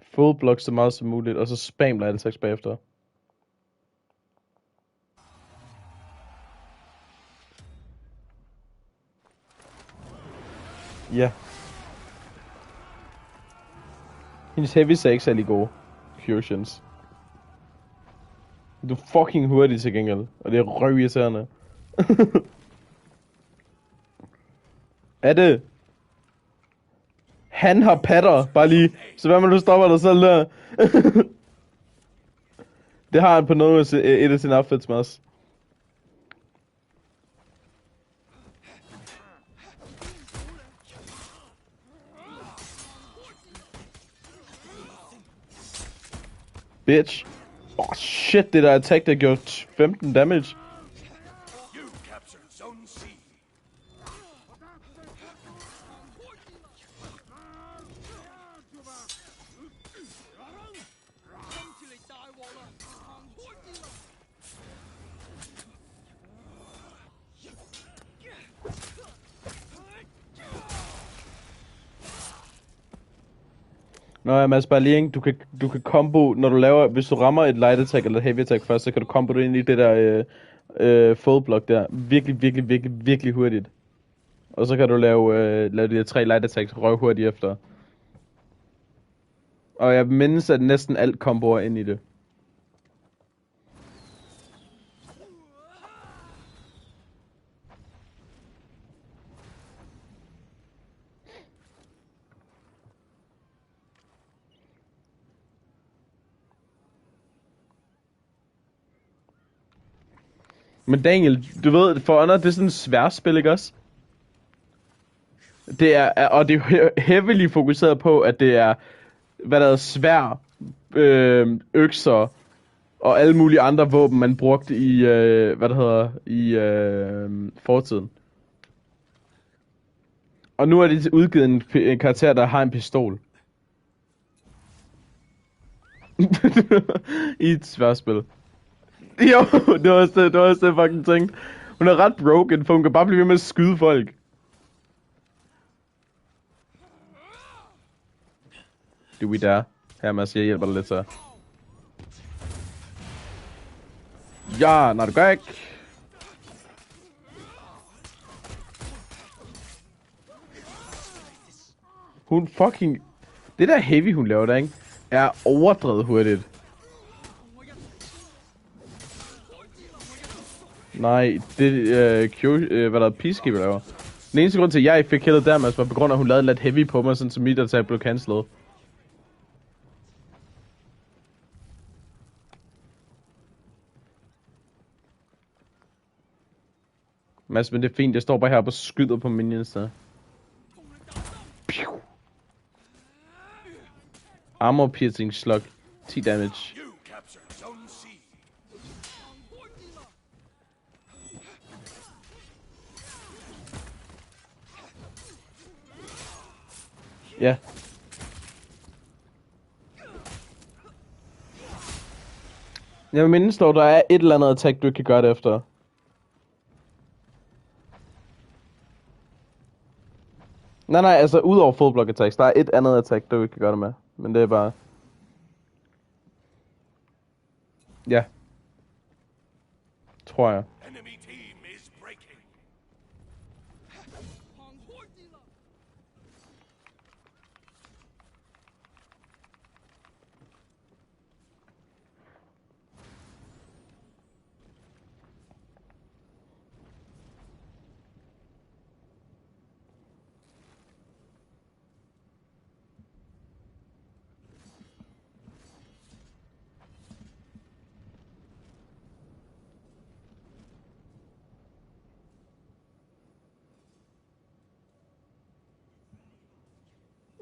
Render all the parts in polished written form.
Full block så meget som muligt, og så spam light attacks bagefter. Ja. Hendes heavy er ikke særlig gode. Curations. Du er fucking hurtig til gengæld, og det er røvirriterende. Er det? Han har patter, bare lige. Så hvad med du stopper dig selv der? Det har han på noget af et af sine outfits med os. Bitch. Oh shit, det der attack, der gjorde 15 damage. Nå ja, Mads, bare lige, ikke? Du kan combo, når du laver, hvis du rammer et light attack eller heavy attack først, så kan du combo det ind i det der full block der. Virkelig hurtigt. Og så kan du lave de der 3 light attacks hurtigt efter. Og jeg mindes, at næsten alt comboer ind i det. Men Daniel, du ved, For Honor, det er sådan et sværspil, ikke også? Det er, og det er heavily fokuseret på, at det er, hvad der er svær, økser, og alle mulige andre våben, man brugte i, fortiden. Og nu er det udgivet en karakter, der har en pistol. I et sværspil. Jo, det var også det, jeg fucking tænkte. Hun er ret broken, for hun kan bare blive ved med at skyde folk. Du er der. Her, Mads, jeg hjælper dig lidt så. Ja, nej, det gør ikke. Hun fucking... Det der heavy, hun laver der, ikke? Er overdrevet hurtigt. Nej, det hvad der er Peacekeeper laver. Den eneste grund til, at jeg ikke fik killet der, Mads, var på grund af, at hun lavede lidt heavy på mig, sådan som mit attack blev cancelled. Mads, men det er fint, jeg står bare her og skyder på minions der. Armor piercing slug. 10 damage. Ja. Jeg mindes dog, der er et eller andet attack, du ikke kan gøre det efter. Nej, altså udover full block attacks, der er et andet attack, du ikke kan gøre det med. Men det er bare... Ja. Tror jeg.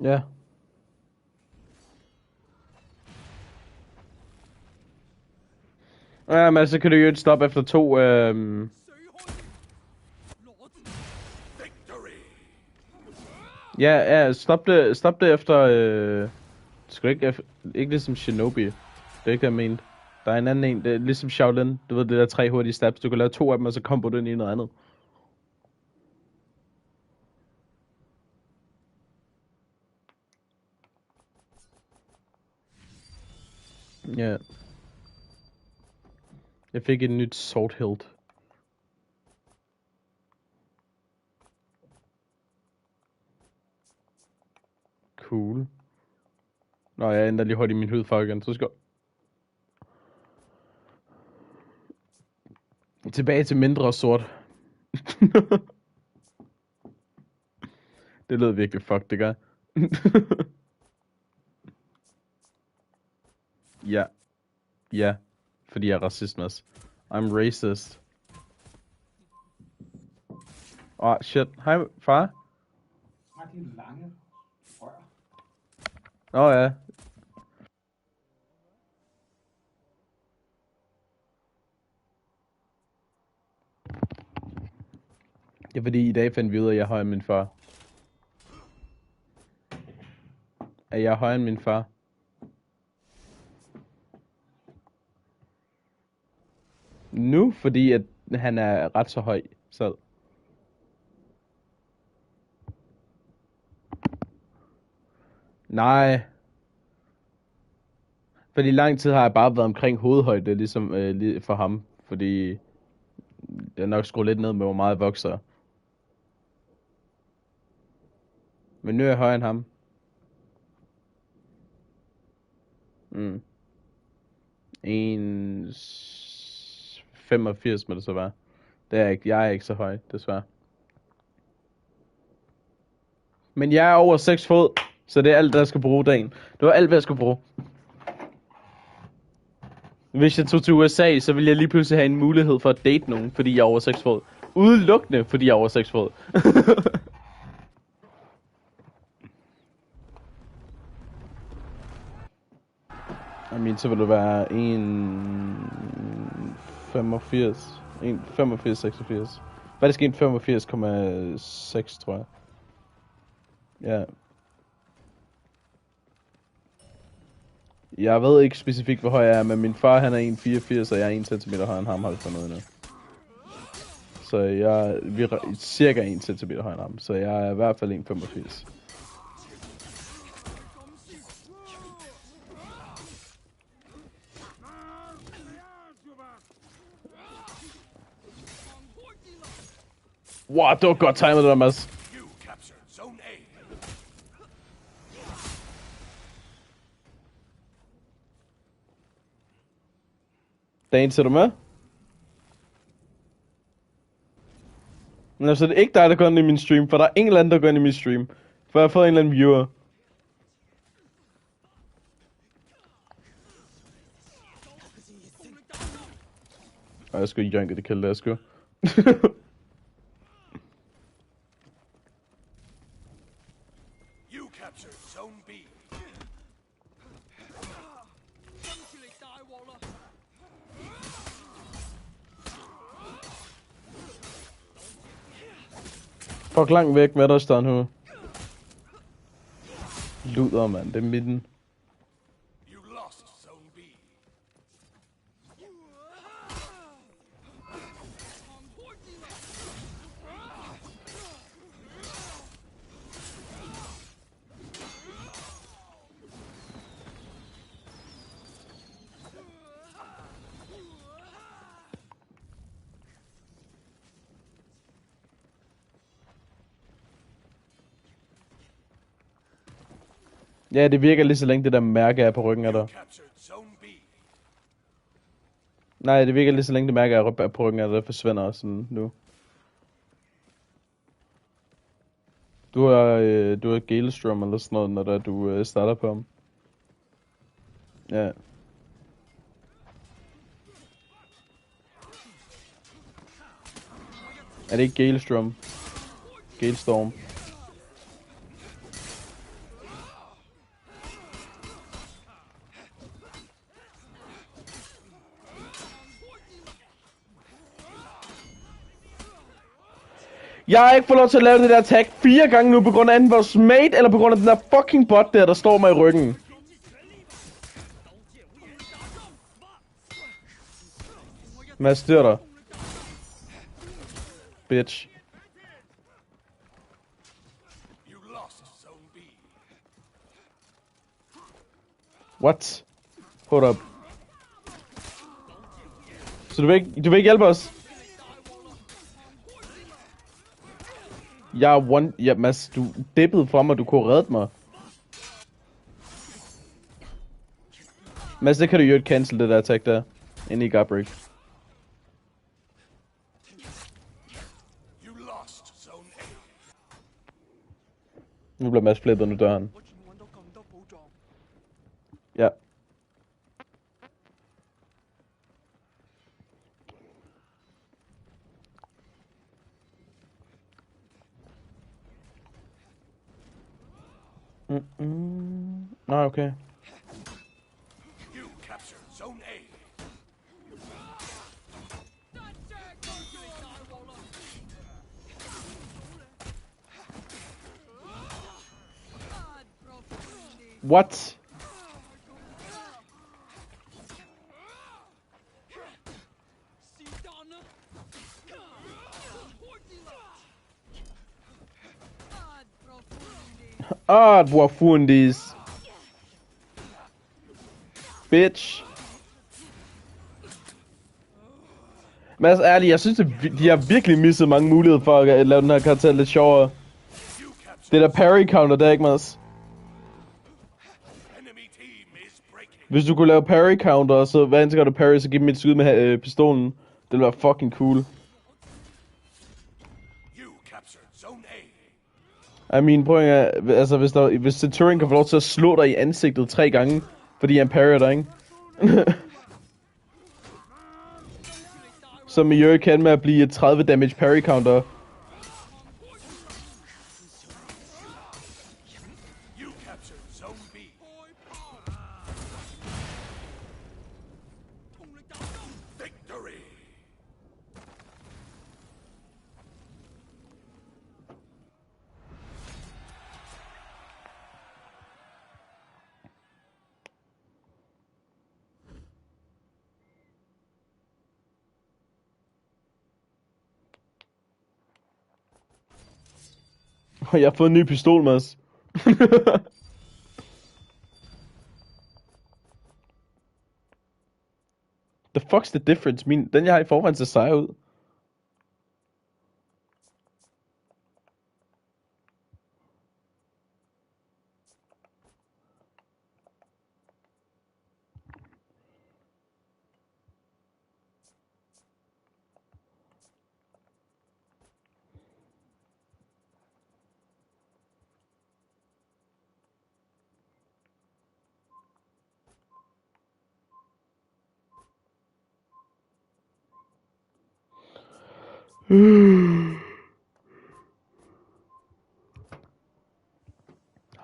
Ja. Ja, men så kan du jo ikke stoppe efter 2, Ja, stop det efter, Sgu ikke ligesom Shinobi. Det er ikke det, jeg mente. Der er en anden en, det er ligesom Shaolin. Du ved, det der 3 hurtige stabs. Du kan lave 2 af dem, og så combo den i noget andet. Ja. Jeg fik et nyt Sword Hilt. Cool. Nå, jeg ændrer lige hurtigt min hudfarve igen, så skal tilbage til mindre sort. Det lød virkelig fuck, det gør. Ja. Ja. Fordi jeg er racist, Mads. I'm racist. Åh, shit. Hej, far. Har de lange rør? Åh, ja. Det er fordi, i dag fandt vi ud af, at jeg er højere end min far. At jeg er højere end min far. Nu, fordi at han er ret så høj selv. Nej. Fordi lang tid har jeg bare været omkring hovedhøjde, ligesom for ham. Fordi jeg nok skruet lidt ned med, hvor meget jeg vokser. Men nu er jeg højere end ham. Mm. 1,85 må det så være. Det er ikke, jeg er ikke så høj, desværre. Men jeg er over 6 fod, så det er alt, der skal bruge dagen. Det var alt, hvad jeg skulle bruge. Hvis jeg tog til USA, så ville jeg lige pludselig have en mulighed for at date nogen, fordi jeg er over 6 fod. Udelukkende, fordi jeg er over 6 fod. Jeg mener, så vil du være 1,85. 1,85, 86. Faktisk 1,85,6, tror jeg. Ja. Jeg ved ikke specifikt, hvor høj jeg er, men min far han er 1,84, og jeg er 1 cm højere end ham, har vi fundet ud af nu. Så vi er cirka 1 cm højere end ham, så jeg er i hvert fald 1,85. Wow, det var godt timet, det der, Mads. Dan, ser du med? Men altså, det er ikke dig, der går ind i min stream, for der er ingen eller anden, der går ind i min stream. For jeg har fået en eller anden viewer. Og jeg skulle junke det kælde, jeg skulle. Fuck langt væk med dig, Stanhu. Luder, mand. Det er midten. Ja, det virker lige så længe det der mærke er på ryggen af dig. Nej, det virker lige så længe det mærke er på ryggen af dig, der forsvinder sådan nu. Du har Galestrom eller sådan noget, når du starter på ham. Ja. Er det ikke Galestrom? Galestorm. Jeg har ikke fået lov til at lave det der attack 4 gange nu, på grund af enten vores mate, eller på grund af den der fucking bot der står mig i ryggen. Mads, styr dig. Bitch. What? Hold up. Så du vil ikke hjælpe os? Ja, Mads, du dippede fra mig, du kunne redde mig. Mads, det kan du jo ikke cancel det der attack der. Ind i Gabriel. Nu bliver Mads flippet under døren. Ja. Nå, okay. What? Ad profundis. Bitch. Mads, ærligt, jeg synes, de har virkelig misset mange muligheder for at lave den her karakter lidt sjovere. Det der parry counter der, ikke, Mads? Hvis du kunne lave parry counter, så hver eneste gang du parry, så giv dem et skud med pistolen. Det ville være fucking cool. I mean, prøv at, altså hvis Centurion kan få lov til at slå dig i ansigtet 3 gange, fordi han parrier dig, ikke? Som i øvrigt kan med at blive et 30 damage parry counter. Og jeg har fået en ny pistol, Mads. The fuck's the difference? Den jeg har i forvejen ser sej ud.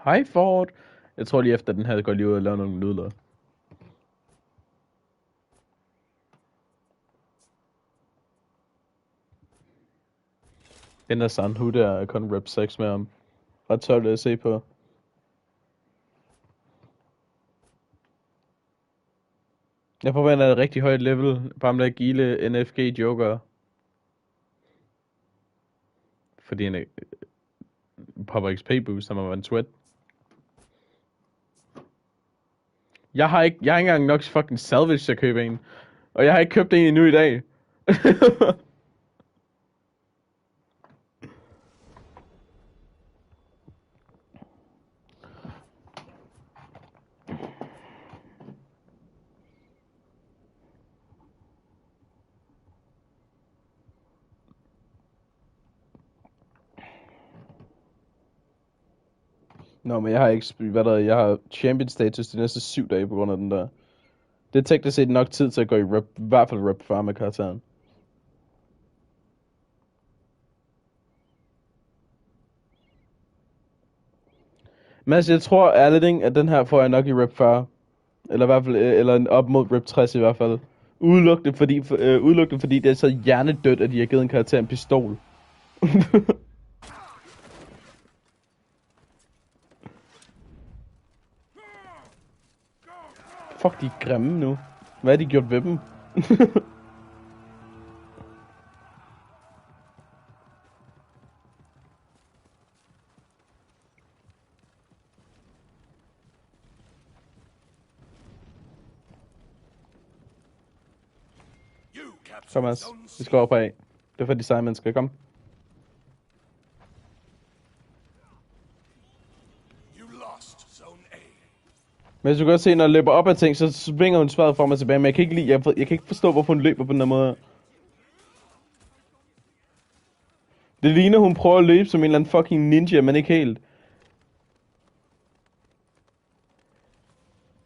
Hej Ford. Jeg tror lige efter den her går lige ud og laver nogle nudler. Ender Sandhu der kun rep 6 med ham. Ret tørt at se på. Jeg forventer et rigtig højt level. Bare med at gile NFG Joker. Fordi en popper XP boost, som var en sweat. Jeg har ikke engang nok fucking salvage til at købe en. Og jeg har ikke købt en endnu i dag. Nå, men jeg har ikke, jeg har champion status de næste 7 dage på grund af den der. Det er teknisk set nok tid til at gå i rep, i hvert fald rep farm med karakteren. Men jeg tror ærligt ikke, at den her får jeg nok i rep 40. Eller i hvert fald, eller op mod rep 60 i hvert fald. Udelukkende fordi det er så hjernedødt, at de har givet en karakter en pistol. Fuck, de er grimme nu. Hvad har de gjort ved dem? Kom, Mads. Vi skal op af. Det er fordi Simon skal komme. Men hvis du kan godt se, når jeg løber op ad ting, så svinger hun sværet for mig tilbage. Men jeg kan ikke lide, jeg kan ikke forstå, hvorfor hun løber på den der måde. Det ligner, hun prøver at løbe som en eller anden fucking ninja, men ikke helt.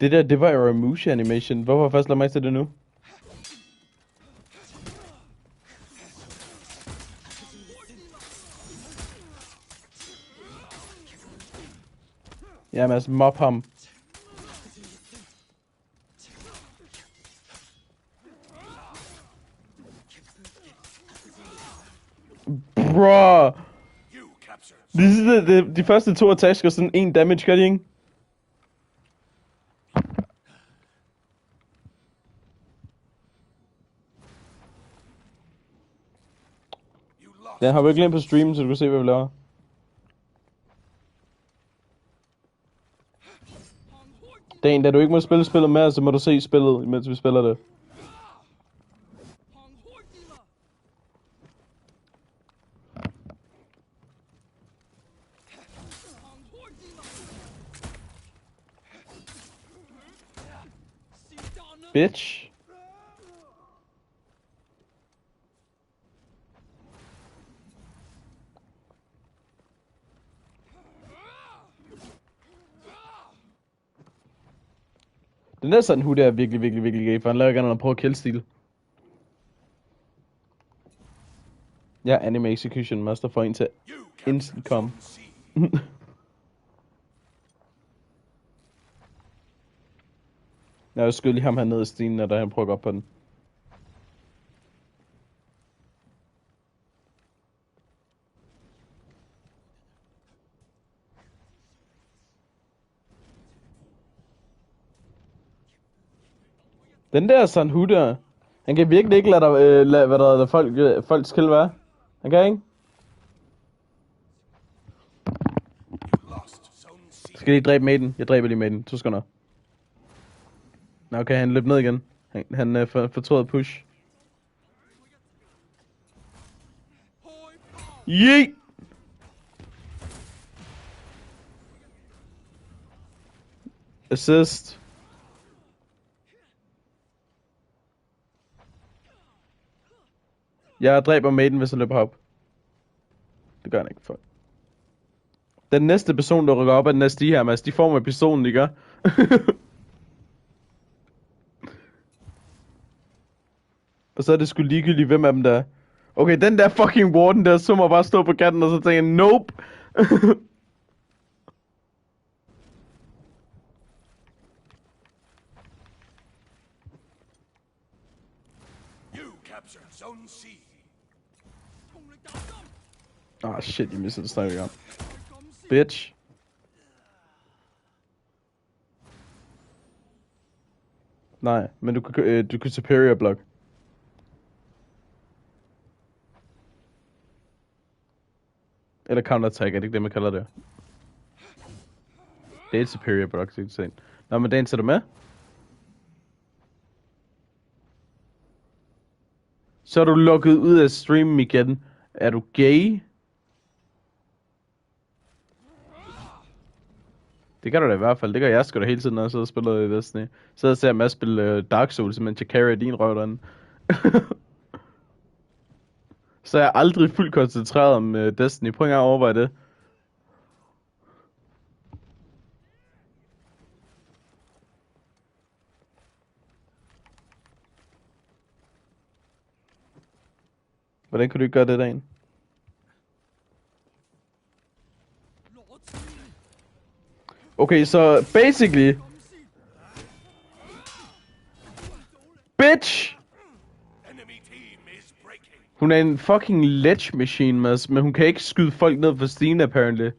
Det der, det var jo Ramusha animation. Hvorfor har jeg først lagt mig til det nu? Ja, Mads, mop ham. Bro! De første 2 attacks gør sådan 1 damage, gør de ikke? Den har vi ikke glemt på streamen, så du kan se, hvad vi laver. Det er en, da du ikke må spille spillet med, så må du se spillet, imens vi spiller det. Bitch. Den der sådan hud er virkelig gay, for han laver ikke andet end at prøve at killstil. Ja, anime execution master får en til instant come. Jeg skød lige ham her ned i stigen, da han prøver at gå op på den. Den der sådan hud der, han kan virkelig ikke lade folks kill være. Han kan ikke? Skal lige dræbe Maiden? Jeg dræber lige Maiden. 2 sekunder. Nå, okay, han løb ned igen. Han fortrød push. Yeet! Assist. Jeg dræber Maiden, hvis han løber op. Det gør han ikke, fuck. Den næste person, der rykker op af den næste her, Mads, de får med pistolen, de gør. Og så er det sgu ligegyldigt, hvem af dem der er. Okay, den der fucking warden der, så må bare stå på kanten, og så tænker jeg, nope. Ah, shit, jeg missede det stadig gang. Bitch. Nej, men du kan superior block. Eller counter-attack, er det ikke det, man kalder det? Det er et superior block, så ikke sent. Nå, men Dan, er du med? Så er du lukket ud af streamen igen. Er du gay? Det kan du da i hvert fald. Det gør jeg sgu da hele tiden, når jeg sidder og spiller i Destiny. Så ser jeg Mads spille Dark Souls, mens jeg carry din røv derinde. Så er jeg aldrig fuldt koncentreret om Destiny. Prøv engang at overveje det. Hvordan kunne du ikke gøre det dagen? Okay, så basically... Bitch! Hun er en fucking ledge machine, Mads, men hun kan ikke skyde folk ned for stigen, apparently.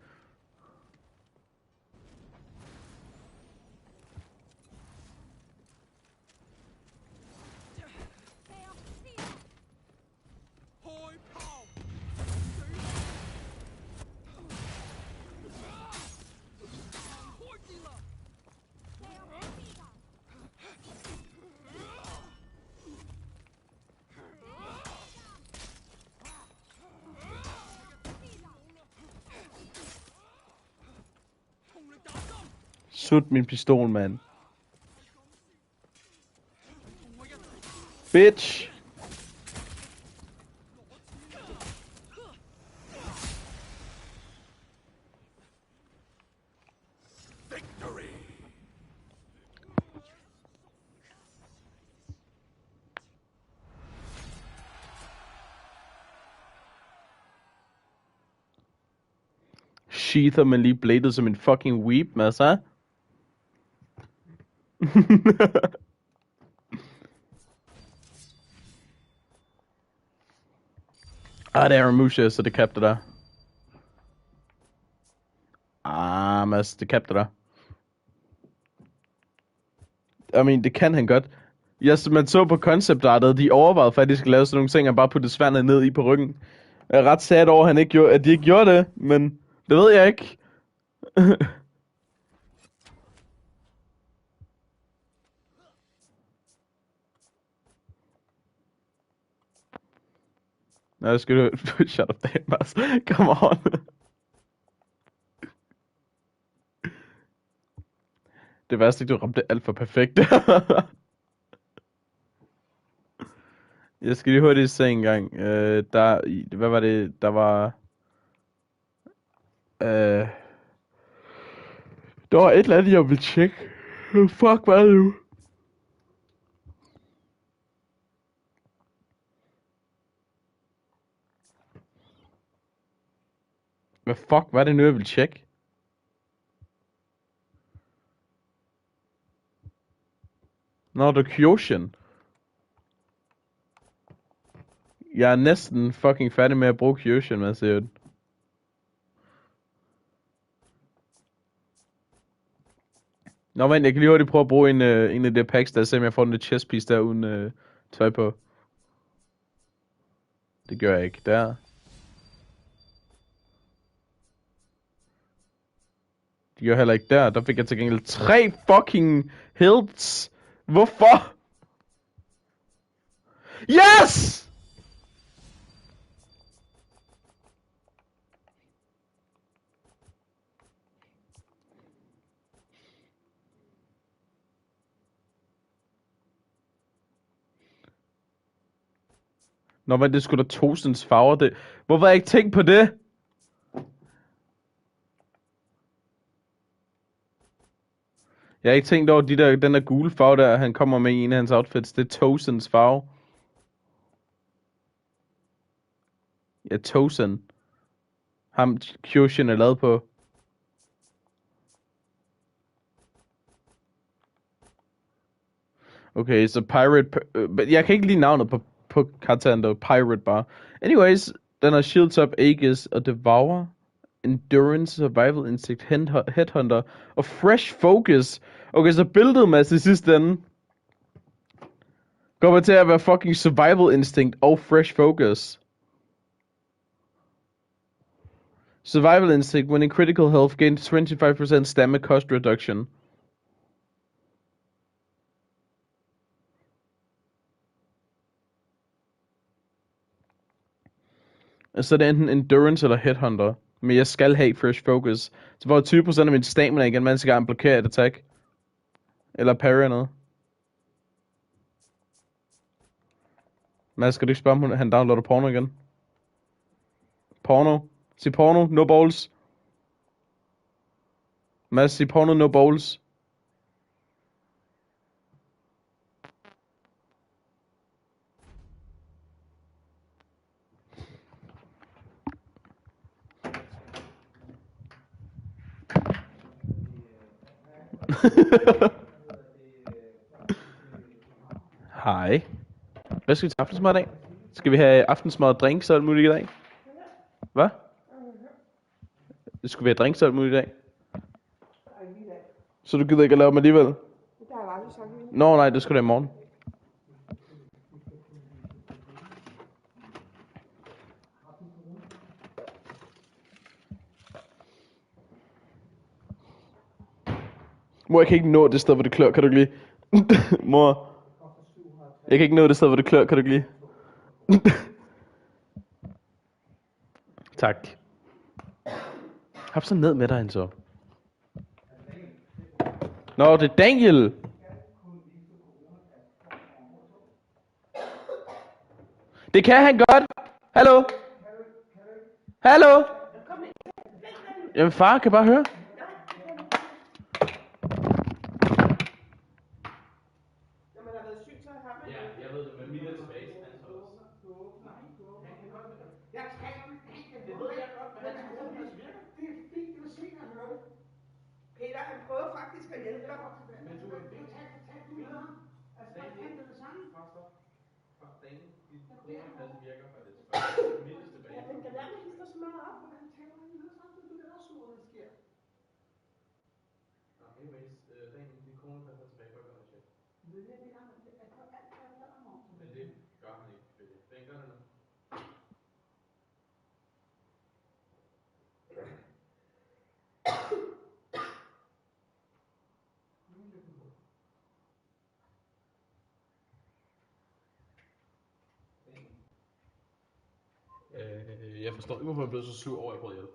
Sut min pistol, mand. Bitch! Sheather man lige bladet som en fucking weep, Mads, ha? Det er Ramusha, så det kapte der. Mads, det kapte der. I mean, det kan han godt. Man så på concept-artet, de overvejede faktisk at lave sådan nogle ting, og bare putte sværdet ned i på ryggen. Jeg er ret sad over, at de ikke gjorde det, men det ved jeg ikke. Nej, det skal du... Shut up, damn, Mads. Come on. Det værste ikke, du ramte alt for perfekt. Jeg skal lige hurtigt se en gang. Hvad var det? Der var... Der var et eller andet, jeg ville tjekke. Fuck, hvad er det nu? Hvad fuck var det nu, jeg ville tjekke? Nå, det er Kyoshin. Jeg er næsten fucking færdig med at bruge Kyoshin, man ser det. Nå, men jeg kan lige hurtigt prøve at bruge en af de packs, der ser, om jeg får den der chest piece der uden tøj på. Det gør jeg ikke der. Det gør jeg heller ikke der. Der fik jeg til gengæld 3 fucking hilts. Hvorfor? Yes! Nå, men det skulle da Tosens farver, det... Hvorfor har jeg ikke tænkt på det? Jeg har ikke tænkt over den der gule farve der, han kommer med i en af hans outfits. Det er Tosens farve. Ja, Tosen. Ham Kyoshin er lavet på. Okay, så Pirate... jeg kan ikke lide navnet på karakteren, der Pirate bare. Anyways, den har Shields Up, Aegis og Devour. Endurance, Survival Instinct, Headhunter og Fresh Focus. Okay, så billedet med til sidste ende kommer til at være fucking Survival Instinct og Fresh Focus. Survival Instinct, when in critical health, gain 25% stamina cost reduction. Så det er enten Endurance eller Headhunter. Men jeg skal have Fresh Focus. Så får 20% af min stamina igen, mens jeg kan blokere et attack. Eller parry noget. Men skal du ikke spørge om han downloader porno igen? Porno? Sig porno, no balls. Mads, sig porno, no balls. Hej. Hvad skal vi til aftensmad i dag? Skal vi have aftensmad og drinks og alt muligt i dag? Hvad? Skulle vi have drinks og alt muligt i dag? Så du gider ikke at lave dem alligevel? Det har jeg aldrig sagt. Nå nej, det skal du i morgen. Mor, jeg kan ikke nå det sted, hvor det klør. Kan du ikke lige? Mor. Jeg kan ikke nå det sted, hvor det klør. Kan du ikke lige? Tak. Hop så ned med dig, så. Nå, det er Daniel. Det kan han godt. Hallo? Hallo? Jamen far kan bare høre. Når man har været syg, så har man... Ja, jeg ved det, men mit er tilbage til hans hold. Jeg taler med Daniel. Det ved jeg godt, men han er god, det virker. Det er fint, det var se, han hørte. Peter, han prøver faktisk at hjælpe dig. Men du er Det er tag du med ham. Altså, hvad kan det samme? Daniel, dit coronapas virker faktisk. Mit er tilbage. Ja, men kan være med, at så meget op. Hvordan taler han videre sammen? Du er også sur, hvad der sker. Anyways, Daniel, dit coronapas er tilbage, hvor gør det shit. Det er det, jeg gør alt, hvad jeg beder ham om. Men det gør han ikke, Philip. Den gør det nu. Jeg forstår ikke, hvorfor jeg blev så sur over, at jeg prøvede hjælp.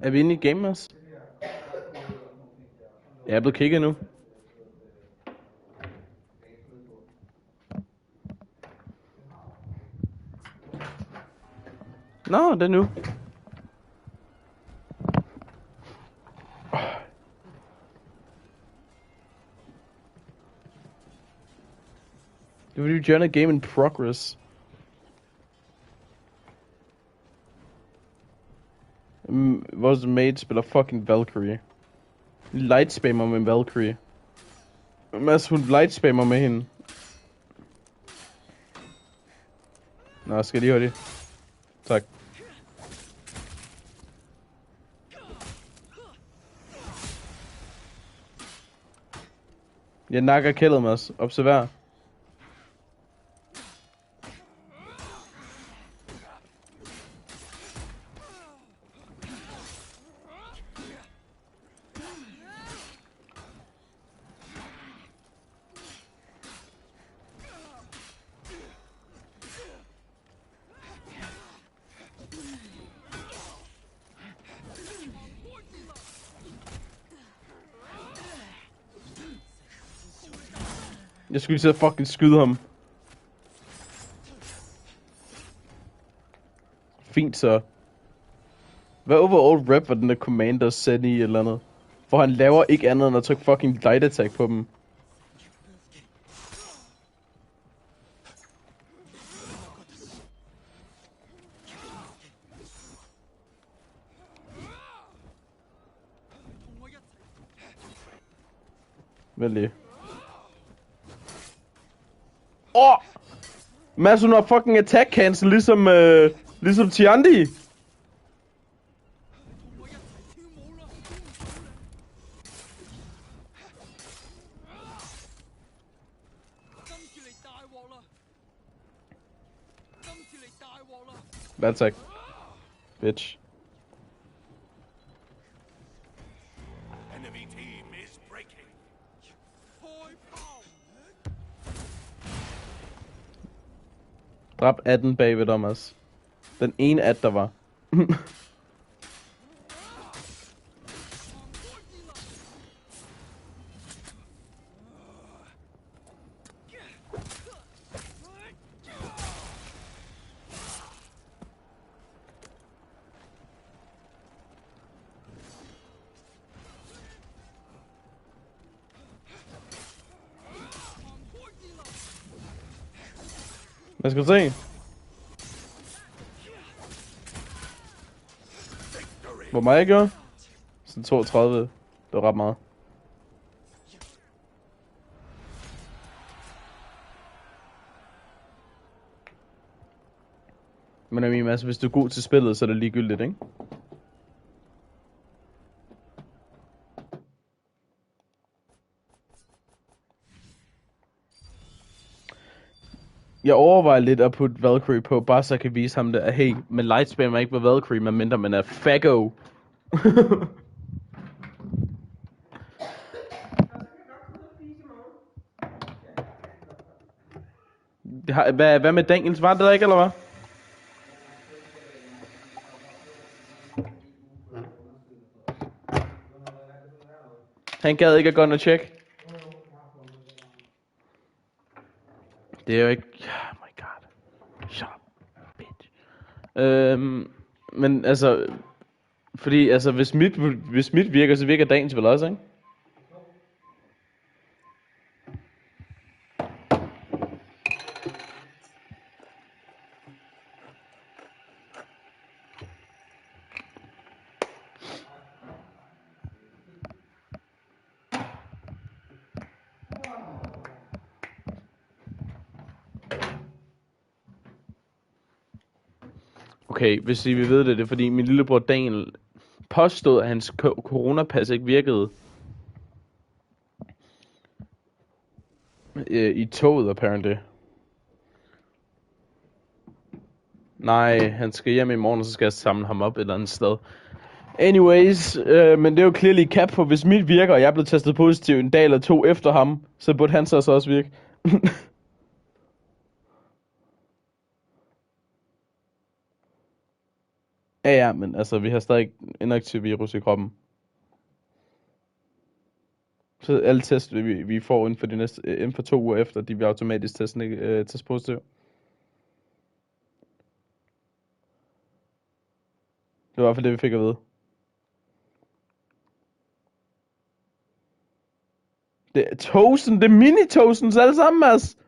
Er vi inde i Gamers? Jeg er blevet kigget nu. Nå, det er nu. Det vil jo join game in progress. Vores mate spiller fucking Valkyrie. Light spammer med Valkyrie. Mads, hun light spammer med hende. Nå, skal jeg lige høre det? Tak. Jeg nakker kældet, Mads. Observer. Jeg skulle lige så fucking skyde ham. Fint så. Hvad overall rep var den der commander sat i eller andet? For han laver ikke andet end at trykke fucking light attack på dem. Vent lige. Mads, hun har fucking attack cancel, ligesom Tiandi. Bad attack. Bitch. Enemy team is breaking. Drab 18 bagved om os. Den ene at der var. Hvad skal du se? Hvor meget jeg gjorde? Sådan 32. Det var ret meget. Men jeg mener, altså, hvis du er god til spillet, så er det ligegyldigt, ikke? Jeg overvejer lidt at putte Valkyrie på, bare så jeg kan vise ham det, at hey, men Lightspam er ikke på Valkyrie, medmindre man er faggo. Hvad med Daniels? Var det der ikke, eller hvad? Han gad ikke at gå ind og tjekke. Det er jo ikke... Oh my god. Shut up, bitch. Men altså... Fordi altså, hvis mit virker, så virker Daniels vel også, ikke? Okay, hvis I vil vide det, det er fordi min lillebror Daniel påstod, at hans coronapas ikke virkede. I toget, apparently. Nej, han skal hjem i morgen, og så skal jeg samle ham op et eller andet sted. Anyways, men det er jo clearly cap, for hvis mit virker, og jeg er blevet testet positiv en dag eller to efter ham, så burde han så også virke. Ja, men altså, vi har stadig inaktiv virus i kroppen. Så alle test, vi får inden for 2 uger efter, de vil automatisk teste positiv. Det var i hvert fald det, vi fik at vide. Det er toasten, det er mini-toastens alle sammen, Mads.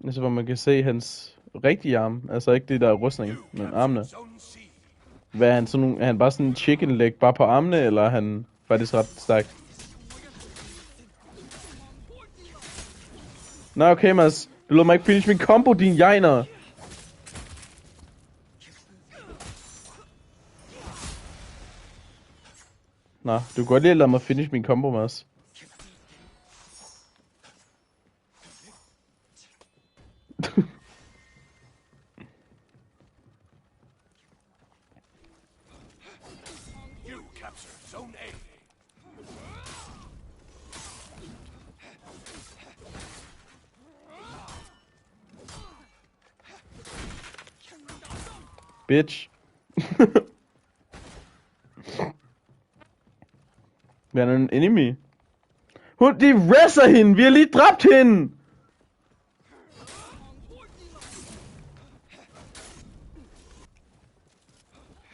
Altså, hvor man kan se hans rigtige arm. Altså ikke det der rustning, men armene. Hvad er han sådan nogle, er han bare sådan en chicken leg bare på armene, eller er han faktisk ret stærk? Nå, okay, Mads. Du lod mig ikke finish min combo, din jegner. Nå, du kan godt lige lade mig finish min combo, Mads. Bitch. Hvad er en enemy? De wrestler hende! Vi har lige dræbt hende!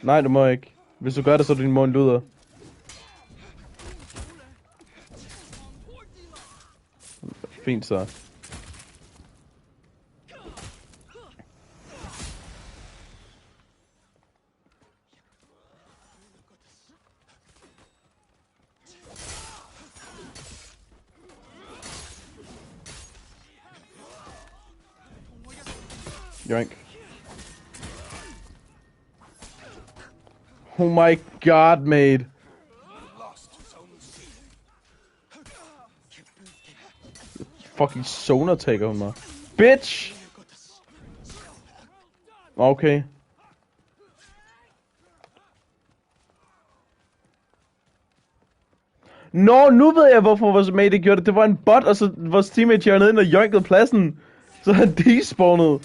Nej, du må ikke. Hvis du gør det, så er din mor en luder. Fint så. Yoink. Oh my god, mate. Fucking Sonar tager hun mig. Bitch! Okay. Nå, nu ved jeg, hvorfor vores mate gjorde det. Det var en bot, og så vores teammate kørte ned ind og joinkede pladsen. Så han despawnede.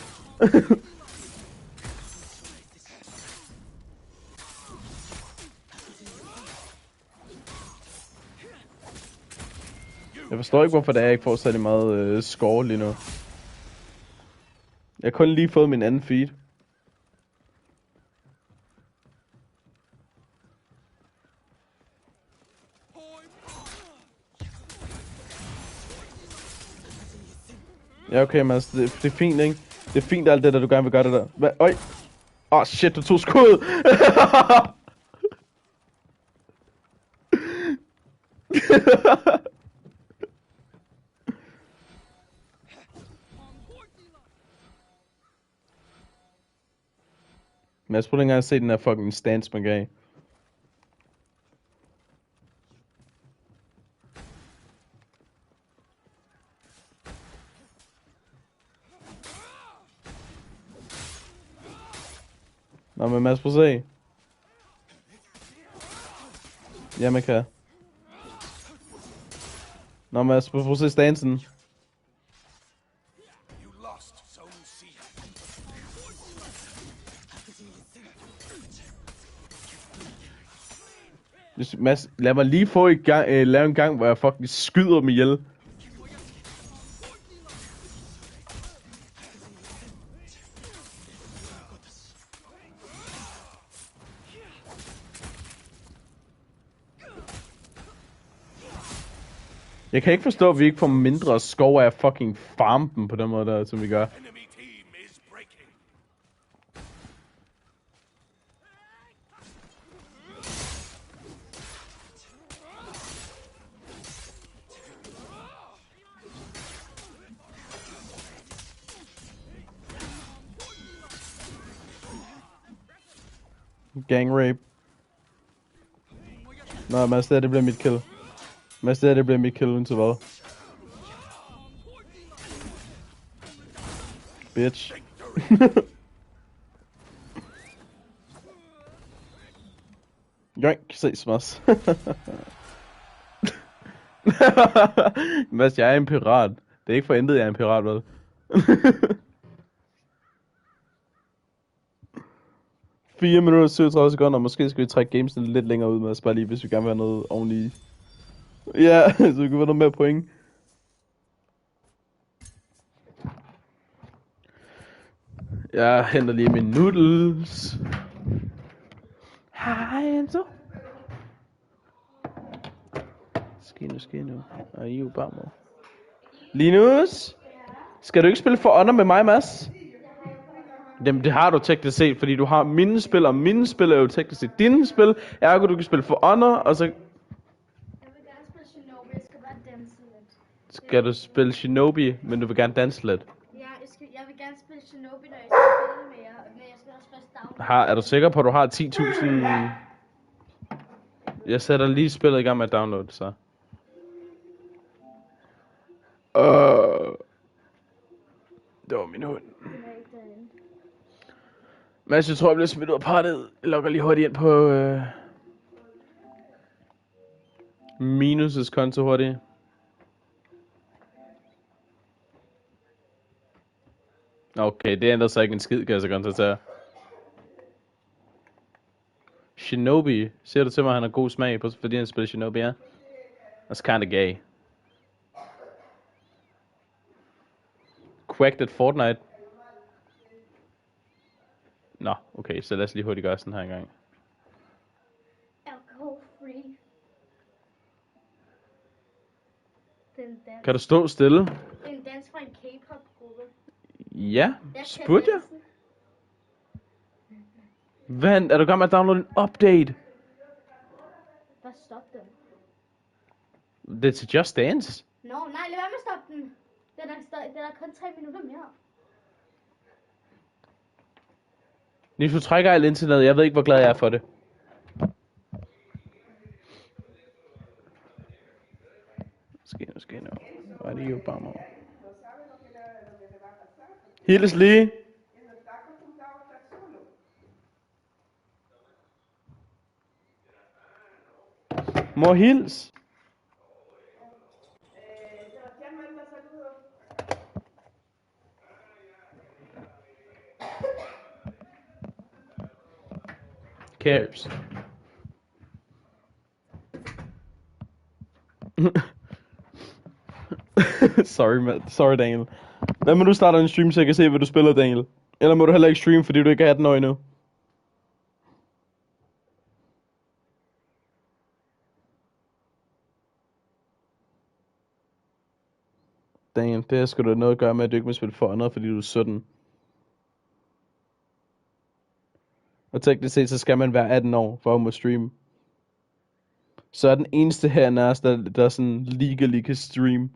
Jeg forstår ikke, hvorfor det er, jeg ikke får særlig meget score lige nu. Jeg har kun lige fået min anden feed. Ja, okay, Mads. Det er fint, ikke? Det er fint alt det der, du gerne vil gøre det der. Hvad? Øj! Åh, shit, du tog skud! Mads, prøv lige engang at se den her fucking stance, man gav. Nå, men Mads, prøv at se. Ja, man kan. Nå, Mads, prøv at se stansen. Mads, lad mig lige få lave en gang, hvor jeg fucking skyder dem ihjel. Jeg kan ikke forstå, at vi ikke får mindre skov af at fucking farme dem på den måde der, som vi gør. Gang rape. Nå, Mads, det bliver mit kill. Mads, det bliver mit kill indtil hvad? Bitch. Joink, ses Mads. Mads, jeg er en pirat. Det er ikke for intet, jeg er en pirat, vel? 4 minutter og 37 sekunder. Måske skal vi trække gamesen lidt længere ud med os, bare lige, hvis vi gerne vil have noget ordentligt. Ja, så vi kan få noget mere point. Jeg henter lige mine noodles. Hej, Enzo. Ske nu. Og I er jo bare med. Linus? Skal du ikke spille For Honor med mig, Mads? Jamen, det har du teknisk set, fordi du har mine spil, og mine spil er jo teknisk set dine spil. Ergo, du kan spille For Honor, og så... Jeg vil gerne spille Shinobi, jeg skal bare danse lidt. Skal du spille Shinobi, men du vil gerne danse lidt? Ja, jeg vil gerne spille Shinobi, når jeg skal spille med jer, men jeg skal også først downloade. Er du sikker på, at du har 10.000... Jeg sætter lige spillet i gang med at downloade, så... Det var min hund. Mads, jeg tror, jeg bliver smidt ud af partet. Jeg logger lige hurtigt ind på... Minus' konto hurtigt. Okay, det ændrer sig ikke en skid, kan jeg så konstatere. Shinobi. Siger du til mig, at han har god smag, fordi han spiller Shinobi, ja? That's kinda gay. Quacked at Fortnite. Nå, okay, så lad os lige hurtigt gøre sådan her en gang. Alcohol free. Den dans. Kan du stå stille? En dans fra en K-pop gruppe. Ja, spurgte jeg? Vent, er du i gang med at downloade en update? Bare stop den. Det er til Just Dance? Nå, nej, lad være med at stoppe den. Den er kun 3 minutter mere. Hvis du trækker alt internet, jeg ved ikke, hvor glad jeg er for det. Ske nu. Hvor er det jo bare mig. Hils lige. Mor, hils. Cares. Sorry, Daniel. Hvad må du starte en stream, så jeg kan se, hvad du spiller, Daniel? Eller må du heller ikke streame, fordi du ikke er 18 år endnu? Daniel, det her skal du have noget at gøre med, at du ikke må spille For Honor, fordi du er 17. Og teknisk set, så skal man være 18 år, for at må streame. Så er den eneste her nærmest, der sådan legally kan stream.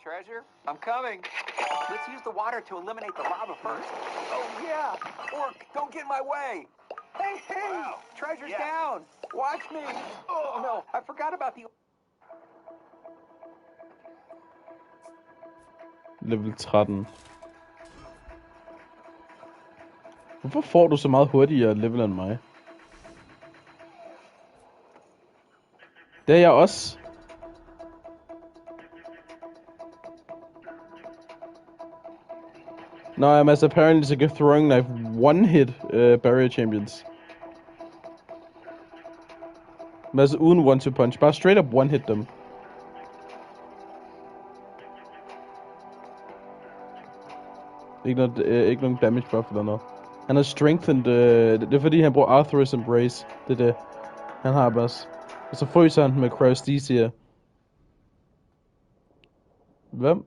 Treasure, I'm coming. Let's use the water to eliminate the lava first. Oh, yeah. Orc, don't get in my way. Hey, hey! Wow. Treasure's down. Watch me. Oh, no. I forgot about the... Level 13. Hvorfor får du så meget hurtigere level end mig? Det er jeg også. No, I'm as apparently it's like a throwing knife one-hit barrier champions. Men altså uden one-two punch. Bare straight up one-hit dem. Ikke nogen damage buff eller noget. Han har strengthened... det er fordi han bruger Arthur's Embrace. Det er det. Han har bare. Og så fryser han med Cryostasia. Hvem?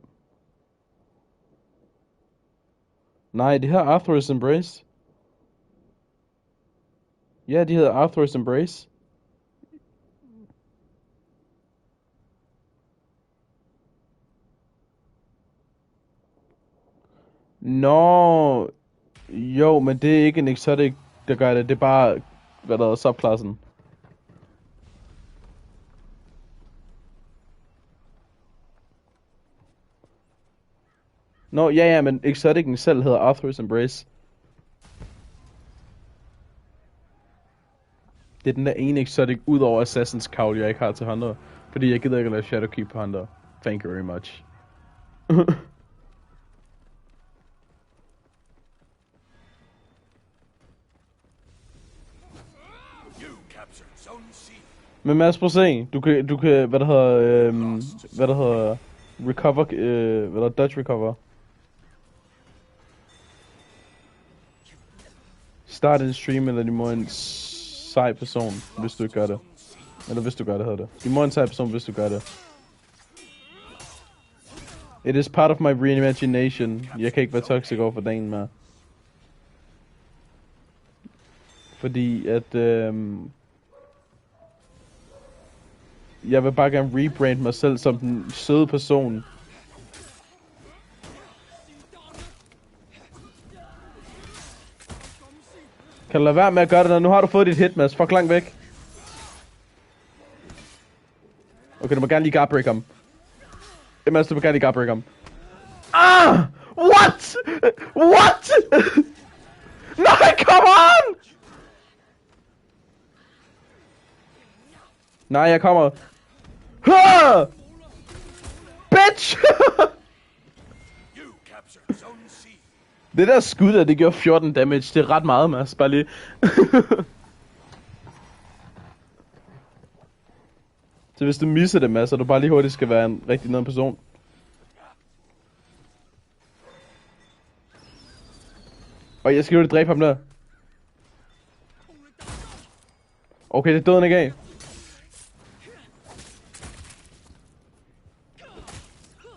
Nej, det her Arthur's Embrace. Ja, de hedder Arthur's Embrace. Nå, jo, men det er ikke en exotic, der gør det. Det er bare, hvad der er subklassen. Nå, ja, men exoticen selv hedder Arthur's Embrace. Det er den der ene exotic ud over Assassin's Cowl, jeg ikke har til Hunter. Fordi jeg gider ikke at lade Shadowkeep på Hunter. Thank you very much. Men Mads, prøv at se. Du kan, hvad der hedder, recover, hvad der dodge recover. Start en stream, eller de må en sej person, hvis du ikke gør det. Eller hvis du gør det, hedder det. De må en sej person, hvis du gør det. It is part of my reimagination. Jeg kan ikke være toxic over for dagen mere. Fordi at, jeg vil bare gerne rebrand mig selv som den søde person. Kan du lade være med at gøre det, når nu har du fået dit hit, Mads? Fuck langt væk. Okay, du må gerne lige guardbreak ham. Mads, du må gerne lige guardbreak ham. Ah! What? What? Nej, come on! Nej, jeg kommer. Ha! Bitch! Det der skud der, det gjorde 14 damage. Det er ret meget, Mads. Bare lige. Så hvis du misser det, Mads, så du bare lige hurtigt skal være en rigtig nede person. Og jeg skal jo dræbe ham der. Okay, det er døden ikke af.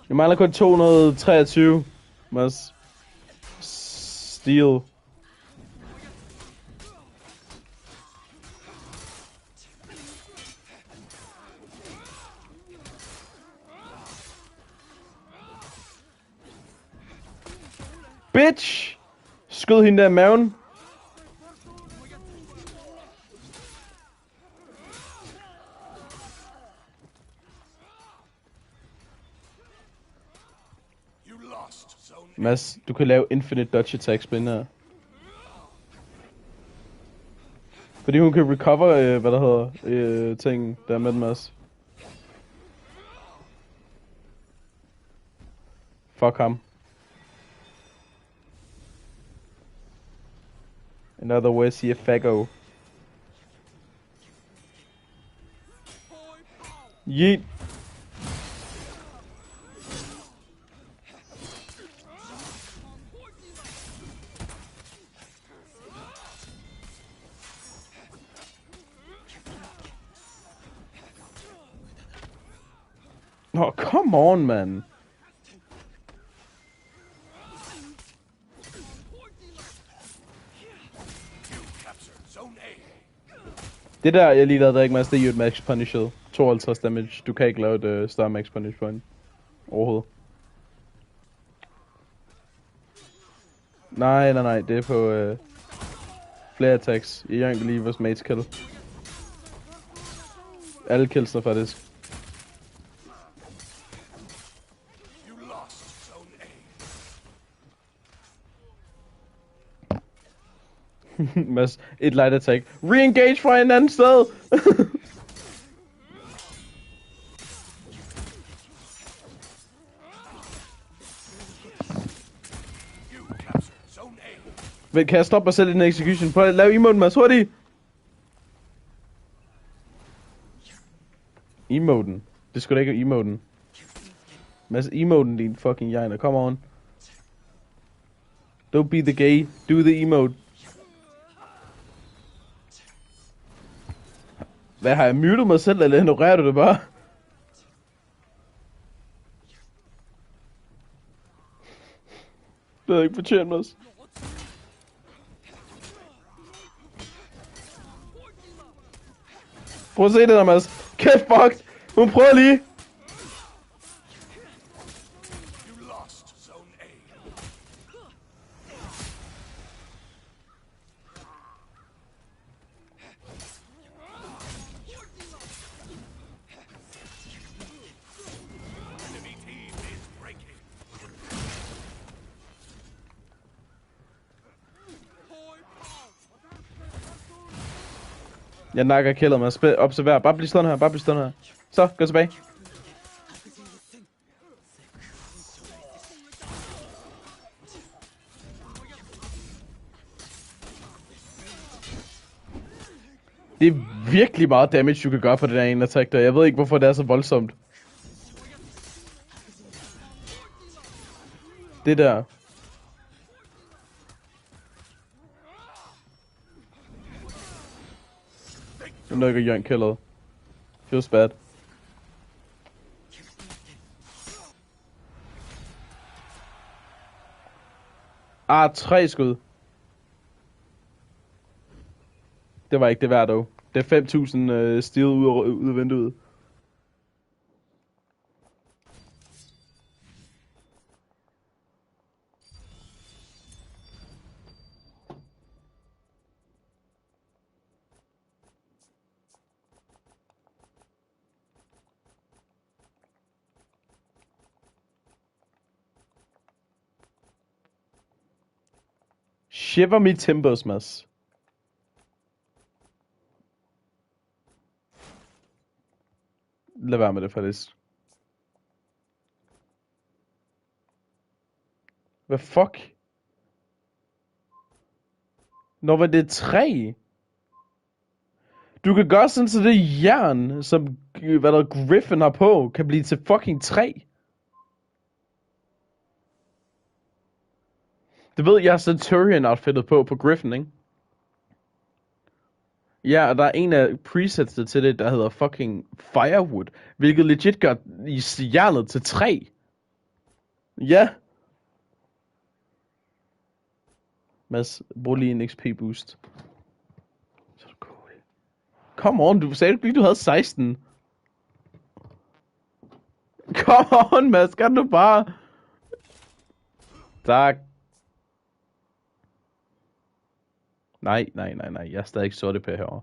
Jeg mangler kun 223. Mads. Steel. Bitch! Skød hende der i maven. Mads, du kan lave infinite dodge attacks på hende her. Fordi hun kan recover, hvad der hedder, ting der med den, Mads. Fuck ham. In other words, he a faggo. Yeet. Oh, come on, man. Det der, jeg lige lavede der ikke, Mads, det er jo et max punish. 52 damage. Du kan ikke lave et større max punish på en. Overhovedet. Nej, det er på flere attacks. I Young Believers Mage Kill. Alle kills er faktisk. Mads, et light attack. Re-engage fra en anden sted! Vent, kan jeg stoppe mig selv i den execution? Prøv at lave emoten, Mads, hurtigt! Emoten. Det skulle da ikke være emoten. Mads, emoten, din fucking jegner. Come on. Don't be the gay. Do the emote. Hvad, har jeg muted mig selv, eller ignorerer du det bare? Det havde jeg ikke fortjent, Mads. Prøv at se det der, Mads. Kæft, fucked. Hun prøver lige. Jeg nakker kælder mig. Observer. Bare bliv stående her. Så, gå tilbage. Det er virkelig meget damage, du kan gøre på den der ene attack der. Jeg ved ikke, hvorfor det er så voldsomt. Det der. Nu nøkker Jørgen killeret. Feels bad. Ah, 3 skud. Det var ikke det værd dog. Det er 5.000 steel ud af vinduet. Shiver me timbers, Mads. Lad være med det, faktisk. Hvad fuck? Når var det 3? Du kan gøre sådan, så det jern, som hvad der Griffin har på, kan blive til fucking 3. Det ved jeg, Centurion outfittet på Griffin, ikke? Ja, og der er en af presets til det, der hedder fucking Firewood, hvilket legit gør jernet til 3. Ja. Mads, brug lige en XP boost. Så er det cool. Come on, du sagde ikke, du havde 16. Come on, Mads, kan du bare... Tak. Nej. Jeg er stadig ikke sorte på herovre.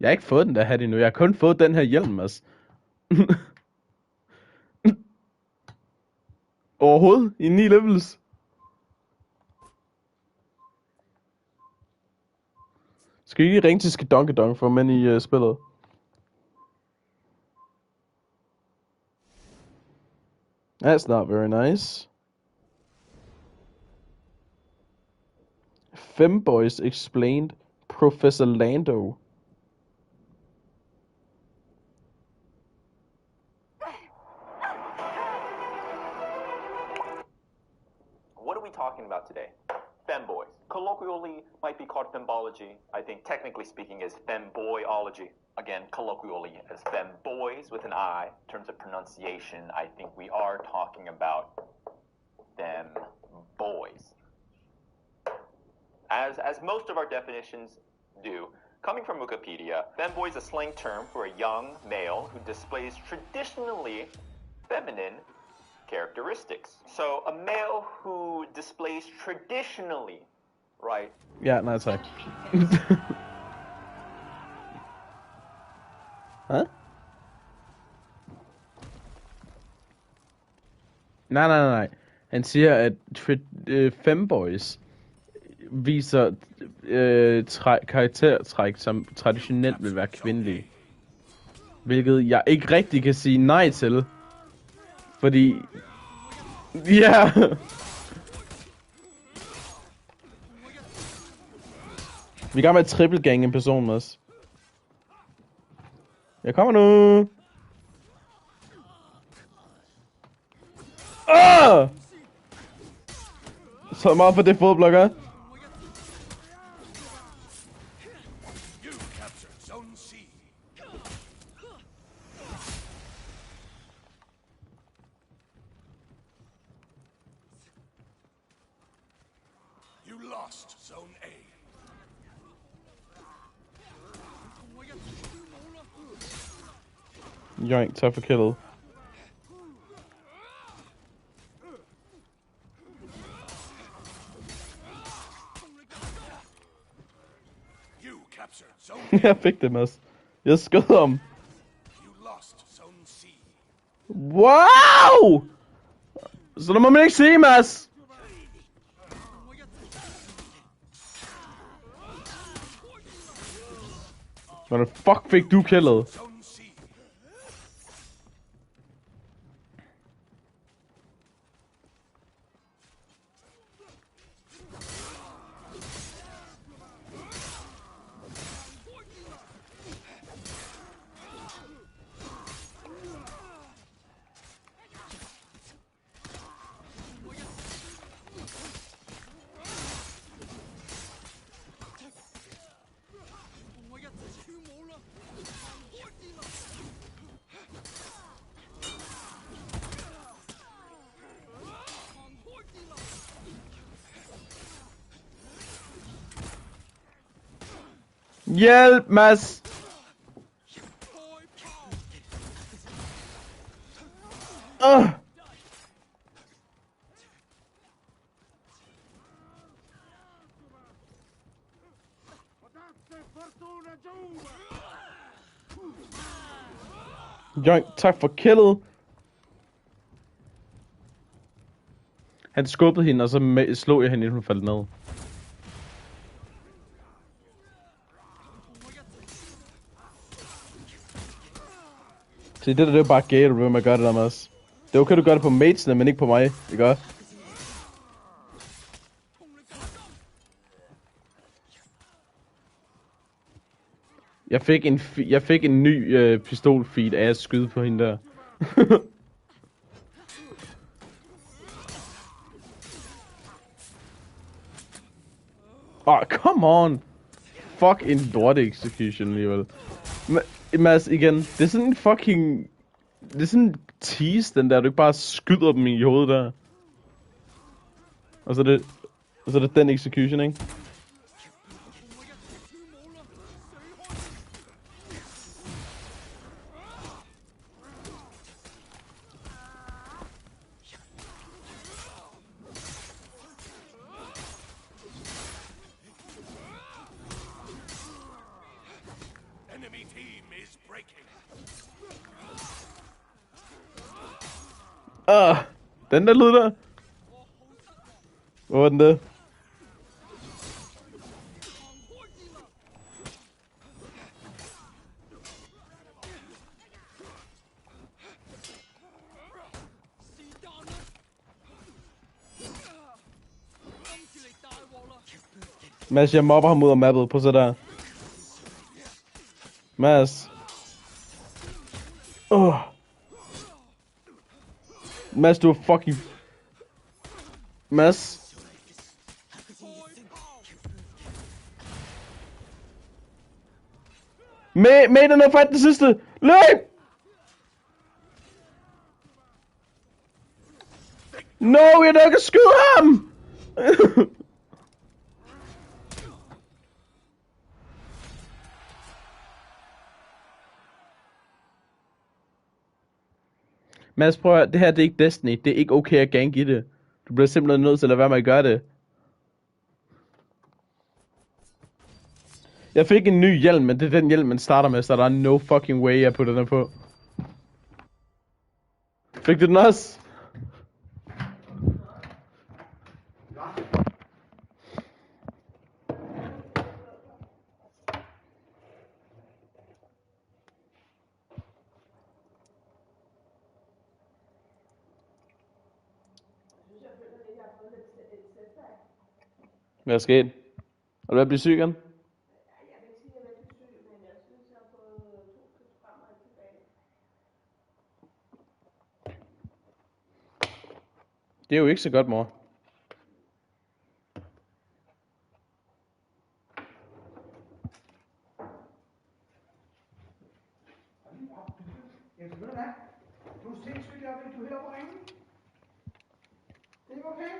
Jeg har ikke fået den der hat endnu. Jeg har kun fået den her hjelm, Mads. Overhovedet. I 9 levels. Skal I lige ringe til Skedonkedong for mænd i spillet? That's not very nice. Femboys explained Professor Lando. What are we talking about today? Femboys. Colloquially, might be called fembology. I think technically speaking is femboyology. Again, colloquially as femboys with an I. In terms of pronunciation, I think we are talking about femboys. As most of our definitions do. Coming from Wikipedia, femboy is a slang term for a young male who displays traditionally feminine characteristics. So a male who displays traditionally, right? Ja, nej tak. Hvad? Nej. Han siger, at femboys viser karaktertræk, som traditionelt vil være kvindelige. Hvilket jeg ikke rigtig kan sige nej til. Fordi... Ja! Vi er i gang med at trippelgange en person med os. Jeg kommer nu! Så meget for det fodblokker. Yoink, tak for killet. Jeg fik det, Mads. Jeg skød ham. Wow! Så det må man ikke sige, Mads. Hvordan fuck fik du killet? Hjælp, Mads! Yoink, tak for killet. Han skubbede hende, og så slog jeg hende, inden hun faldt ned. Se, det der, det er jo bare gay, du vil gøre det der med os. Det er okay, du gør det på matesene, men ikke på mig, ikke også? Jeg fik en ny pistolfeed af at skyde på hende der. Come on! Fuck en lorte execution alligevel. Mads, igen, det er sådan en fucking... Det er sådan en tease, den der, du ikke bare skyder dem i hovedet der. Og så er det den execution, ikke? Den der lyd der. Hvor var den der? Mads, jeg mobber ham ud af mappet. Prøv at se der. Mads. Mads, du er fucking... Mads. Med den her fight den sidste. Løb! No, jeg er ikke at skyde ham! Mads, prøv at høre, det her det er ikke Destiny. Det er ikke okay at gange i det. Du bliver simpelthen nødt til at lade være med at gøre det. Jeg fik en ny hjelm, men det er den hjelm, man starter med, så der er no fucking way, jeg putter den på. Fik du den også? Hvad er sket? Er du ved at blive syg igen? Det er jo ikke så godt, mor. Jens, ved du hvad? Du er sindssygt, jeg vil du her på ringen. Det er ikke okay?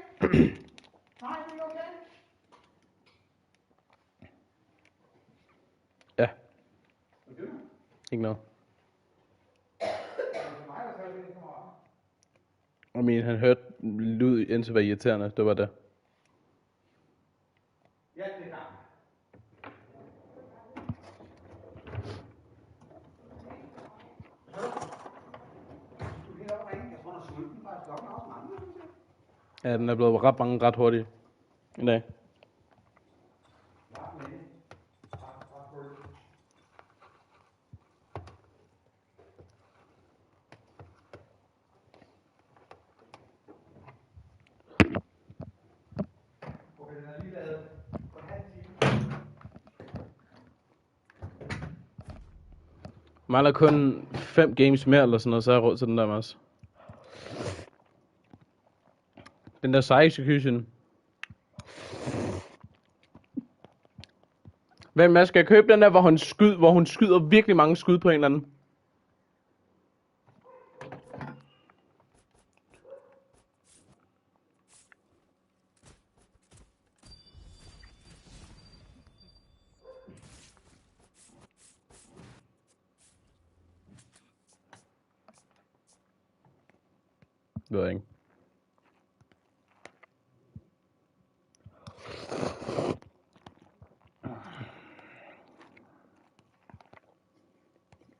Nej, det er ikke okay. Ja, Hvad gør du? ikke noget. Det er mig, der tager det, kammerat. Og min, han hørte lyd, indtil det var irriterende. Det var det. Ja, det er klart. Du er helt oppe at ringe. Jeg tror, han er sulten, faktisk. Klokken er også mange. Ja, den er blevet ret mange ret hurtigt i dag. Okay, den er lige lavet på en halv time. Mangler kun 5 games mere eller sådan noget, så er jeg råd til den der med os. Den der side execution. Hvem man skal købe den der, hvor hun skyder virkelig mange skud på en eller anden? Det ved jeg ikke.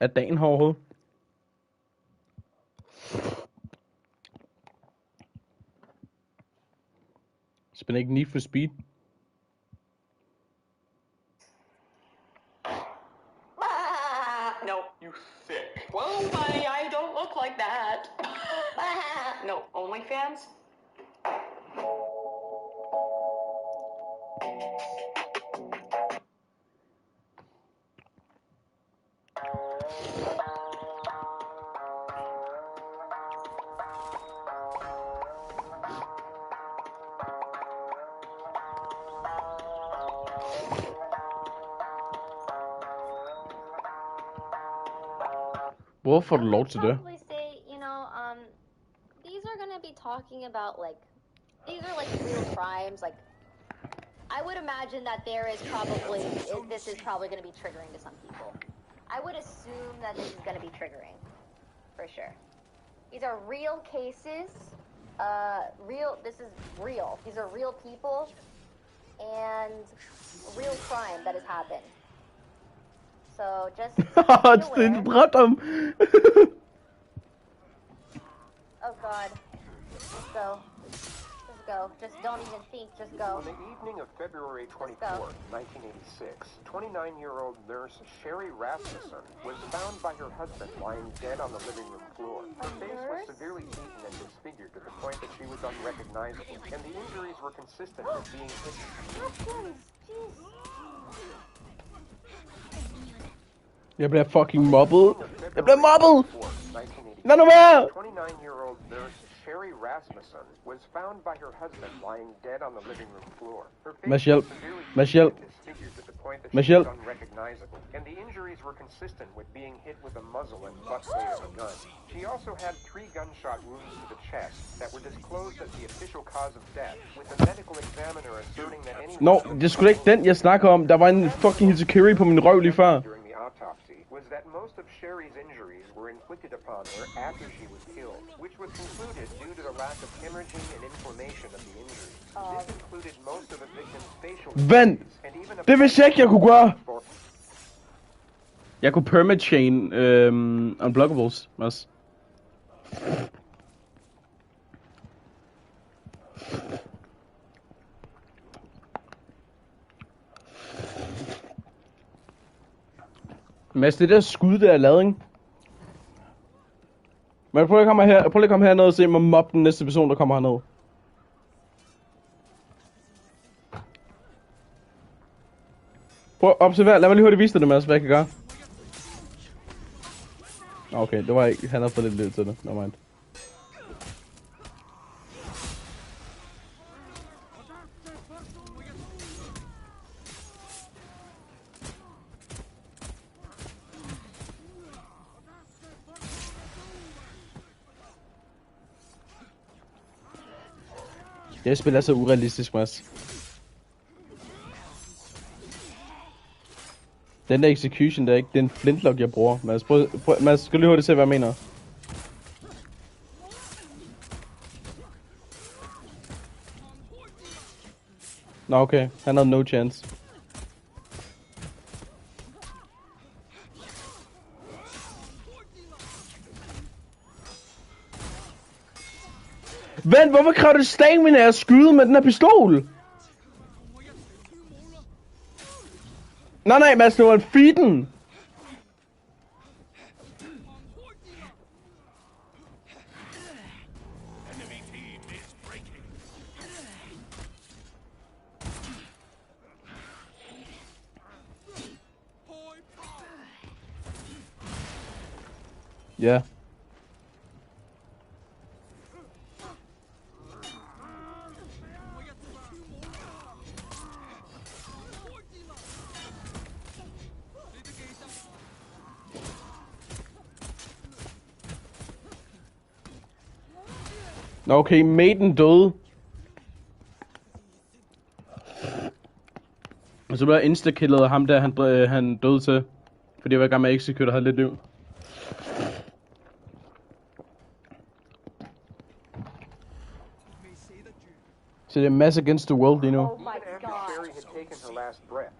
Er dagen her overhovedet? Spiller ikke Need for Speed? No, you sick. Whoa, buddy, I don't look like that. No, OnlyFans? Hvor får du lov til det? Probably say, you know, these are gonna be talking about like, these are like real crimes. Like, I would imagine that there is probably, this is probably gonna be triggering to some people. I would assume that this is gonna be triggering, for sure. These are real cases. This is real. These are real people and real crime that has happened. So just be Det er dræbt ham. Oh God. Just go. Just go. Just don't even think. Just go. On the evening of February 24, 1986, 29-year-old nurse Sherry Rasmussen was found by her husband lying dead on the living room floor. Her face was severely beaten and disfigured to the point that she was unrecognizable, and the injuries were consistent with being hit. Jeg bliver fucking mobbet. Jeg bliver mobbet. Lad nu være. 29-year-old nurse Sherry Rasmussen was found by her husband lying dead on the living room floor. Her face was severely Michelle. disfigured to the point that Michelle. she was unrecognizable, and the injuries were consistent with being hit with a muzzle and butt blade of a gun. She also had 3 gunshot wounds to the chest that were disclosed as the official cause of death, with the medical examiner asserting that any... Nå, det er sgu da ikke den, jeg snakker om. Der var en fucking Hitakiri på min røv lige før. During the autopsy was that most of Sherry's injuries were inflicted upon her after she was killed, which was concluded due to the lack of hemorrhaging and inflammation of the injuries. This included most of the victim's facial Vent! injuries, and even a Det vidste jeg ikke, jeg kunne gøre! Jeg kunne permachain unblockables, Mads. Mads, det der skud der er lavet, ikke? Men prøv lige at komme herned og se mig mobbe den næste person, der kommer herned. Prøv at observere, lad mig lige hurtigt vise dig det, Mads, hvad jeg kan gøre. Okay, det var ikke, han har fået lidt liv til det, no mind. Det spil er så urealistisk, Mads. Den der execution der, ikke? Det er en flintlock, jeg bruger. Mads, skal du lige hurtigt se, hvad jeg mener? Nå, okay. Han havde no chance. Vent, hvorfor kræver det stamina at skyde med den her pistol? Nej, Mads, det var en feeden. Ja. Okay, Maiden døde. Og så blev jeg insta-killet ham der, han døde til. Fordi jeg var i gang med at execute og havde lidt liv. Så det er mass against the world lige nu. Oh my god. Sherry had taken her last breath.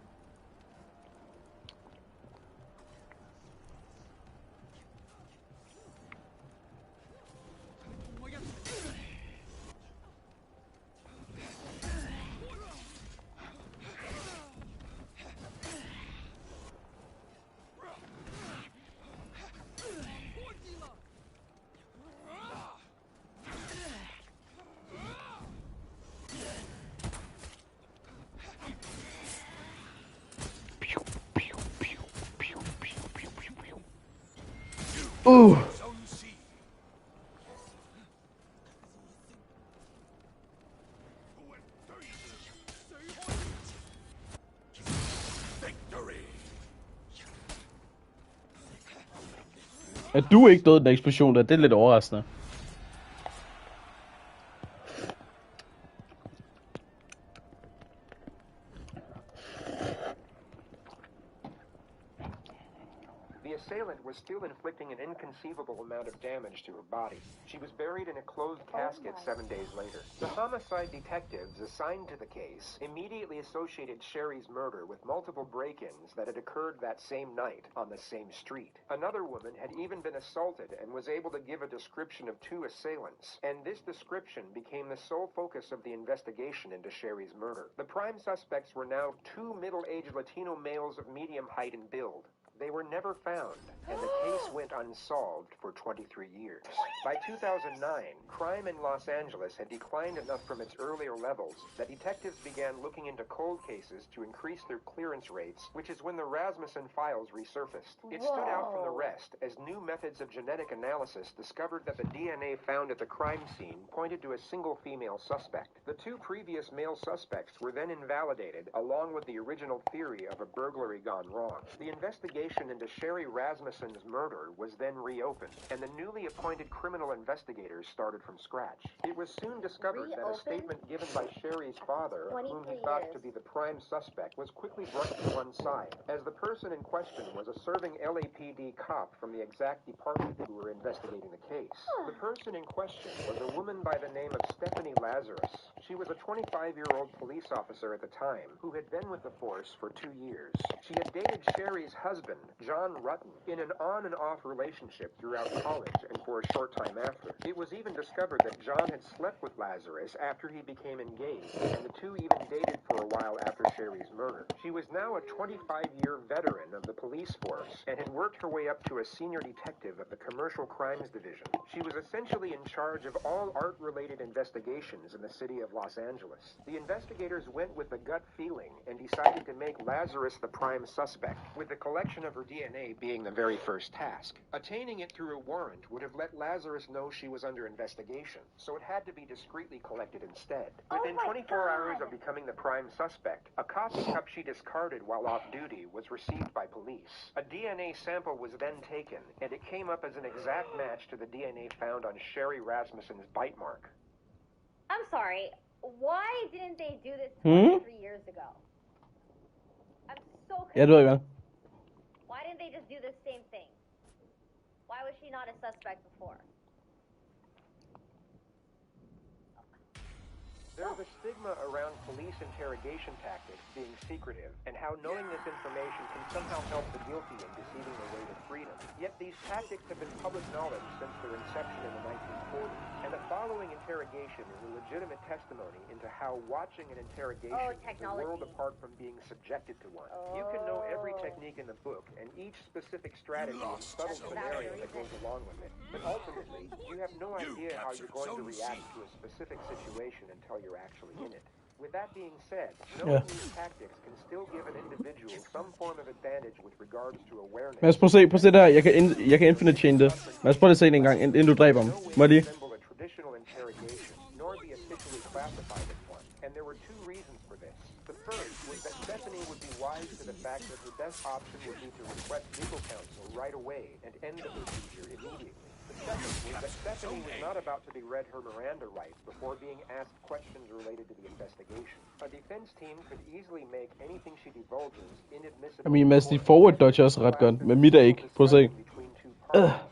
Er du ikke død i den eksplosion der? Det er lidt overraskende. The assailant was still inflicting an inconceivable amount of damage to her body. She was buried in a closed casket 7 days later. The homicide detectives assigned to the case immediately associated Sherry's murder with multiple break-ins that had occurred that same night on the same street. Another woman had even been assaulted and was able to give a description of 2 assailants, and this description became the sole focus of the investigation into Sherry's murder. The prime suspects were now 2 middle-aged Latino males of medium height and build. They were never found, and the case went unsolved for 23 years. By 2009, crime in Los Angeles had declined enough from its earlier levels that detectives began looking into cold cases to increase their clearance rates, which is when the Rasmussen files resurfaced. It stood out from the rest as new methods of genetic analysis discovered that the DNA found at the crime scene pointed to a single female suspect. The 2 previous male suspects were then invalidated, along with the original theory of a burglary gone wrong. The investigation investigation into Sherry Rasmussen's murder was then reopened, and the newly appointed criminal investigators started from scratch. It was soon discovered that a statement given by Sherry's father, whom he thought to be the prime suspect, was quickly brushed to one side, as the person in question was a serving LAPD cop from the exact department who were investigating the case. The person in question was a woman by the name of Stephanie Lazarus. She was a 25-year-old police officer at the time who had been with the force for 2 years. She had dated Sherry's husband, John Rutten, in an on and off relationship throughout college and for a short time after. It was even discovered that John had slept with Lazarus after he became engaged, and the two even dated for a while after Sherry's murder. She was now a 25-year veteran of the police force and had worked her way up to a senior detective of the Commercial Crimes Division. She was essentially in charge of all art-related investigations in the city of Los Angeles. The investigators went with a gut feeling and decided to make Lazarus the prime suspect, with the collection of her DNA being the very first task. Attaining it through a warrant would have let Lazarus know she was under investigation, so it had to be discreetly collected instead. Within 24 hours of becoming the prime suspect, a coffee cup she discarded while off duty was received by police. A DNA sample was then taken, and it came up as an exact match to the DNA found on Sherry Rasmussen's bite mark. I'm sorry. Why didn't they do this 23 years ago? I'm so confused. Ja, det ved jeg godt. Why didn't they just do the same thing? Why was she not a suspect before? There's a stigma around police interrogation tactics being secretive, and how knowing this information can somehow help the guilty in deceiving their way to freedom. Yet these tactics have been public knowledge since their inception in the 1940s, and the following interrogation is a legitimate testimony into how watching an interrogation is a world apart from being subjected to one. You can know every technique in the book, and each specific strategy and subtle scenario that goes along with it. But ultimately, you have no idea how you're going to react to a specific situation until you're actually in it. With that being said, knowing these tactics can still give an individual some form of advantage with regards to awareness. Mads, prøv at se der. Jeg kan infinite chain det. Mads, prøv at se det en gang, inden du dræber ham. Må jeg lige? Traditional interrogation, nor be officially classified as one. And there were two reasons for this. The first was that Stephanie would be wise to the fact that her best option would be to request legal counsel right away and end the procedure immediately. The second was that Stephanie was not about to be read her Miranda rights before being asked questions related to the investigation. A defense team could easily make anything she divulges inadmissible. I mean, Mads, de forward dodger også ret godt, men mit er ikke. Prøv at se.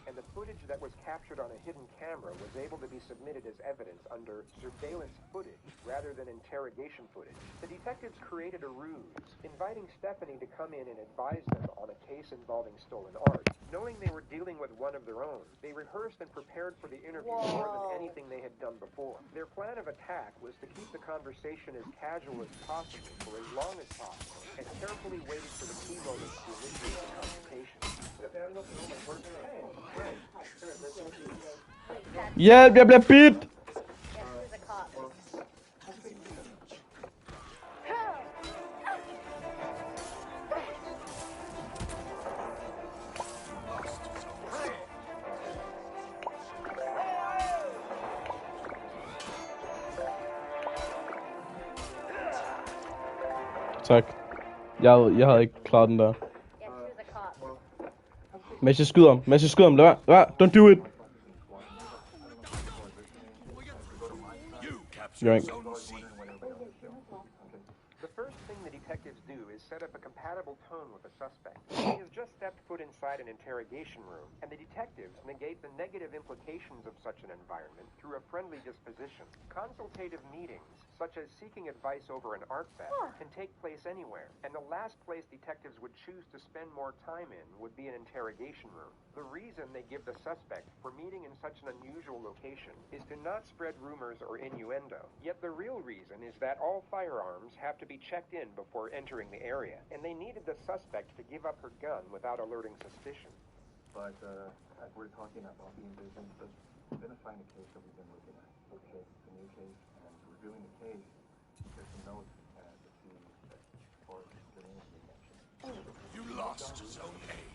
And the footage that was captured on a hidden camera was able to be submitted as evidence under surveillance footage rather than interrogation footage. The detectives created a ruse, inviting Stephanie to come in and advise them on a case involving stolen art. Knowing they were dealing with one of their own, they rehearsed and prepared for the interview more than anything they had done before. Their plan of attack was to keep the conversation as casual as possible for as long as possible, and carefully waited for the key moments to initiate the confrontation. Hjælp, jeg bliver bit! Tak. Jeg havde ikke klaret den der. Mads, jeg skyder ham. Mads, jeg skyder ham. Lad være. Don't do it. Yoink. The first thing the detectives do is set up a compatible tone with the suspect. He has just stepped foot inside an interrogation room, and the detectives negate the negative implications of such an environment through a friendly disposition. Consultative meetings, such as seeking advice over an art fest, can take place anywhere, and the last place detectives would choose to spend more time in would be an interrogation room. The reason they give the suspect for meeting in such an unusual location is to not spread rumors or innuendo. Yet the real reason is that all firearms have to be checked in before entering the area, and they needed the suspect to give up her gun without alerting suspicion. But as we're talking about the invasion, we're going to find a case that we've been looking at. Okay, it's a new case, and reviewing the case, there's some notes that the Forrest Grenade mentioned.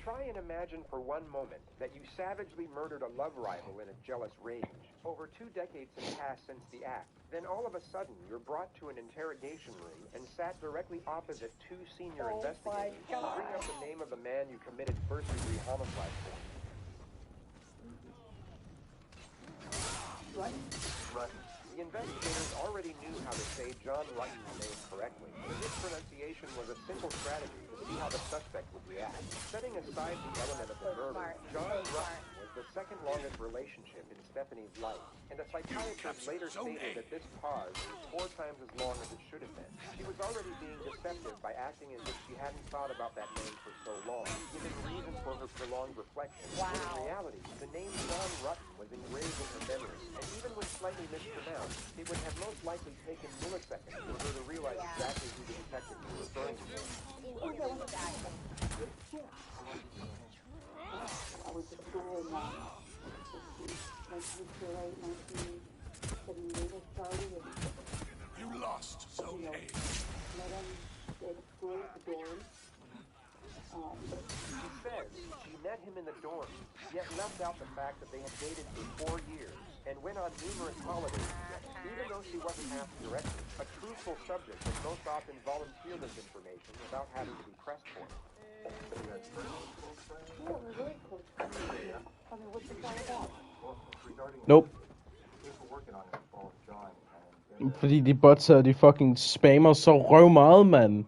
Try and imagine for one moment that you savagely murdered a love rival in a jealous rage. Over 2 decades have passed since the act. Then all of a sudden, you're brought to an interrogation room and sat directly opposite 2 senior investigators who bring up the name of the man you committed first-degree homicide for. The investigators already knew how to say John Rutten's name correctly. The mispronunciation was a simple strategy to see how the suspect would react. Setting aside the element of the murder, John Rutten was the second longest relationship in Stephanie's life, and a psychiatrist later stated that this pause was 4 times as long as it should have been. She was already being deceptive by acting as if she hadn't thought about that name for so long, giving reason for her prolonged reflection. When in reality, the name John Rutten was engraved in her memory, and even when slightly mispronounced, it would have most likely taken milliseconds for her to realize exactly who the detective was referring to. I was at school in 1978 I started, and you lost Zone A. Met him at school at the dorm. She says she met him in the dorm, yet left out the fact that they had dated for 4 years and went on numerous holidays together. Even though she wasn't asked directly, a truthful subject would most often volunteer this information without having to be pressed for it. Yeah, we're really close. I mean, what's this all about? Nope. Things we're working on involves John and Fordi de bots og de fucking spammer så røv meget, mand.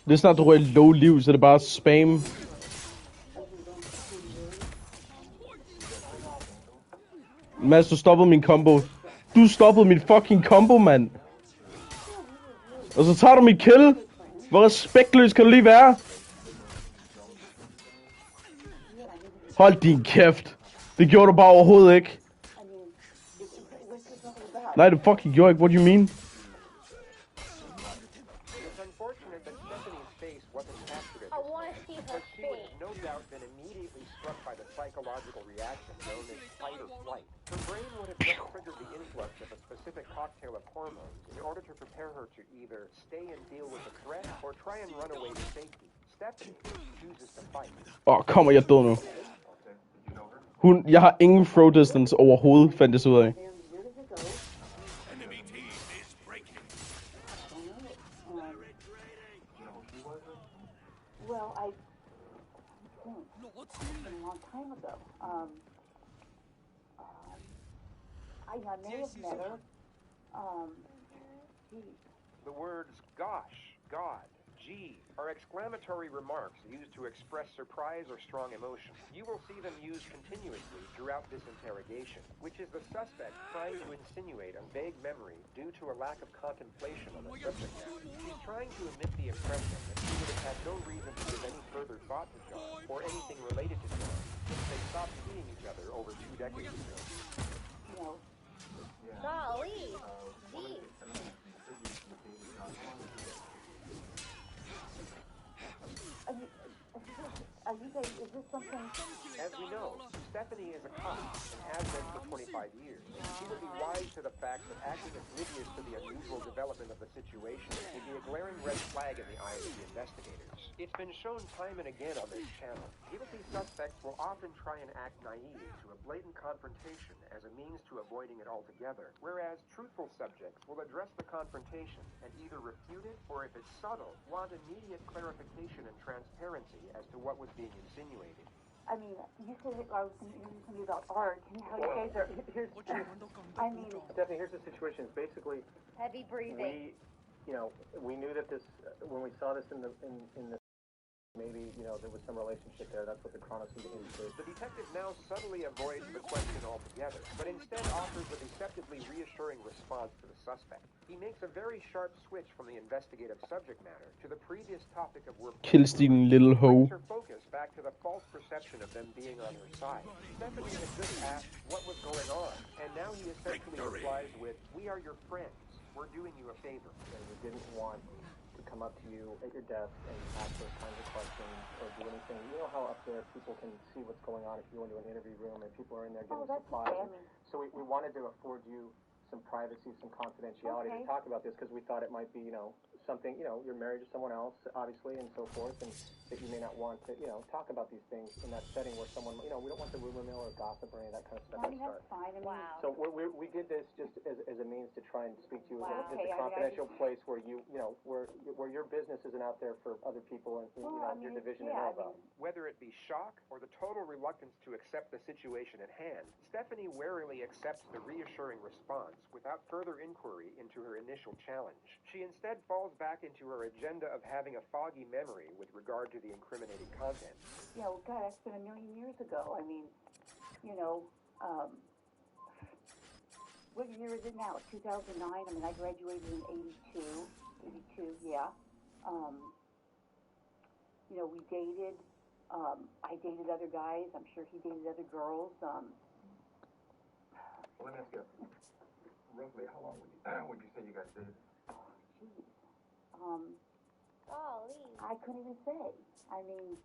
Det er snart du rører low liv, så det er bare spam. Mads, du stoppede min combo. Du stoppede min fucking combo, mand. Og så tager du mit kill. Hvor respektløs kan du lige være? Hold din kæft. Det gjorde du bare overhovedet ikke. Nej, det fucking gjorde ikke. What do you mean? It's unfortunate that Stephanie's face wasn't captured at this point, but she would have no doubt been immediately struck by the psychological reaction known as fight or flight. Her brain would have just triggered the influx of a specific cocktail of hormones in order to prepare her to either stay and deal with the threat or try and run away to safety. Stephanie chooses to fight. Kommer jeg død nu. Jeg har ingen throw distance overhovedet, fandt jeg så ud af. Well, I think a long time ago. I may have met her. The words gosh, God, gee are exclamatory remarks used to express surprise or strong emotion. You will see them used continuously throughout this interrogation, which is the suspect trying to insinuate a vague memory due to a lack of contemplation on the subject matter. She's trying to emit the impression that she would have had no reason to give any further thought to John or anything related to John since they stopped seeing each other over 2 decades ago. No. Golly. Is this something? As we know, Stephanie is a cop and has been for 25 years. She would be wise to the fact that acting oblivious to the unusual development of the situation would be a glaring red flag in the eyes of the investigators. It's been shown time and again on this channel. Guilty suspects will often try and act naive to a blatant confrontation as a means to avoiding it altogether, whereas truthful subjects will address the confrontation and either refute it or, if it's subtle, want immediate clarification and transparency as to what was being insinuated. I mean, you said I was going to interview somebody about art and how you guys are. I mean, Stephanie, here's the situation. It's basically Heavy breathing. we knew that this when we saw this in the maybe there was some relationship there. That's what the Chronos indicated. The detective now subtly avoids the question altogether, but instead offers a deceptively reassuring response to the suspect. He makes a very sharp switch from the investigative subject matter to the previous topic of work. Kills din little hoe. Her focus back to the false perception of them being on her side. Stephanie had just asked what was going on, and now he essentially replies with, "We are your friends. We're doing you a favor." And we didn't want to come up to you at your desk and ask those kinds of questions or do anything. You know how up there people can see what's going on if you go into an interview room and people are in there getting supplies. So we wanted to afford you some privacy, some confidentiality Okay. to talk about this because we thought it might be, something, you're married to someone else, obviously, and so forth, and that you may not want to, talk about these things in that setting where someone, we don't want the rumor mill or gossip or any of that kind of stuff. I mean, that's fine. I mean, Wow. So we did this just as a means to try and speak to you Wow. as Okay, a confidential place where where your business isn't out there for other people and your division to know about. Whether it be shock or the total reluctance to accept the situation at hand, Stephanie warily accepts the reassuring response without further inquiry into her initial challenge. She instead falls back into her agenda of having a foggy memory with regard to the incriminating content. God, that's been a million years ago. I mean, what year is it now? 2009? I mean, I graduated in 82. 82, yeah. We dated. I dated other guys. I'm sure he dated other girls. Well, let me ask you, roughly how long would you say you guys dated? Jeez. Golly. I couldn't even say. I mean,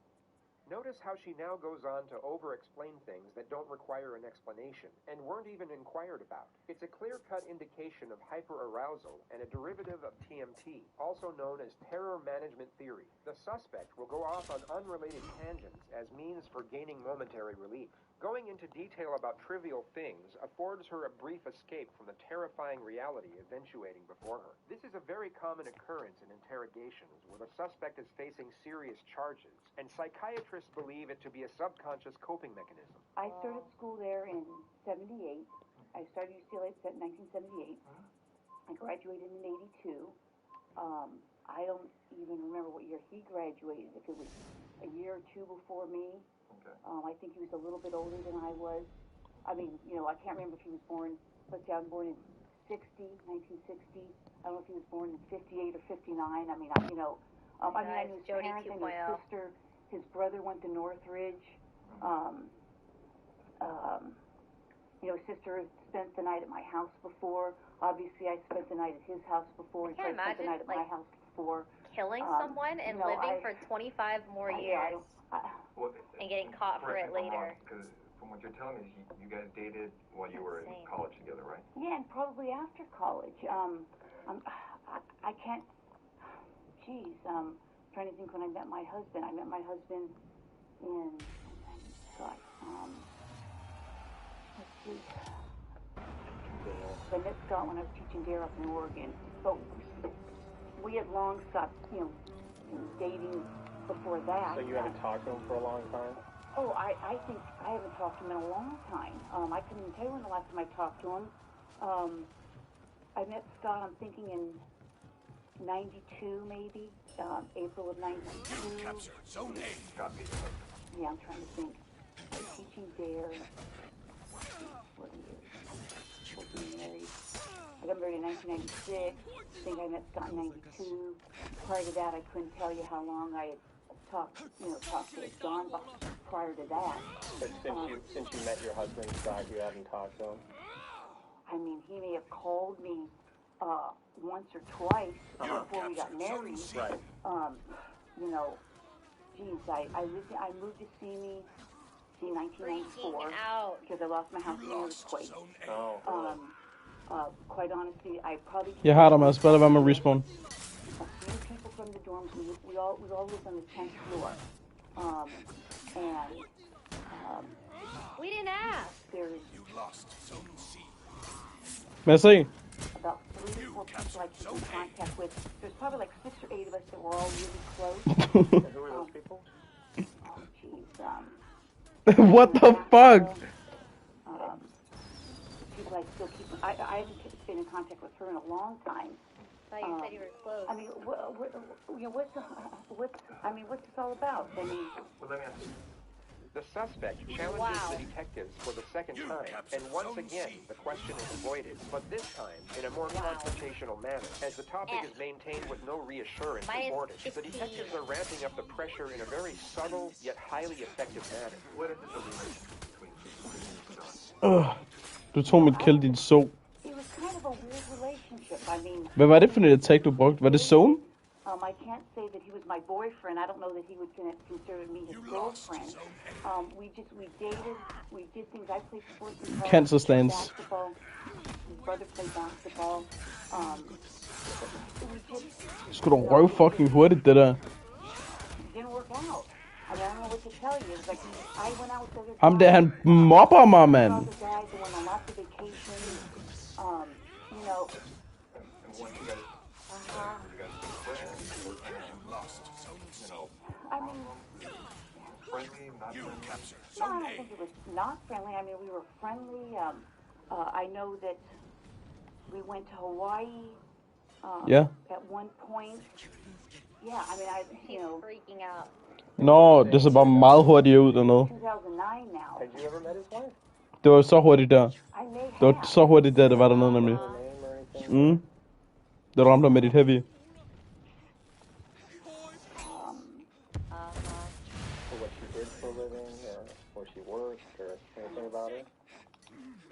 Notice how she now goes on to over-explain things that don't require an explanation and weren't even inquired about. It's a clear-cut indication of hyperarousal and a derivative of TMT, also known as terror management theory. The suspect will go off on unrelated tangents as means for gaining momentary relief. Going into detail about trivial things affords her a brief escape from the terrifying reality eventuating before her. This is a very common occurrence in interrogations where the suspect is facing serious charges, and psychiatrists believe it to be a subconscious coping mechanism. I started school there in 78. I started UCLA in 1978. I graduated in 82. I don't even remember what year he graduated, if it was a year or two before me. I think he was a little bit older than I was. I mean, I can't remember if he was born, let's say I'm born in 1960. I don't know if he was born in 58 or 59. I mean, I knew his Jody parents, I knew 2.0. his sister. His brother went to Northridge. His sister spent the night at my house before. Obviously, I spent the night at his house before. I can't spent the night imagine, at my house before. Killing someone and living for 25 more years and getting caught for it later. Because from what you're telling me, you guys dated while you were in college together, right? Yeah, and probably after college. I can't. Geez, trying to think when I met my husband. I met my husband in. Let's see. I met Scott when I was teaching there up in Oregon, but we had long stopped, dating before that. So you haven't talked to him for a long time? Oh, I think I haven't talked to him in a long time. I couldn't even tell you when the last time I talked to him. I met Scott, I'm thinking in 92 maybe, April of 92. Capture Zone A. Yeah, I'm trying to think. I was teaching there. What year? We'll be married. I got married in 1996. I think I met Scott in 92. Prior to that, I couldn't tell you how long I had talked to John prior to that. But since you met your husband, Scott, you haven't talked to him? I mean, he may have called me once or twice before we got married. Right. I moved to Simi in 1994 because I lost my house in the earthquake. Quite honestly, I probably Jeg har dig, Mads. Bare lad være med at respawn. a few people from the dorms. We all lived on the 10th floor, and we didn't ask. There's Må jeg se? about 3 or 4 people I keep in contact with. There's probably like 6 or 8 of us that were all really close. And who are those people? Oh, jeez. What the fuck? People I still keep. I haven't been in contact with her in a long time. I thought you said you were close. I mean, what's this all about? I mean, well, let me ask you. The suspect challenges the detectives for the second time, and once again, the question is avoided, but this time in a more confrontational manner, as the topic is maintained with no reassurance afforded. The detectives are ramping up the pressure in a very subtle, yet highly effective manner. What is the relationship between Christian and Scott? Du tog mit kill din so. it was kind of a weird relationship. I mean, Hvad var det for et attack, du brugte? Var det zone? I can't say that he was my boyfriend. I don't know that he would consider me his girlfriend. We dated. We did things. I played sports and Cancer slants. basketball. his brother played basketball. Skulle du røve fucking hurtigt, det der? It didn't work out. I mean, I don't know what to tell you. It's like I went out with the other guys. Ham der, han mobber mig, mand. All the guys that went on lots of vacations. You know. And once you guys, you guys lost, so you know. I mean, friendly, not friendly. No, I don't think it was not friendly. I mean, we were friendly. I know that we went to Hawaii. Yeah. At one point. Yeah, I mean, you know. Freaking out. Nå, det ser bare meget hurtigt ud dernede. 2009 now. Had you ever met his wife? Det var så hurtigt der. I may Det var have. så hurtigt der, det var dernede nemlig. Det ramte dig med dit heavy. For what she did for a living, or where she worked, or anything about her?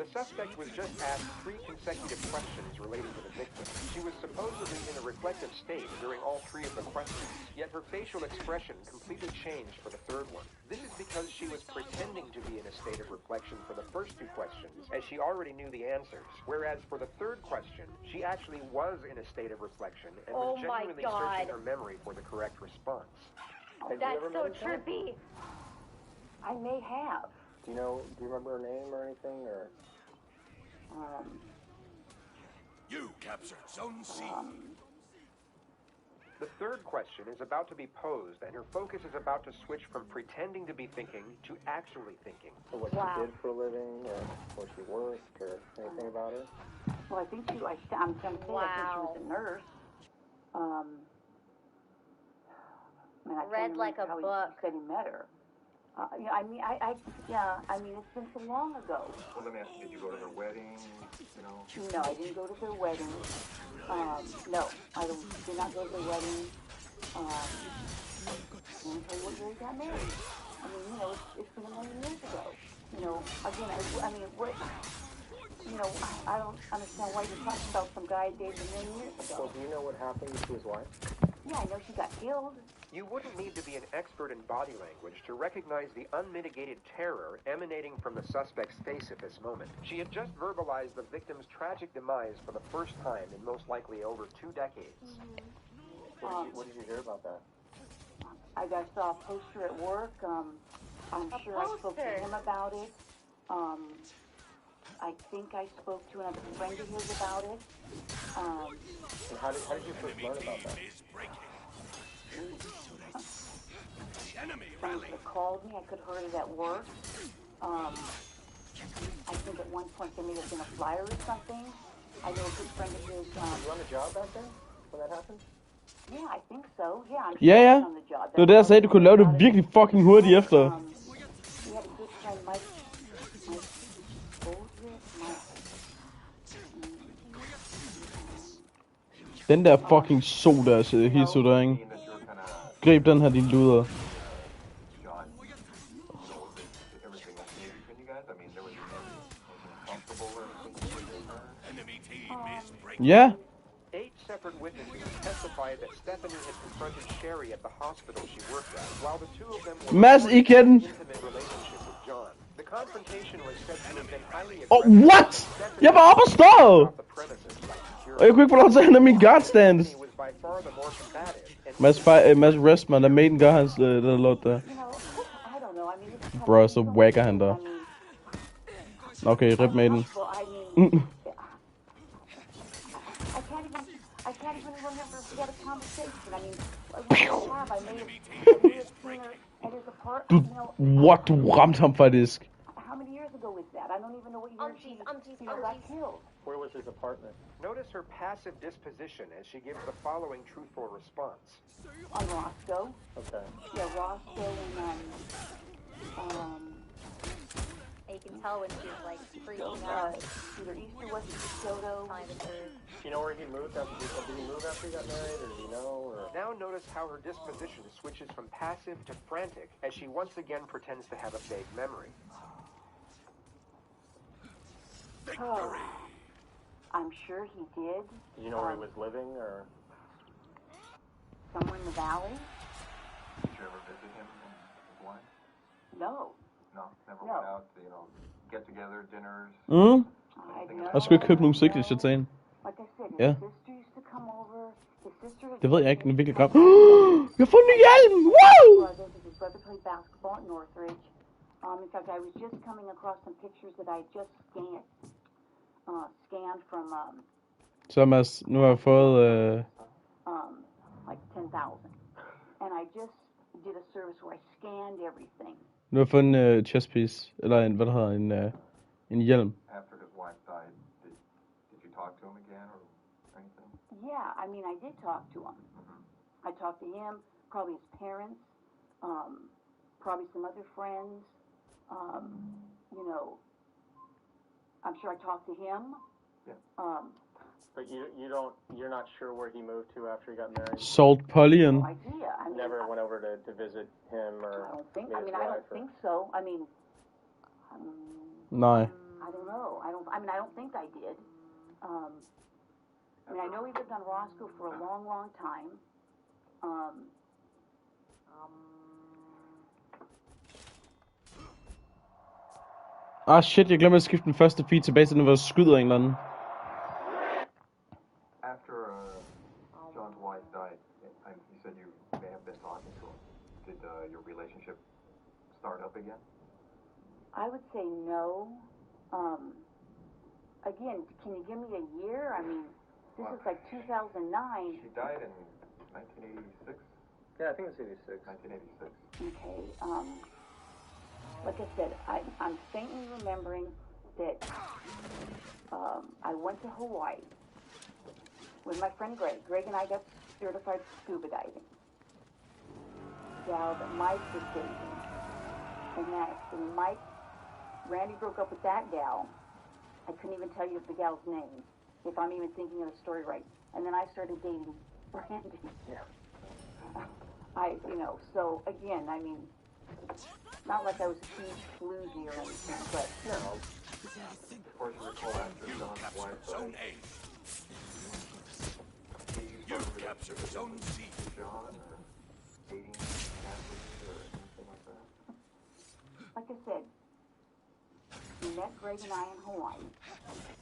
The suspect was just asked 3 consecutive questions relating to the victim. She was supposedly in a reflective state during all 3 of the questions, yet her facial expression completely changed for the 3rd one. This is because she was pretending to be in a state of reflection for the first 2 questions, as she already knew the answers, whereas for the 3rd question, she actually was in a state of reflection and was genuinely searching her memory for the correct response. That's so trippy. I may have. Do you remember her name or anything, or? You captured Zone C. The 3rd question is about to be posed, and her focus is about to switch from pretending to be thinking to actually thinking. For what she did for a living, or where she worked, or anything about her? Well, I think I'm going to say I think she was a nurse. Read like a book. Said he met her. I mean, I mean, it's been so long ago. Well, let me ask you, did you go to their wedding, you know? No, I didn't go to their wedding. No, I did not go to their wedding. I didn't tell you what year he got married. I mean, you know, it's been a million years ago. You know, again, I mean, what, you know, I don't understand why you're talking about some guy dated a million years ago. Well, do you know what happened to his wife? Yeah, I know she got killed. You wouldn't need to be an expert in body language to recognize the unmitigated terror emanating from the suspect's face at this moment. She had just verbalized the victim's tragic demise for the first time in most likely over 2 decades. What did you hear about that? I saw a poster at work. I'm sure I spoke to him about it. I think I spoke to another friend of his about it. And how did you first learn about that? Someone called me. I could have heard it at work. I think at one point there may have been a flyer or something. I know a good friend of his. Were you on the job back then when that happened? Yeah, I think so. Yeah, I'm Ja, sure ja. I was on the job. Det var det, jeg sagde, du kunne lave det virkelig fucking hurtigt efter. We had a good friend, Mike Den der fucking sol der, Hisu der, ikke? Grib den her, din luder. Ja. 8 separate witnesses testified that Stephanie had confronted Sherry at the hospital she worked at, while the 2 of them were Mads, I in kan. an intimate relationship with John. The confrontation was said to have been highly Oh, aggressive. what? Jeg var oppe og stå! Og jeg kunne ikke få lov til at hente min guard stands. Mads rest, man. Lad Maiden gøre hans der lort der. Bro, så whacker han der. Okay, rip Maiden. I can't even remember if we had a conversation. I mean, I may have seen her at his apartment. What? Du ramte ham faktisk. How many years ago was that? I don't even know what year she got killed. Where was his apartment? Notice her passive disposition as she gives the following truthful response. On Roscoe. Okay. Yeah, Roscoe and You can tell when she's like freaking out. Either East or West DeSoto. Do you know where he moved after? Did he move after he got married, or do you know? Or? Now notice how her disposition switches from passive to frantic as she once again pretends to have a vague memory. Oh, I'm sure he did. Do you know where he was living, or? Somewhere in the valley. Did you ever visit him and his wife? No. No, never went out to, you know, get together, dinners. I Jeg skulle ikke købe nogle signature til hende. Like I said, his Ja. sister used to come over. His sister Det ved jeg ikke, den er virkelig grim. Jeg har fundet en hjelm! Woo! His brother played basketball at Northridge. In fact, I was just coming across some pictures that I just scanned from Så Mads, nu har jeg fået... like 10,000. And I just did a service where I scanned everything. Nu har jeg fået en chest piece, eller en, hvad der hedder, en hjelm. After his wife died, did you talk to him again or anything? Yeah, I mean, I did talk to him. I talked to him, probably his parents, probably some other friends. You know, I'm sure I talked to him. Yeah. But you're not sure where he moved to after he got married? Salt Polyon. No idea. I mean, Never went over to visit him or I don't think. meet I his mean, I don't wife or- think so. I mean, Nej. I don't know. I don't think I did. I mean, I know he lived on Roscoe for a long, long time. Ah shit, jeg glemte at skifte den første feed tilbage til den, hvor jeg skyder en eller anden. After John's wife died, you said you may have been talking to him. Did your relationship start up again? I would say no. Again, can you give me a year? I mean, this is like 2009. She died in 1986? Yeah, I think it's 86. 1986. Okay. Like I said, I'm faintly remembering that I went to Hawaii with my friend Greg. Greg and I got certified scuba diving. Gal that Mike was dating. And Mike, Randy broke up with that gal. I couldn't even tell you the gal's name, if I'm even thinking of the story right. And then I started dating Randy. Yeah. So again, I mean, not like I was a huge floozy or anything, but no. Of course, you recall after John's wife died. You captured Zone C. John or dating Kathleen or anything like that? like I said, we met Greg and I in Hawaii.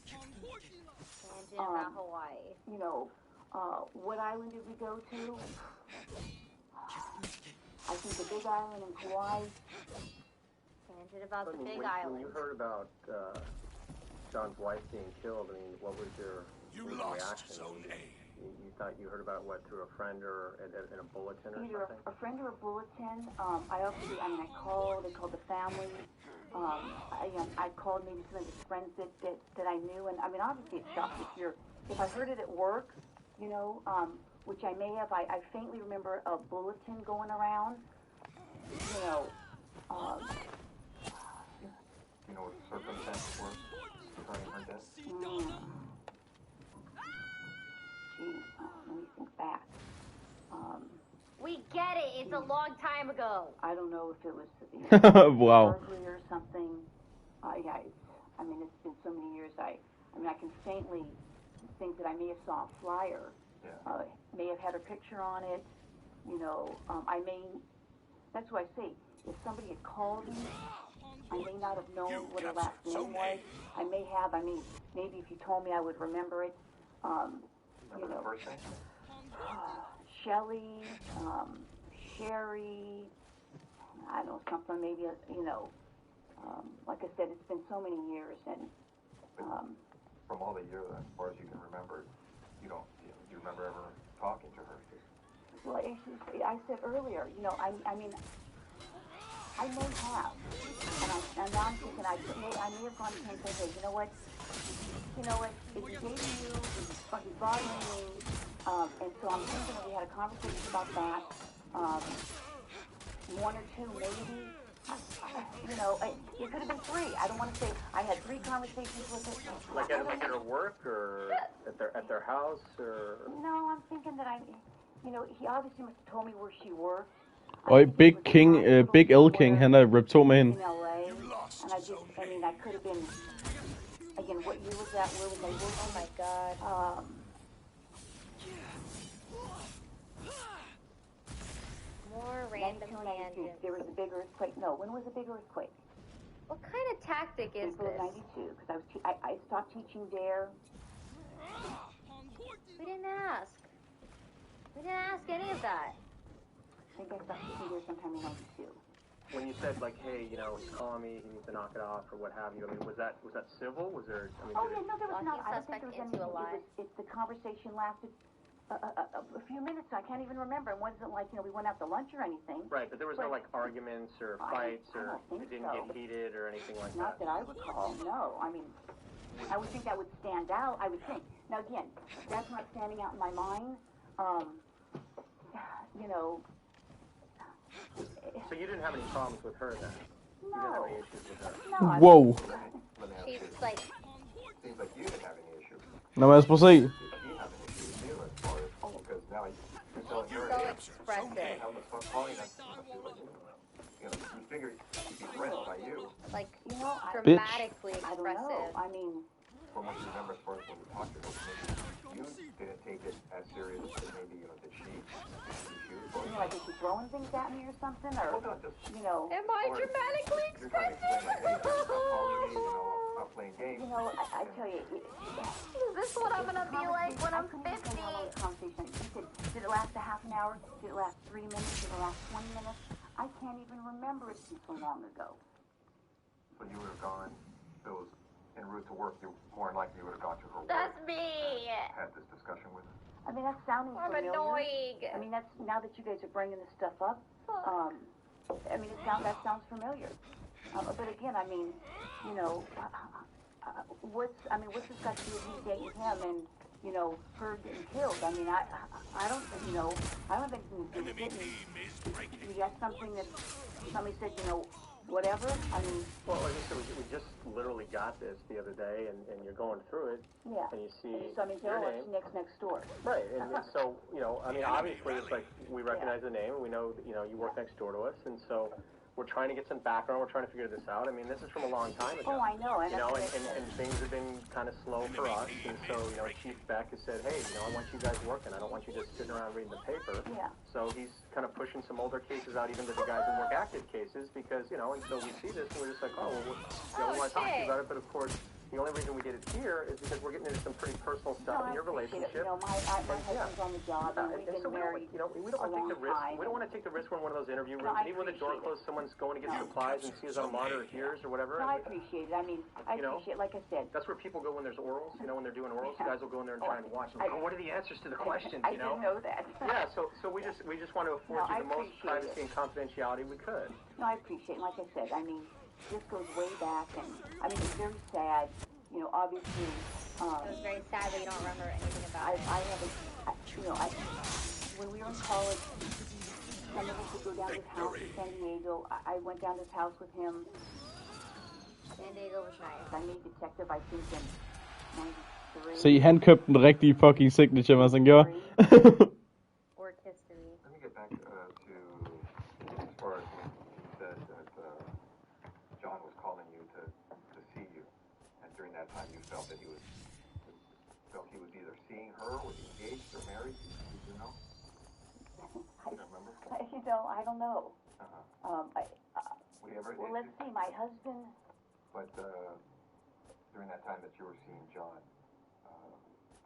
Tangent about Hawaii. You know, what island did we go to? I think the Big Island in Hawaii. Tangent about the Big when Island. you heard about John's wife being killed, I mean, what was your reaction? Zone A. You thought you heard about what, through a friend or in a bulletin or Either something? a friend or a bulletin. I called the family. I called maybe some of his friends that I knew, and I mean, obviously it shocked if I heard it at work, you know, which I may have. I faintly remember a bulletin going around, you know. You know what the circumstances were regarding her death? Let me think back. We get it. It's a long time ago. I don't know if it was Wow. burglary or something. I mean, it's been so many years. I can faintly think that I may have saw a flyer. Yeah. May have had her picture on it. You know, that's why I say, if somebody had called me, I may not have known what her last name was. I may have. I mean, maybe if you told me, I would remember it. You know, First name? Shelley, Sherry, I don't know, something maybe, like I said, it's been so many years, and From all the years, as far as you can remember, do you remember ever talking to her? well, I said earlier, you know, I mean, I may have, and now I'm thinking I may have gone to him and said, hey, you know what, if he's dating you, or he's bothering me, and so I'm thinking that we had a conversation about that, one or two maybe, you know, it could have been three. I don't want to say I had 3 conversations with it. Like at her work or at their house or? No, I'm thinking that he obviously must have told me where she worked. Og Big L King, han har ripped 2 med hende. In LA, and I could have been, again, what year was that? Where was I working? Oh my God. More random tangents. There was a big earthquake. No, when was the big earthquake? What kind of tactic is April of this? 92, because I stopped teaching there. We didn't ask. We didn't ask any of that. I think I stopped teaching there sometime in 92. When you said like, hey, you know, he's calling me, he needs to knock it off or what have you. I mean, was that civil? Was there? I mean, Oh did yeah, no, there was not. I don't think suspect there was into anything. a lie. It's the conversation lasted a few minutes. I can't even remember. It wasn't like we went out to lunch or anything. Right, but there was no like arguments or fights or it didn't get heated or anything like Not that I recall. No, I mean, I would think that would stand out. I would think. Now again, that's not standing out in my mind. You know. So you didn't have any problems with her then? You didn't have any issues with her? No. Wow. She's like... Seems like you didn't have any issue. Nå lad os prøve at se. Did she have an issue with you as far as, because now you're telling her, So expressive. how the fuck calling us? You know, you figure she'd be threatened by you. Like, you know, dramatically I don't know. expressive. I mean, From what you remember as far as when we talked to her, maybe you didn't take it as serious as maybe, you know, did she? you know, like is she throwing things at me or something, or you know? Am I dramatically You're trying to explain, like, hey, stop calling me, you know, stop playing games. You know, I tell you. Is this what I'm gonna be like when I'm 50? Conversation. She said, did it last a half an hour? Did it last 3 minutes? Did it last 20 minutes? I can't even remember it since so long ago. So you would have gone, if it was en route to work, you more than likely you would have gone to her work. That's me. Had this discussion with her. I mean, that's sounding I'm familiar. annoying. I mean, that's now that you guys are bringing this stuff up. I mean, that sounds familiar. But again, I mean, you know, what's this got to do with me dating him and, you know, her getting killed? I mean, I don't, you know, I don't think it's getting. You got something that somebody said, you know, whatever. I mean, well, like I said, we just literally got this the other day, and you're going through it. Yeah. And you see so I mean, your it's name. next door. Right, and so, you know, I mean, obviously, it's like we recognize the name, and we know that, you know, you work next door to us, and so we're trying to get some background. We're trying to figure this out. I mean, this is from a long time ago. Oh, I know. You know, and things have been kind of slow for us, and so, you know, Chief Beck has said, hey, you know, I want you guys working. I don't want you just sitting around reading the paper. Yeah. So he's kind of pushing some older cases out, even to the guys in work active cases, because, you know, and so we see this, and we're just like, oh, well, you know, we want to talk to you about it, but of course, the only reason we did it here is because we're getting into some pretty personal stuff in your relationship. You know, my husband's on the job, and we've been married you know, we don't want to take the risk. We don't want to take the risk when one of those interview rooms, even with the door closed, someone's going to get supplies and sees on a monitor or hears or whatever. No, I appreciate it. I mean, I appreciate, like I said. That's where people go when there's orals. You know, when they're doing orals, guys will go in there and try and watch. Like, oh, what are the answers to the questions? You know? I didn't know that. Yeah, so we just want to afford you the most privacy and confidentiality we could. No, I appreciate it. Like I said, I mean, this goes way back, and I mean, it's very sad. You know, obviously. It was very sad that you don't remember anything about it. I haven't, you know, when we were in college, some of us would go down to his house in San Diego. I went down to his house with him. San Diego was nice. I made detective, I think, in 93. Se, han købte den rigtige fucking signature, hvad han gjorde. Work history. Let me get back to as far as you said that John was calling you to see you, and during that time you felt that he was either seeing her, was he engaged or married? Did you know? You don't remember? You know, I don't know. Well, let's see, my husband. But during that time that you were seeing John,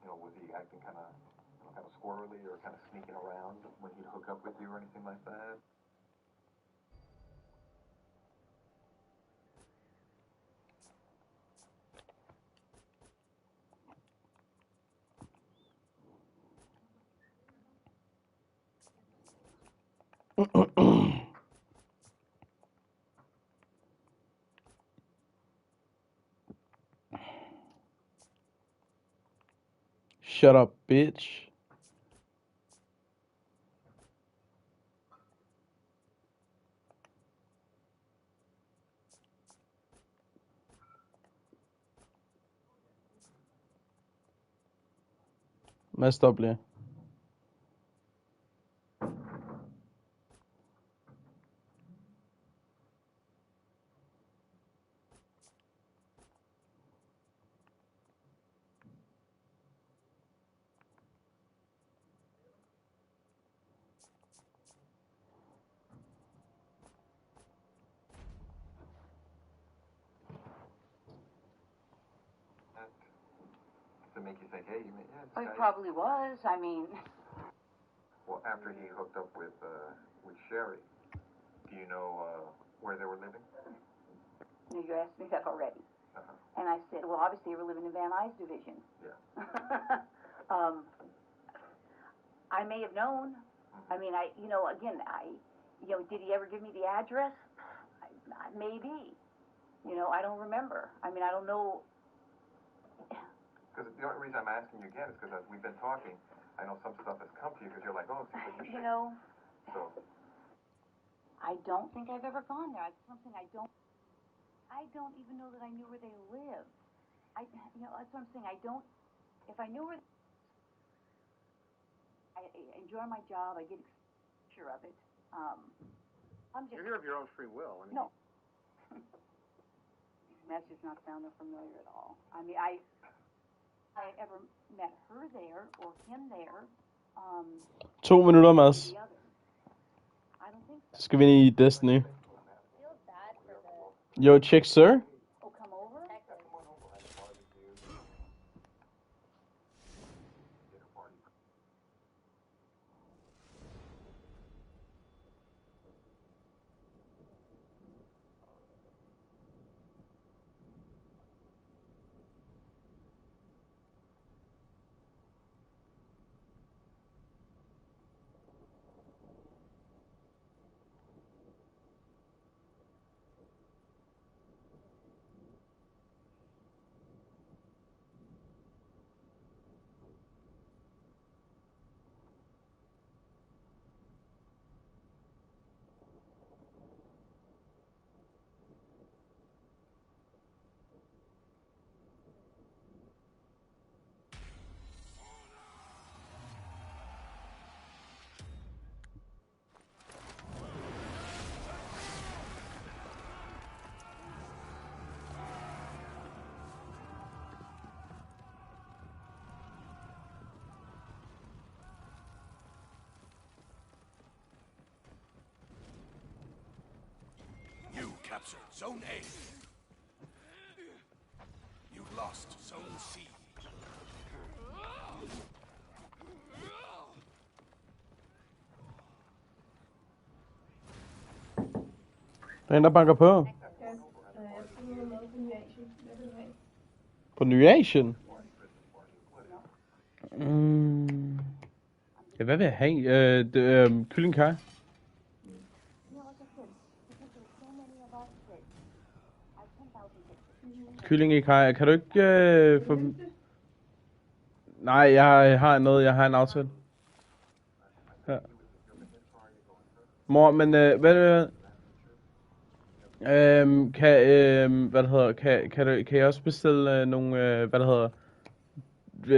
you know, was he acting kind of squirrely or kind of sneaking around when he'd hook up with you or anything like that? Shut up, bitch. Messed up, lige. make you think, hey, yeah, Oh, he probably was. I mean, well, after he hooked up with Sherry, do you know where they were living? you asked me that already. And I said, well, obviously you were living in Van Nuys division. Yeah. I may have known. I mean, did he ever give me the address? Maybe. I don't remember. I mean, I don't know. Because the only reason I'm asking you again is because as we've been talking, I know some stuff has come to you because you're like, oh, it seems like you should. So. I don't think I've ever gone there. It's something I don't even know that I knew where they live. That's what I'm saying. If I knew where, I enjoy my job. I get exposure of it. You're here of your own free will. I mean, no. That's just not sounding familiar at all. I mean, I ever met her there or him there. 2 minutter, Mads. I don't think so. Så skal vi ind i Destiny. Yo, check, sir. Oh, come over? You captured Zone A. You lost Zone C. Der er en, der banker på. På Nyation? Ja, hvad vil jeg have? Kyllingkaj? Kylling i kaj. Kan du ikke få dem? Nej, jeg har noget. Jeg har en aftale. Ja. Mor, men hvad er det? Kan jeg også bestille nogle,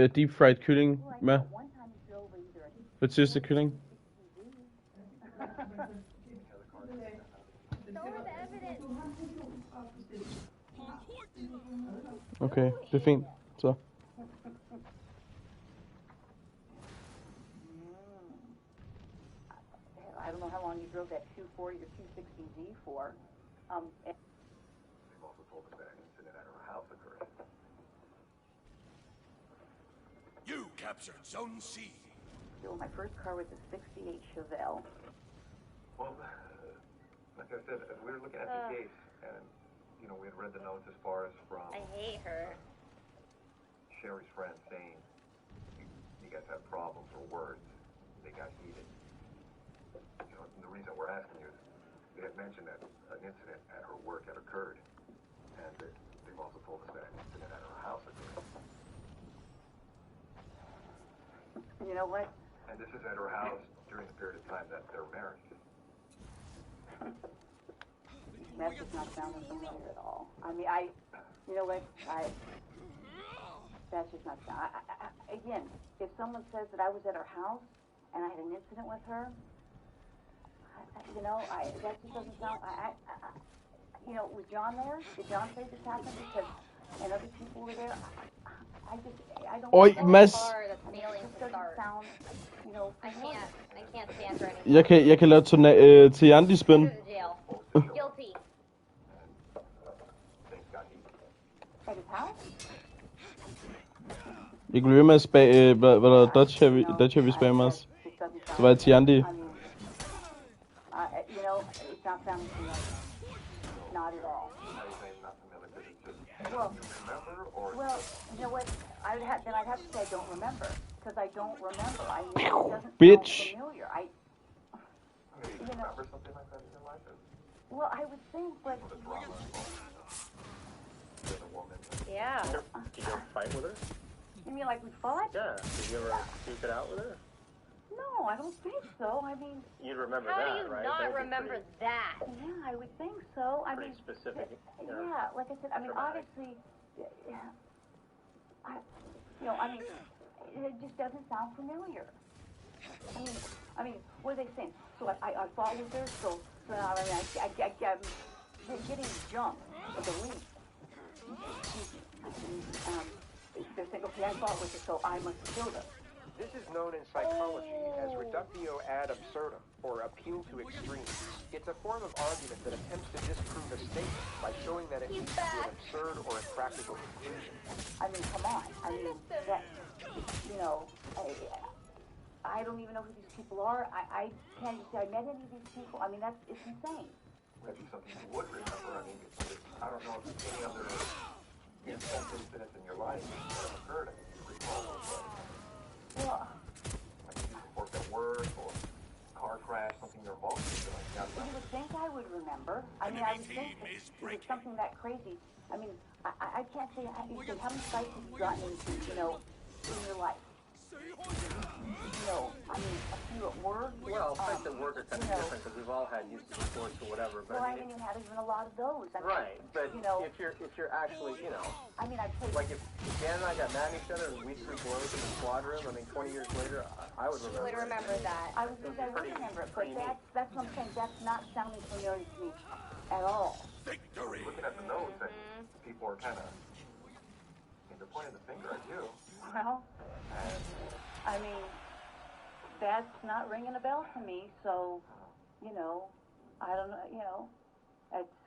deep fried kylling med? Rotistet kylling? Okay, det er fint, så. I don't know how long you drove that 240 or 260Z for. They've also told us that an incident at her house occurred. You captured Zone C. So my first car was a 68 Chevelle. Well, like I said, as we were looking at the case, and we had read the notes as far as from I hate her. Sherry's friend saying you guys had problems or words. They got heated. And the reason we're asking you is they had mentioned that an incident at her work had occurred, and they've also told us that an incident at her house occurred. You know what? And this is at her house during the period of time that they're married. That's just not sounding familiar at all. I mean, that's just not sounding. Again, if someone says that I was at her house and I had an incident with her, that just doesn't sound. Was John there? Did John say this happened and other people were there? I don't. Oj, Mads. I can't stand for anything. Jeg kan lave til Andy-spin. Guilty. At his house? Jeg blev ved med at hvad der Dutch Heavy spammer os. Så var jeg til Andy. You know, it's not sounding familiar. Not at all. Well, you know what? I'd have to say I don't remember, because I don't remember. I mean, it doesn't Bitch. sound familiar. You know. Remember something like that in your life? Well, I would think, but. Yeah. Did you ever fight with her? You mean like we fought? Yeah. Did you ever duke it out with her? No, I don't think so. I mean. You'd remember How that, do you right? not That would be remember that? Yeah, I would think so. I pretty mean. specific. Yeah, like I said, I mean, obviously, it just doesn't sound familiar. I mean, what are they saying? So I fought with her, so I mean, I'm getting jumped at the least. They're saying, okay, I fought with her, so I must kill her. This is known in psychology as reductio ad absurdum, or appeal to extremes. It's a form of argument that attempts to disprove a statement by showing that it leads to an absurd or impractical conclusion. I mean, come on. I mean, that, you know, I don't even know who these people are. I can't even say I met any of these people. I mean, it's insane. Maybe something you would remember. I mean, I don't know if any other incidents in your life that have occurred and you recall those. Well, like you report at work or car crash, something you're involved in. You would think I would remember. I mean, I would think it was something that crazy. I mean, I can't say how many fights have you gotten into, you know, in your life. You know, I mean, a few at work. Well, fights at work are kind of different because we've all had youth sports or whatever. But well, I mean, you had even a lot of those. I mean, right, but you know, if you're actually, you know, I mean, I played. Like if Dan and I got mad at each other and we threw blows in the squad room, I mean, 20 years later, I would remember. You would remember that. I would think I would remember it, but that's what I'm saying. That's not sounding familiar to me at all. Victory. Looking at the notes, and people are kind of they're pointing the finger at you. Well, I mean, that's not ringing a bell to me. So, you know, I don't know. You know, it's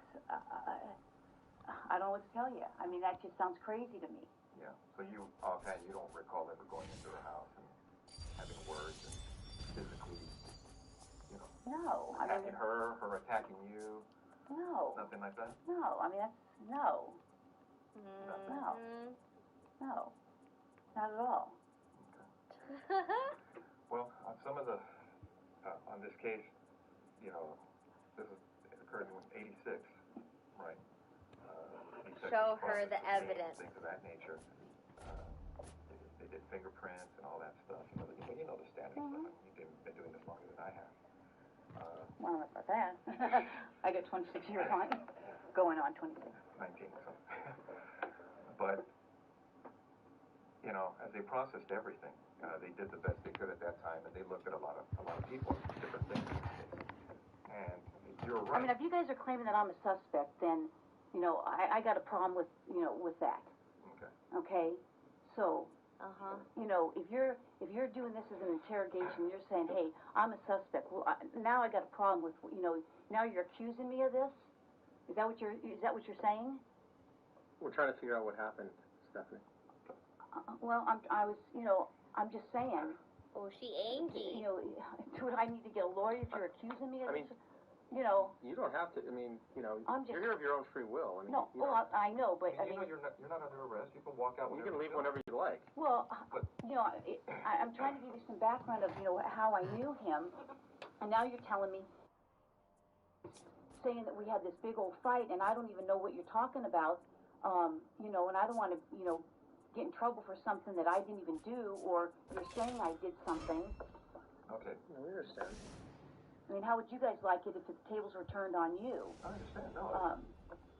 I don't know what to tell you. I mean, that just sounds crazy to me. Yeah. So you offhand, you don't recall ever going into her house and having words and physically, you know, attacking her attacking you. No. Nothing like that. No. I mean, that's no. No. Not at all. Well, on some of the, on this case, you know, it occurred in '86, right? Show her the evidence. Things of that nature. They did fingerprints and all that stuff. You know the standard stuff. You've been doing this longer than I have. Well, not about that. I got 26 years on it. Going on 26. 19, so. But, you know, as they processed everything, they did the best they could at that time, and they looked at a lot of people, different things. And you're right. I mean, if you guys are claiming that I'm a suspect, then, you know, I got a problem with, you know, with that. Okay. Okay? So, you know, if you're doing this as an interrogation, you're saying, hey, I'm a suspect. Well, now I got a problem with, you know, now you're accusing me of this? Is that what you're saying? We're trying to figure out what happened, Stephanie. Well, I'm just saying. Oh, she angry. You know, do I need to get a lawyer if you're accusing me of this? You know. You don't have to. I mean, you know, you're here of your own free will. I mean, no, well, I know, but I mean, you're not under arrest. You can walk out. You can leave whenever you like. Well, you know, I'm trying to give you some background of, you know, how I knew him, and now you're telling me, saying that we had this big old fight, and I don't even know what you're talking about. You know, and I don't want to, you know, get in trouble for something that I didn't even do, or you're saying I did something. Okay. We understand. I mean, how would you guys like it if the tables were turned on you? I understand. No.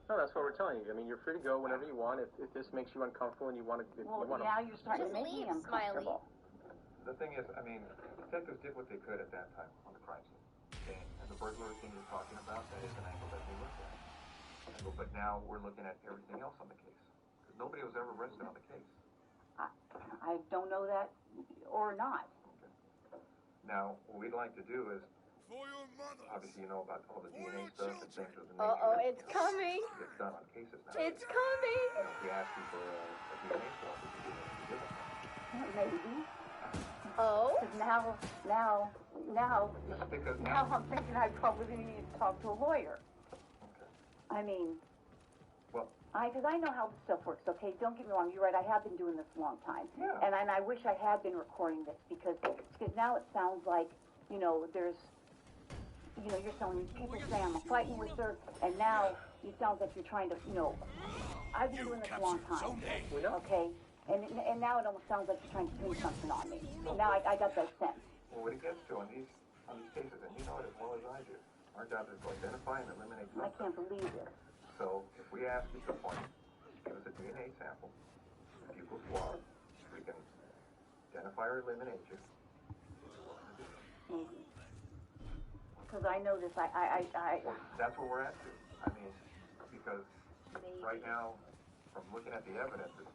No, that's what we're telling you. I mean, you're free to go whenever you want. If this makes you uncomfortable and you want to, now you're starting to make me uncomfortable. The thing is, I mean, detectives did what they could at that time on the crime scene. And the burglary thing you're talking about, that is an angle that they looked at. But now we're looking at everything else on the case. Because nobody was ever arrested on the case. I don't know that, or not. Okay. Now, what we'd like to do is, obviously you know about all the DNA stuff and things of the nature. Uh-oh, it's coming. It's done on cases now. It's coming. You know, if we ask you for a DNA swab, we can give it. Maybe. Oh? Because now I'm thinking I probably need to talk to a lawyer. I mean, because I know how this stuff works, okay? Don't get me wrong, you're right, I have been doing this a long time. Yeah. And I wish I had been recording this because now it sounds like, there's, you're telling me people say I'm fighting with her, and now it sounds like you're trying to, I've been doing this a long time, okay? And now it almost sounds like you're trying to pin something on me. Now I got that sense. Well, what it gets to on these cases, and you know it as well as I do, our job is to identify and eliminate something. I can't believe this. So if we ask you to point, give us a DNA sample, a buccal swab, we can identify or eliminate you. Because I know this, That's where we're at, too. I mean, because right now, from looking at the evidence, it's,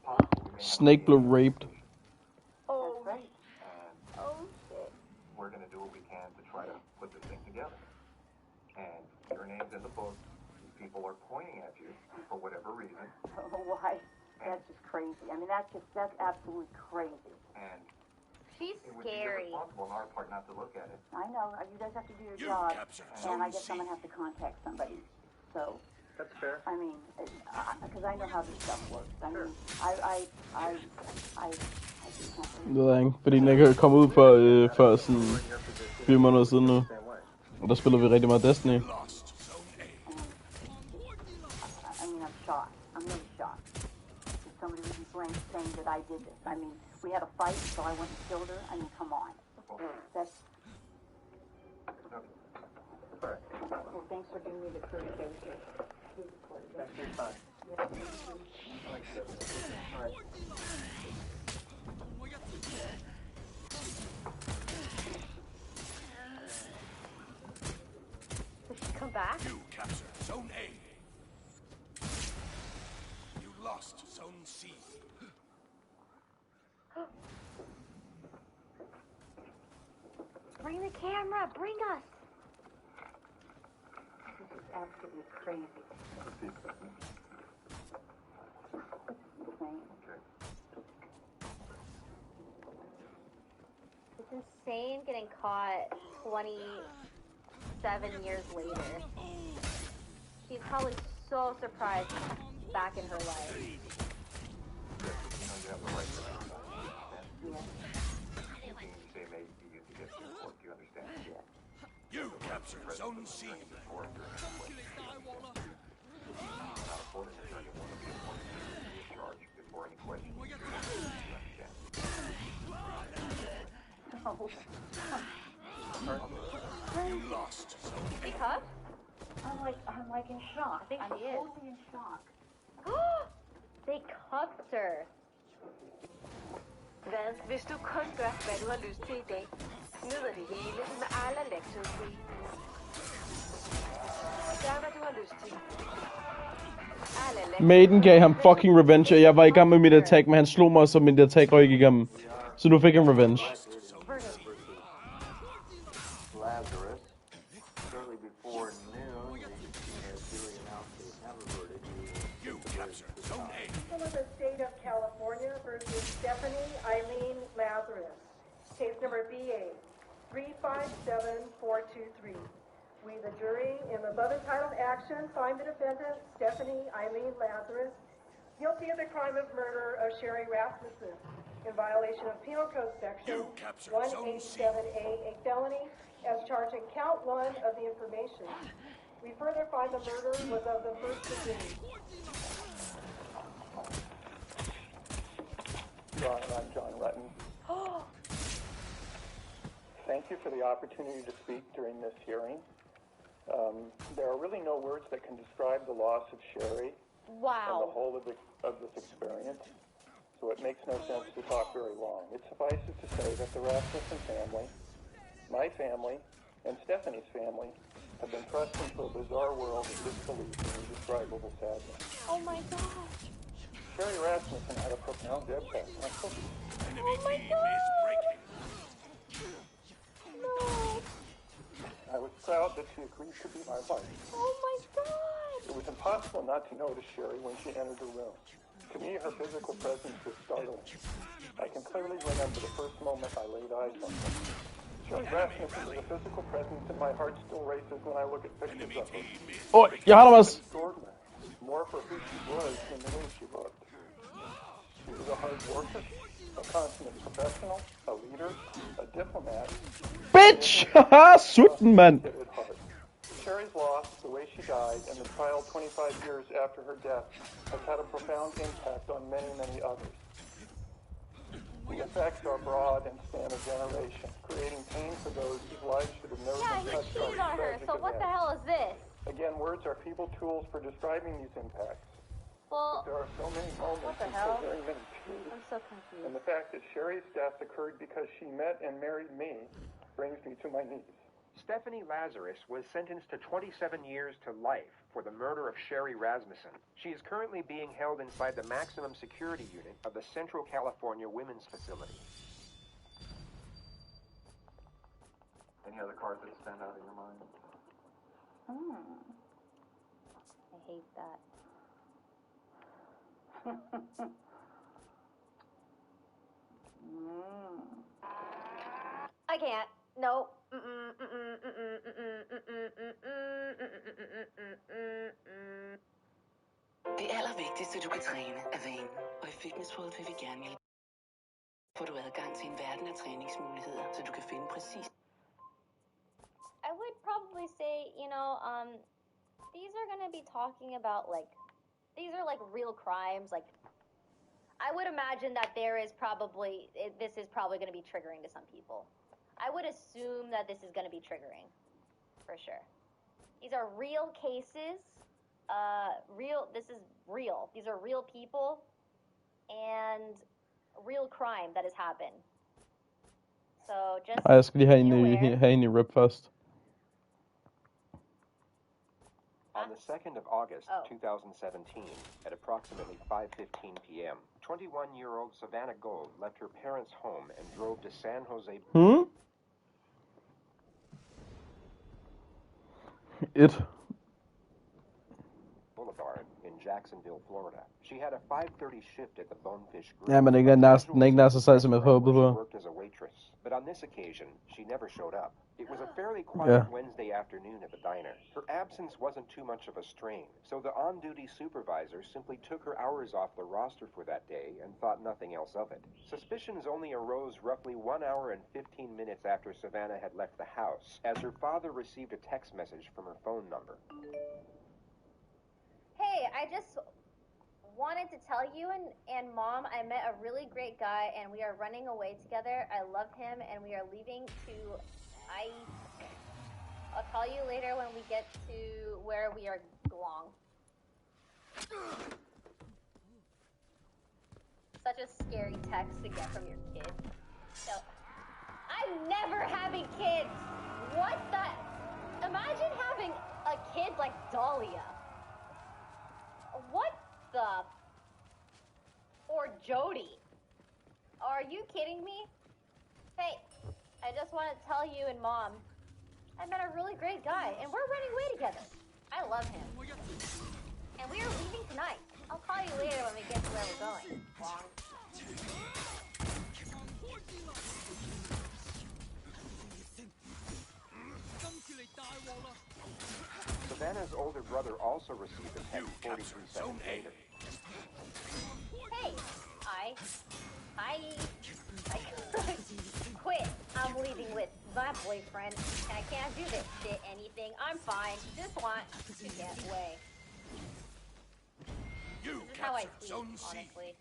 possible we may have Snake Blood raped. Oh, right. And we're going to do what we can to try to put this thing together. And your name's in the book. People are pointing at you for whatever reason. Oh, why? That's just crazy. I mean, that's absolutely crazy. And she's it would scary. be irresponsible on our part not to look at it. I know. You guys have to do your job, and I guess I'm gonna have to contact somebody. So. That's fair. I mean, because I know how this stuff works. I mean, I just can't believe Det ved jeg ikke, fordi den ikke er kommet ud før sådan 4 måneder siden nu. Og der spiller vi rigtig meget Destiny. I mean, I'm shocked. I'm really shocked. If somebody would be blamed saying that I did this. I mean, we had a fight, so I went and killed her. I mean, come on. That's... Well, thanks for giving me the courtesy. Thanks for your time. All right. Did she come back? You captured Zone A. You lost Zone C. Bring the camera. Bring us. This is absolutely crazy. It's insane getting caught 27 years later. She's probably so surprised back in her life. You captured Zone C. You lost. She cuffed? I'm like in shock. I think I'm she is. totally in shock. They cuffed her. Hvad, hvis du kun gør, hvad du har lyst til i dag? Nyder det hele med Arla Lactose Free. Gør, hvad du har lyst til. Arla Lactose Maiden gav ham fucking revenge, og jeg var i gang med mit attack, men han slog mig, så min attack røg igennem. Så nu fik han revenge. Lazarus. Shortly before noon, the jury announced they have a verdict. You captured Zone A. People of the state of California versus Stephanie Eileen Lazarus. Case number BA 357423. We, the jury, in the above entitled action, find the defendant, Stephanie Eileen Lazarus, guilty of the crime of murder of Sherry Rasmussen in violation of Penal Code Section 187A, a felony, as charged in count 1 of the information. We further find the murder was of the first degree. Your Honor, I'm John Rutten. Thank you for the opportunity to speak during this hearing. There are really no words that can describe the loss of Sherry and the whole of this experience, so it makes no sense to talk very long. It suffices to say that the Rasmussen family, my family, and Stephanie's family have been thrust into a bizarre world of disbelief and indescribable sadness. Oh my gosh. Sherry Rasmussen had a profound impact on cookies. Oh my god. No. I was proud that she agreed to be my wife. Oh my god. It was impossible not to notice Sherry when she entered the room. To me, her physical presence was startling. I can clearly remember the first moment I laid eyes on her. Sherry Rasmussen is a physical presence, and my heart still races when I look at pictures of her. Åh, jeg har dig også. Extraordinary. More for who she was than the way she looked. She was a hard worker, a consummate professional, a leader, a diplomat. Bitch! Haha, sutten, mand. Sherry's loss, the way she died, and the trial 25 years after her death has had a profound impact on many, many others. The effects are broad and span a generation, creating pain for those whose lives should have never been touched by cheated on her, tragic so what the events. hell is this? Again, words are feeble tools for describing these impacts. Well, but there are so many moments and so very many tears. I'm so confused. And the fact that Sherry's death occurred because she met and married me brings me to my knees. Stephanie Lazarus was sentenced to 27 years to life for the murder of Sherry Rasmussen. She is currently being held inside the maximum security unit of the Central California Women's Facility. Any other cards that stand out in your mind? I hate that. I can't. No. Det allervigtigste, du kan træne, er vanen. Og i Fitnessworld vil vi gerne hjælpe. Får du adgang til en verden af træningsmuligheder, så du kan finde præcis. I would probably say, these are going to be talking about, these are, real crimes. I would imagine that this is probably going to be triggering to some people. I would assume that this is going to be triggering, for sure. These are real cases. This is real. These are real people and real crime that has happened. So just Ej, jeg skal lige have en i rip først. On the 2nd of August, 2017, at approximately 5:15 p.m., 21-year-old Savannah Gold left her parents' home and drove to San Jose Boulevard in Jacksonville, Florida. She had a 5:30 shift at the Bonefish Grill. Ja, men den er ikke nær så sej, som jeg håbede på. Worked as a waitress, but on this occasion, she never showed up. It was a fairly quiet Wednesday afternoon at the diner. Her absence wasn't too much of a strain, so the on-duty supervisor simply took her hours off the roster for that day and thought nothing else of it. Suspicions only arose roughly 1 hour and 15 minutes after Savannah had left the house, as her father received a text message from her phone number. Hey, I just wanted to tell you and Mom, I met a really great guy and we are running away together. I love him and we are leaving to I'll call you later when we get to where we are belong. Such a scary text to get from your kid. So, I'm never having kids. What the? Imagine having a kid like Dahlia. What the? Or Jody. Are you kidding me? Hey, I just want to tell you and Mom, I met a really great guy, and we're running away together. I love him. And we are leaving tonight. I'll call you later when we get to where we're going. Long. Savannah's older brother also received a text 43 seconds later. Hey, I quit. I'm leaving with my boyfriend, and I can't do this shit, anything. I'm fine. Just want to get away. This is how I feel, honestly.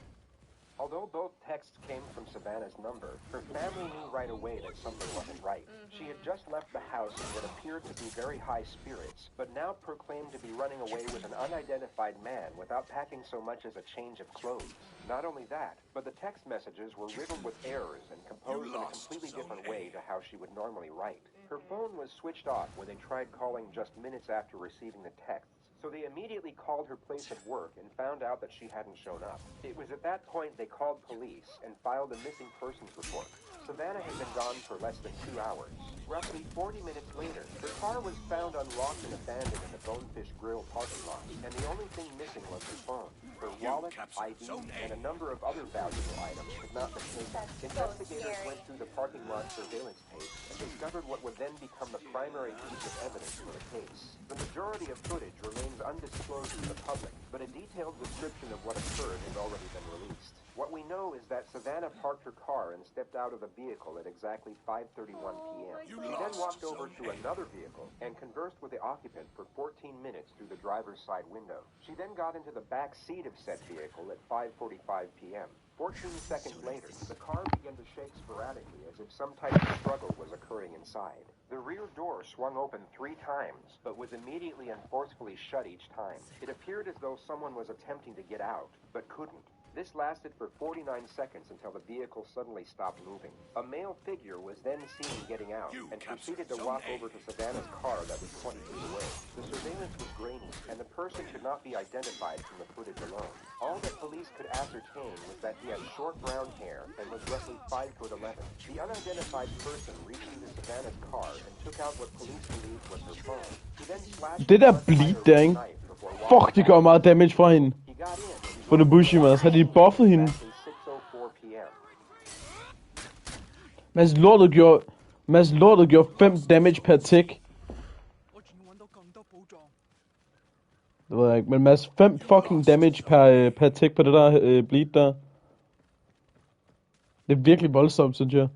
Although both texts came from Savannah's number, her family knew right away that something wasn't right. She had just left the house in what appeared to be very high spirits, but now proclaimed to be running away with an unidentified man without packing so much as a change of clothes. Not only that, but the text messages were riddled with errors and composed in a completely different way to how she would normally write. Her phone was switched off when they tried calling just minutes after receiving the texts, so so they immediately called her place of work and found out that she hadn't shown up. It was at that point they called police and filed a missing persons report. Savannah had been gone for less than 2 hours. Roughly 40 minutes later, her car was found unlocked and abandoned in the Bonefish Grill parking lot, and the only thing missing was her phone. Her wallet, ID, and a number of other valuable items could not be taken. Investigators went through the parking lot surveillance tape and discovered what would then become the primary piece of evidence for the case. The majority of footage remains undisclosed to the public, but a detailed description of what occurred has already been released. What we know is that Savannah parked her car and stepped out of the vehicle at exactly 5:31 p.m. She then walked over to another vehicle and conversed with the occupant for 14 minutes through the driver's side window. She then got into the back seat of said vehicle at 5:45 p.m. 14 seconds later, the car began to shake sporadically as if some type of struggle was occurring inside. The rear door swung open 3 times, but was immediately and forcefully shut each time. It appeared as though someone was attempting to get out, but couldn't. This lasted for 49 seconds until the vehicle suddenly stopped moving. A male figure was then seen getting out and proceeded to walk over to Savannah's car that was 20 feet away. The surveillance was grainy, and the person could not be identified from the footage alone. All that police could ascertain was that he had short brown hair and was roughly 5'11". The unidentified person reached into Savannah's car and took out what police believed was her phone. He then slashed Det der bleed der, ikke? Fuck, det gør meget damage fra hende. For det Bushimas. Har de buffet hende? Mads Lortet gjorde 5 damage per tick. Det ved jeg ikke, men Mads 5 fucking damage per tick på det der bleed der. Det er virkelig voldsomt, synes jeg.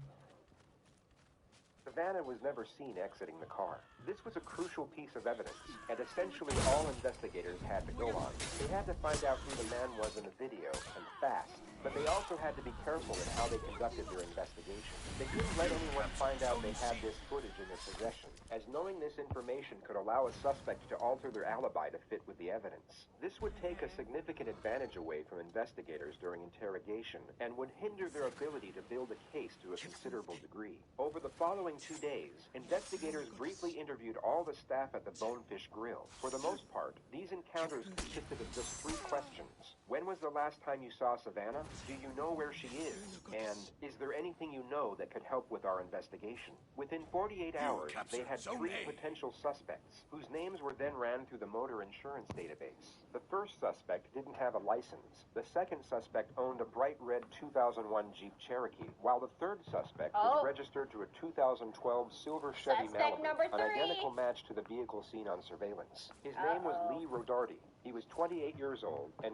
Savannah was never seen exiting the car. This was a crucial piece of evidence, and essentially all investigators had to go on. They had to find out who the man was in the video, and fast. But they also had to be careful in how they conducted their investigation. They couldn't let anyone find out they had this footage in their possession, as knowing this information could allow a suspect to alter their alibi to fit with the evidence. This would take a significant advantage away from investigators during interrogation, and would hinder their ability to build a case to a considerable degree. Over the following 2 days, investigators briefly interviewed all the staff at the Bonefish Grill. For the most part, these encounters consisted of just 3 questions. When was the last time you saw Savannah? Do you know where she is? And is there anything you know that could help with our investigation? Within 48 hours, they had 3 potential suspects, whose names were then ran through the motor insurance database. The first suspect didn't have a license. The second suspect owned a bright red 2001 Jeep Cherokee, while the third suspect was registered to a 2012 silver Chevy Malibu, an identical match to the vehicle seen on surveillance. His name was Lee Rodarty. He was 28 years old and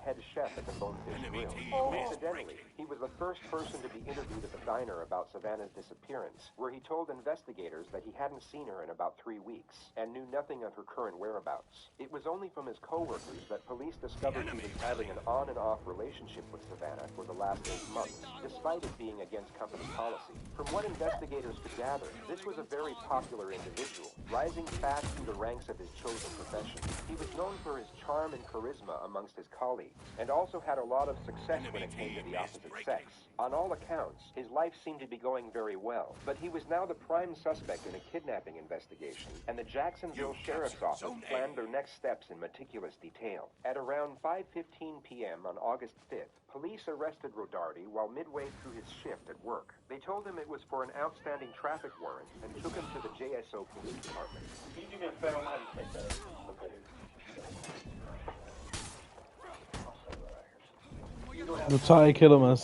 head chef at the Bonefish Grill. Incidentally, he was the first person to be interviewed at the diner about Savannah's disappearance, where he told investigators that he hadn't seen her in about 3 weeks and knew nothing of her current whereabouts. It was only from his co-workers that police discovered he was having an on and off relationship with Savannah for the last 8 months, despite it being against company policy. From what investigators could gather, this was a very popular individual, rising fast through the ranks of his chosen profession. He was known for his charm and charisma amongst his colleagues, and also had a lot of success when it came to the opposite sex. On all accounts, his life seemed to be going very well, but he was now the prime suspect in a kidnapping investigation, and the Jacksonville Sheriff's Office planned their next steps in meticulous detail. At around 5:15 p.m. on August 5th, police arrested Rodarty while midway through his shift at work. They told him it was for an outstanding traffic warrant and took him to the JSO Police Department. Nu tager jeg kælder, Mads.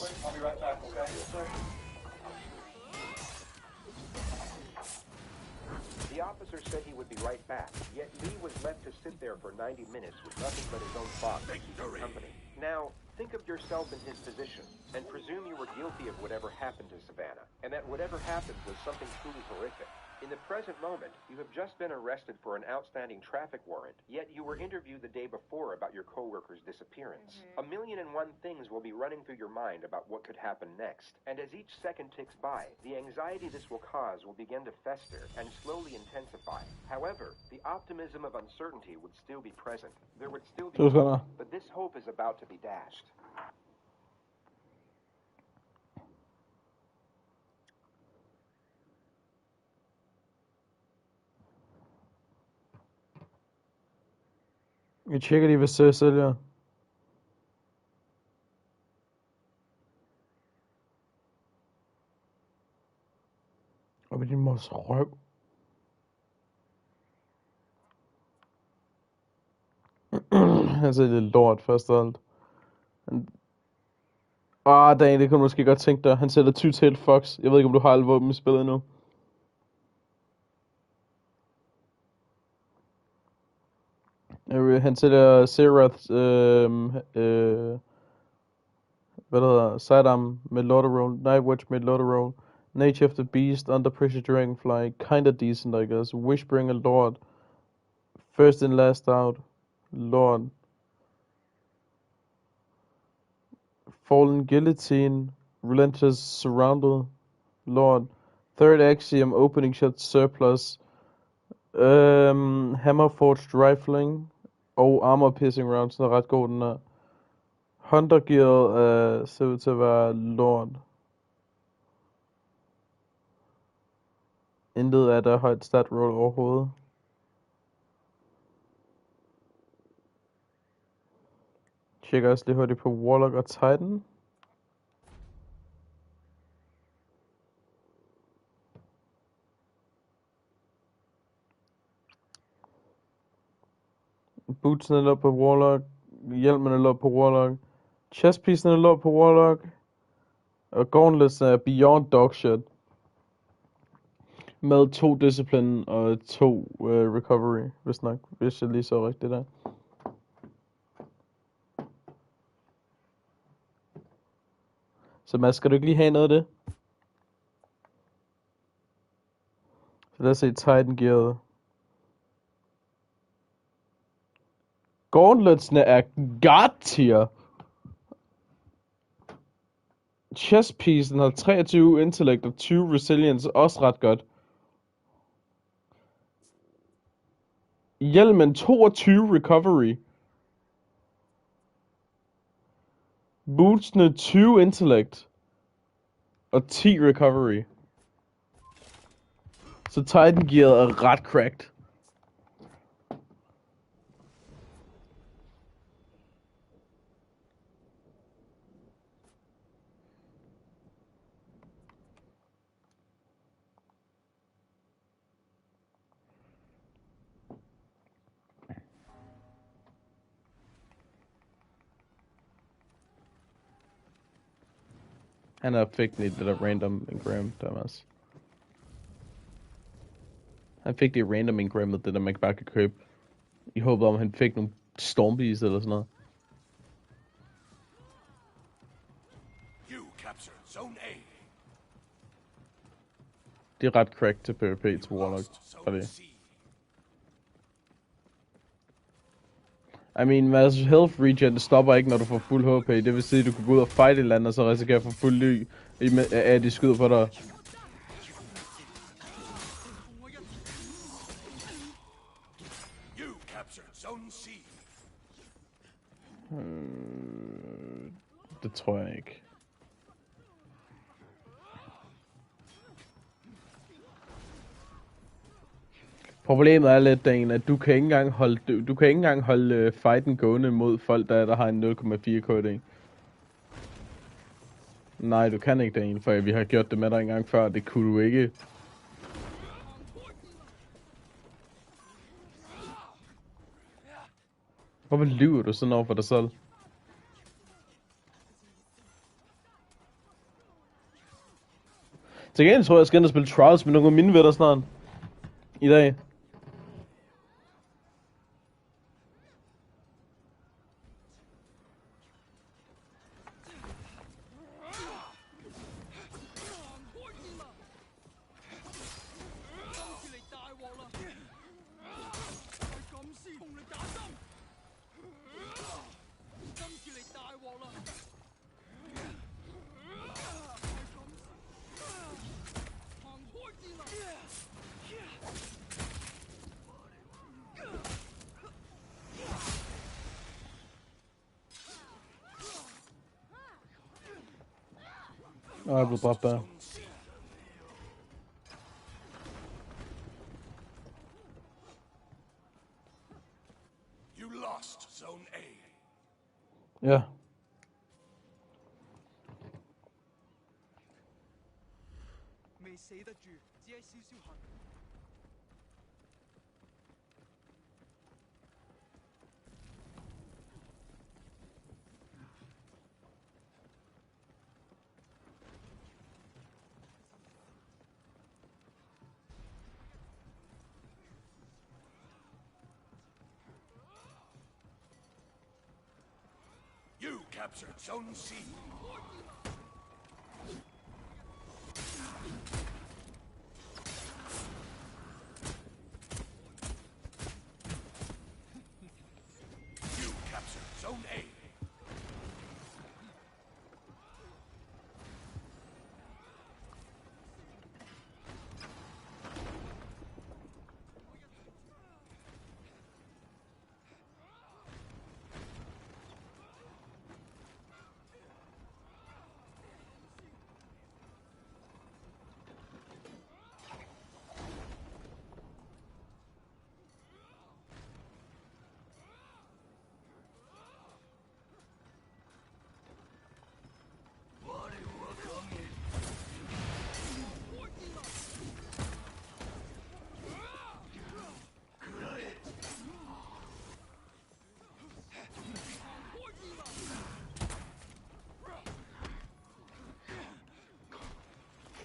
The officer said he would be right back, yet Lee was left to sit there for 90 minutes with nothing but his own thoughts to keep him company. Now, think of yourself in his position, and presume you were guilty of whatever happened to Savannah, and that whatever happened was something truly horrific. In the present moment, you have just been arrested for an outstanding traffic warrant, yet you were interviewed the day before about your co-worker's disappearance. A million and one things will be running through your mind about what could happen next, and as each second ticks by, the anxiety this will cause will begin to fester and slowly intensify. However, the optimism of uncertainty would still be present. There would still be hope, but this hope is about to be dashed. Jeg tjekker lige, hvad Sø sælger. Og med din mors røv. Han sælger lort først og alt. Dan, det kunne du måske godt tænke dig. Han sælger Two-Tailed Fox. Jeg ved ikke, om du har alle våben i spillet nu. Han sælger Serath, hvad der hedder, Sidearm med Lordaeron, Nightwatch med Lordaeron, Nature of the Beast, Under Pressure Dragonfly, kinda decent I guess, Wishbringer Lord, First and Last Out, Lord, Fallen Guillotine, Relentless Surrounded, Lord, Third Axiom, Opening Shot Surplus, Hammer Forged Rifling, og Armor Piercing Rounds, den er ret god den her. Hunter Gear ser ud til at være lort. Intet af der højt stat roll overhovedet. Tjekker også lige hurtigt på Warlock og Titan. Bootsen er lort på Warlock. Hjelmen er lort på Warlock. Chestpiecen er lort på Warlock. Og Gauntlets er beyond dog shit. Med 2 discipline og 2 recovery, hvis jeg lige så rigtigt der. Så Mads, skal du ikke lige have noget af det? Så lad os se Titan gearet. Gauntlets'ene er god tier. Chestpiecen har 23 intellect og 20 resilience, også ret godt. Hjelmen 22 recovery. Bootsene 20 intellect og 10 recovery. Så Titan gearet er ret cracked. Han er fik det der random engram, Thomas. Han fik det random engram, det der man bare kan købe. I håbet om, han fik nogle stormbees eller sådan noget. You capture Zone A. Det er ret cracked til PvP til Warlock. For det. I mean, Mads, health regen det stopper ikke, når du får fuld HP. Det vil sige, at du kan gå ud og fight et eller andet, og så risikere at få fuld ly, af at de skyder på dig. You capture Zone C. Det tror jeg ikke. Problemet er lidt, Dan, at du kan ikke engang holde fighten gående mod folk, der har en 0,4 KD. Nej, du kan ikke, Dan, for vi har gjort det med dig en gang før, det kunne du ikke. Hvorfor lyver du sådan over for dig selv? Til gengæld tror jeg skal ind og spille Trials med nogle af mine venner snart. I dag. Jeg blev dræbt der. lost Zone A. Ja. You captured Zone C. You captured Zone A.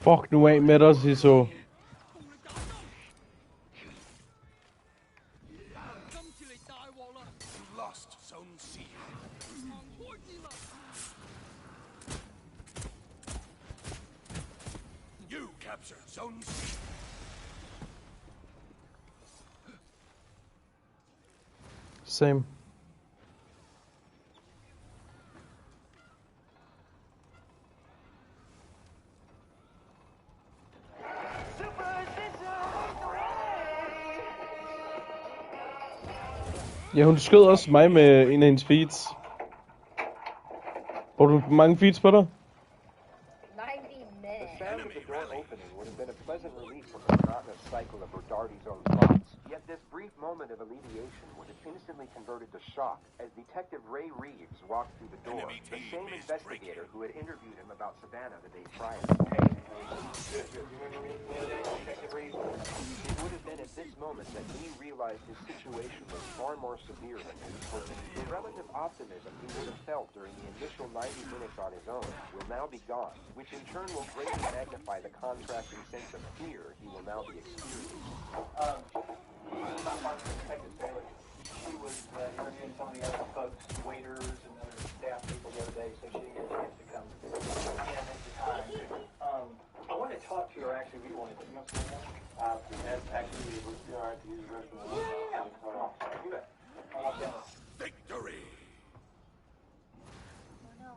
Fuck nu af med dig, Siso. You lost Zone C. You captured Zone C. Same. Ja, hun skød også mig med en af hendes feeds. Hvor du mange feeds på dig? 90 minutes. The sound of the door opening would have been a pleasant relief from the monotonous cycle of Rodardi's own thoughts. Yet this brief moment of alleviation would have instantly converted to shock as Detective Ray Reeves walked through the door, the same investigator who had interviewed him about Savannah the day prior. It would have been at this moment that he realized his situation was far more severe than he was hoping. The relative optimism he would have felt during the initial 90 minutes on his own will now be gone, which in turn will greatly magnify the contrasting sense of fear he will now be experiencing. She was interviewing some of the other folks, waiters and other staff people the other day, so she didn't get a chance to come in at the time. I wanted to talk to her, actually. We wanted to. You want some more? Actually, it would be all right to use the restroom. Yeah. Do that. I'll walk down. Victory! Oh no.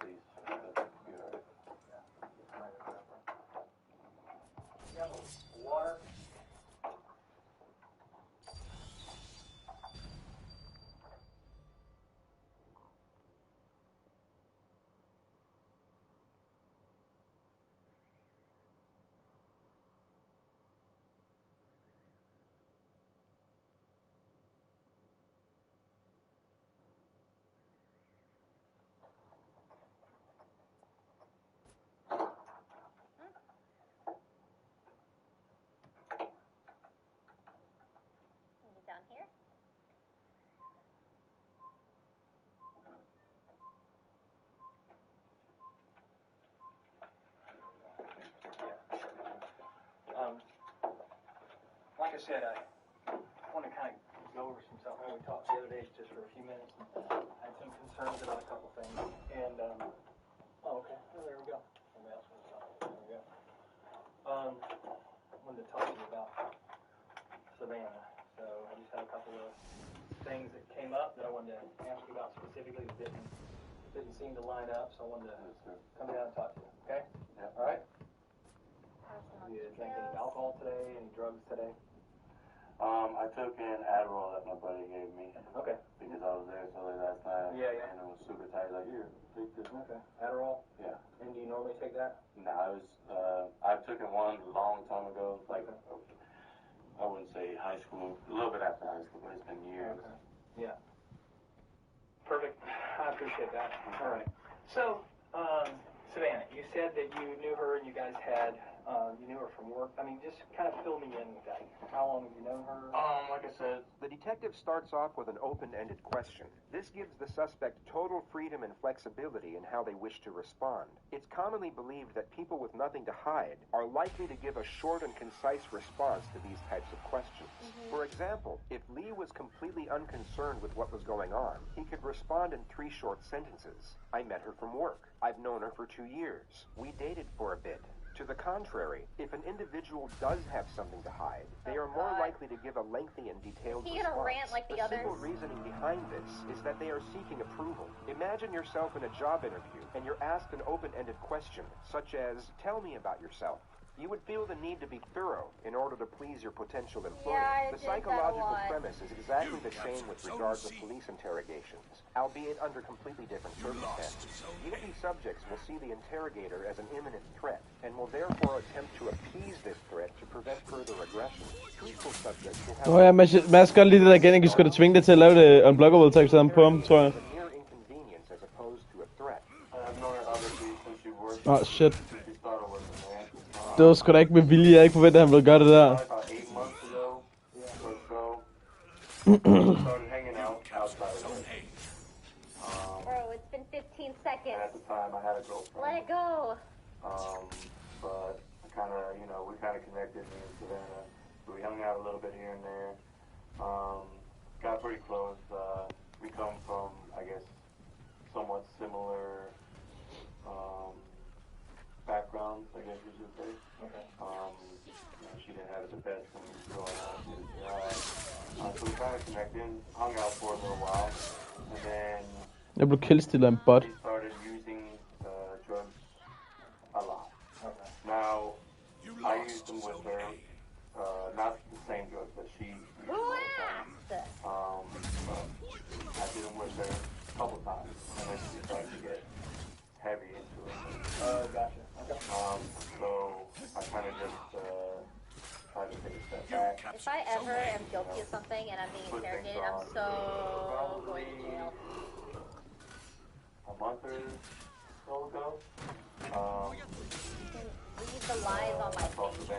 Please. Water. Down here? Like I said, I want to kind of go over some stuff. I know we talked the other day just for a few minutes. I had some concerns about a couple things. And, oh, okay. Oh, there we go. Somebody else wants to talk. There we go. I wanted to talk to you about Savannah. So I just had a couple of things that came up that I wanted to ask you about specifically that didn't seem to line up. So I wanted to come down and talk to you. Okay? Yeah. All right? You drank any alcohol today? Any drugs today? I took an Adderall that my buddy gave me. Okay. Because I was there so late last night. Yeah, yeah. And it was super tight. Like, here, take this. Okay. Adderall? Yeah. And do you normally take that? Nah, I took it one long time ago. Like, I wouldn't say high school, a little bit after high school, but it's been years. Okay. Yeah. Perfect. I appreciate that. All right. So, Savannah, you said that you knew her and you guys had, you knew her from work. I mean, just kind of fill me in with that. How long have you known her? Like I said, The detective starts off with an open-ended question. This gives the suspect total freedom and flexibility in how they wish to respond. It's commonly believed that people with nothing to hide are likely to give a short and concise response to these types of questions. For example, if Lee was completely unconcerned with what was going on, he could respond in 3 short sentences. I met her from work. I've known her for 2 years. We dated for a bit. To the contrary, if an individual does have something to hide, they are more likely to give a lengthy and detailed Is he response. gonna rant like the others? simple reasoning behind this is that they are seeking approval. Imagine yourself in a job interview, and you're asked an open-ended question, such as, tell me about yourself. You would feel the need to be thorough in order to please your potential employer. Yeah, I the did that a psychological lot. premise is exactly the same with regards to police interrogations, albeit under completely different circumstances. Guilty subjects will see the interrogator as an imminent threat, and will therefore attempt to appease this threat to prevent further aggression. Truthful subjects will have... Ja, Mads gør lige det der igen, ikke? Vi skulle da tvinge det til at lave det unblockable text sammen på ham, tror jeg. Mere inconvenience as opposed to a threat. I've known her obviously since she worked. Åh, shit. She started working there. Det var sgu da ikke med vilje, jeg ikke forventede, at han ville gøre det der. About 8 months ago or so, we started hanging out outside of it. Bro, it's been 15 seconds. And at the time, I had a girlfriend. Let it go. But I kind of, we kind of connected, me and Savannah. So we hung out a little bit here and there. Got pretty close. We come from, I guess, somewhat similar backgrounds, I guess you should say. Okay. She didn't have the best when we were growing up. So we kind of connected, hung out for a little while, and then Jeg blev killstillet af en bot. we started using drugs a lot. Okay. Now, I used them with her, not the same drugs that she used all the time. But I did them with her a couple times, and then she started to get heavy into it. Gotcha. Okay. So I kind of just tried to take a step back. If I ever am guilty of something and I'm being interrogated, I'm so going to jail. A month or so ago. Leave the lies on my face.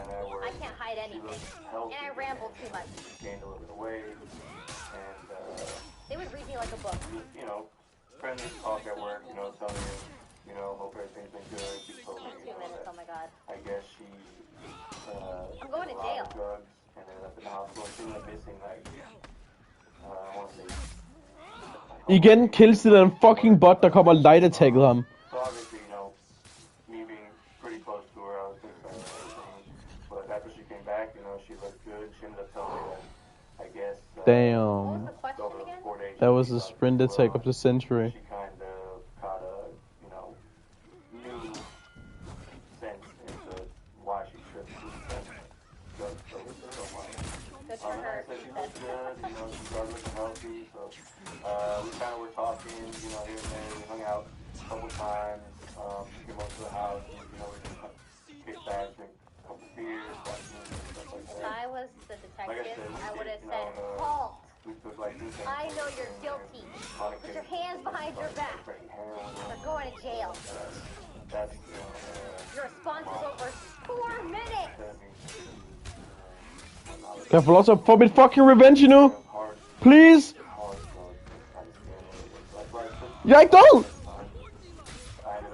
I can't hide anything. And I ramble too much. Gained a little bit of weight, and They would read me like a book. friendly talk at work, telling you, hope everything's been good. She told me, 2 minutes, oh my god. I guess she I'm going to did a lot jail. of drugs and ended up in the hospital. She was missing like I want to say. Igen killstillet af en fucking bot, der kommer og light attacket ham. So obviously, me being pretty close to her, I was concerned and everything. But after she came back, she looked good. She ended up telling me that, I guess, Damn. over 4 days, That was the sprint attack of the century. she kind of caught a, new sense into why she tripped through drugs so much. Good for her. She looked good, she started looking healthy, so we kind of were talking, here and there. We hung out a couple times. She came over to the house, and, we just kick back, drink a couple beers, watch movies, stuff like If that. I was the detective, we I would have did, said, halt. We took like 2 things. I know you're guilty. Put your hands behind your back. You're going to jail. That's, Your response is over 4 minutes. Kan jeg få lov til at få mit fucking revenge nu? Please? Jeg er ikke død! It's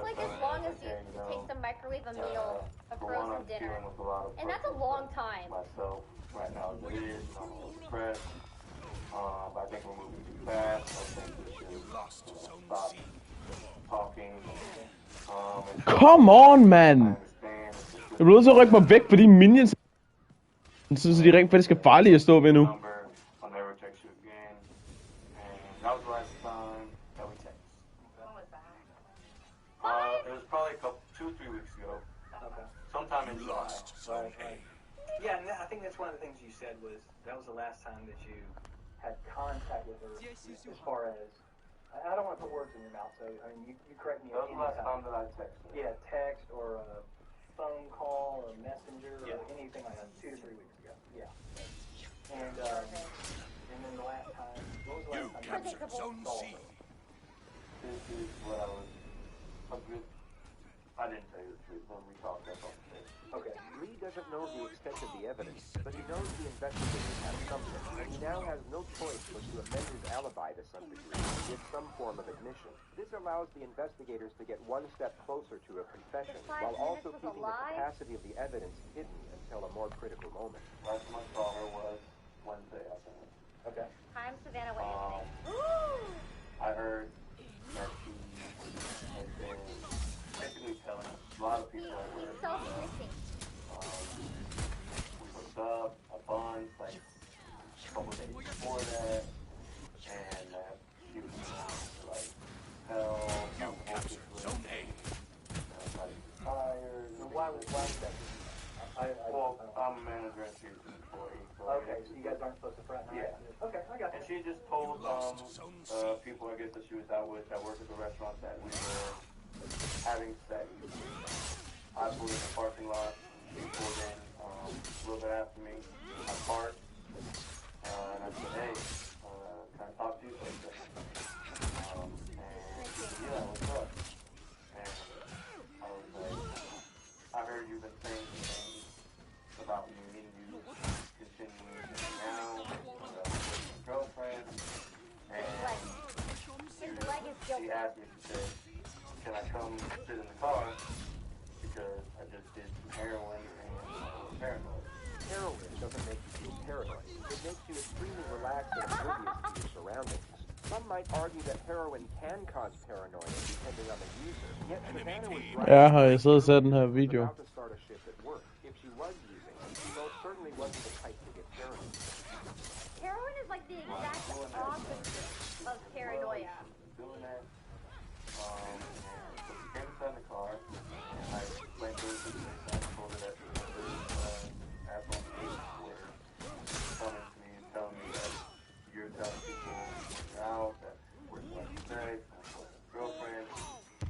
like as long as you take to microwave a meal, a frozen dinner. And that's a long time. Myself right now as it is, I'm a little depressed. I think we're moving too fast. I think we should stop talking. Come on, man! Jeg bliver nødt til at rykke mig væk fra de minions. Jeg synes, de rent faktisk er farlige at stå ved nu. I'll never text you again. And that was the last time that we texted. When was that? It was probably 2-3 weeks ago. Okay. Sometime in July. Right. Yeah, and I think that's one of the things you said was that was the last time that you had contact with her as far as, I don't want to put words in your mouth, so I mean, you correct me That was at the any last time that I texted. Yeah, text or a phone call or messenger or anything like that, 2 to 3 weeks ago. Yeah. And then the last time, what was the last time you saw her? This is what I was, I didn't tell you the truth when we talked up on stage. Okay. Lee doesn't know the extent of the evidence, but he knows the investigators have something, and he now has no choice but to amend his alibi to some degree, with some form of admission. This allows the investigators to get one step closer to a confession, while also keeping the capacity of the evidence hidden until a more critical moment. Last time I saw her was Wednesday, I think. Okay. Hi, I'm Savannah. What do you think? I heard that she has been basically telling a lot of people at work. Self-missing. We hooked up a bunch, like a couple days before that, and that she was like, hell, I'm hopeless with everybody's tired. Why was that? Well, I'm a manager and she's an employee. So okay, so you guys aren't supposed to fraternize? Yeah. Okay, I got you. And she just told people, I guess, that she was out with that work at the restaurant that we were having sex. I pulled in the parking lot. She pulled in a little bit after me. I parked. And I said, hey, can I talk to you for a second? And she said, yeah, what's up? And I was like, I heard you've been saying some things about me and you continuing now with a girlfriend. And she asked me, she said, can I come sit in the car? Because I just did some heroin and paranoid. Heroin doesn't make you feel paranoid. It makes you extremely relaxed and oblivious to your surroundings. Some might argue that heroin can cause paranoia depending on the user. Yet Savannah was Ja, har jeg siddet og set den her video. about to start a shift at work. If she was using, she most certainly wasn't the type to get paranoid. Heroin is like the exact opposite of paranoia. Doing that, and so she came inside the car, and I explained to her the situation. I told her that as on stage were coming to me and telling me that you're telling people you're out, that we're having sex, I'm with a girlfriend,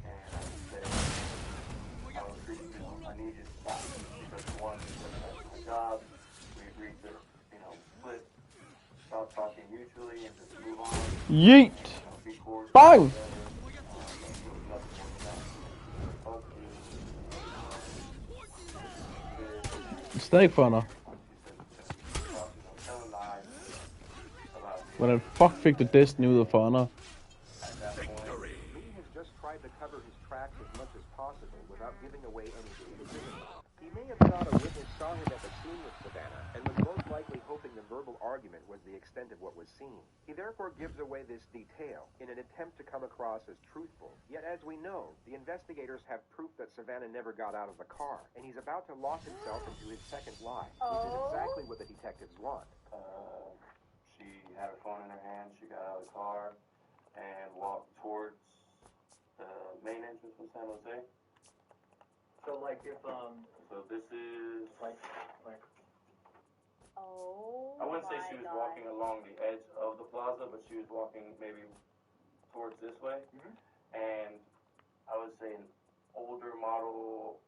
and I said, I was treating you, I need you to stop, because one, that's my job, we agreed to, split, stop talking mutually, and just move on. Yeet! Bang! Stadig for hende. Hvordan fuck fik du Destiny ud af for hende? Lee has just tried to cover his tracks as much as possible without giving away any specifics. He may have thought a witness saw him at the scene with Savannah and was most likely hoping the verbal argument was the extent of what was seen. He therefore gives away this detail in an attempt to come across as truthful. Yet as we know, the investigators have proof that Savannah never got out of the car, and he's about to lock himself into his second lie, which is exactly what the detectives want. She had her phone in her hand, she got out of the car and walked towards the main entrance of San Jose. So like if So this is like Oh. I wouldn't say she was walking along the edge of the plaza, but she was walking maybe towards this way. And I would say an older model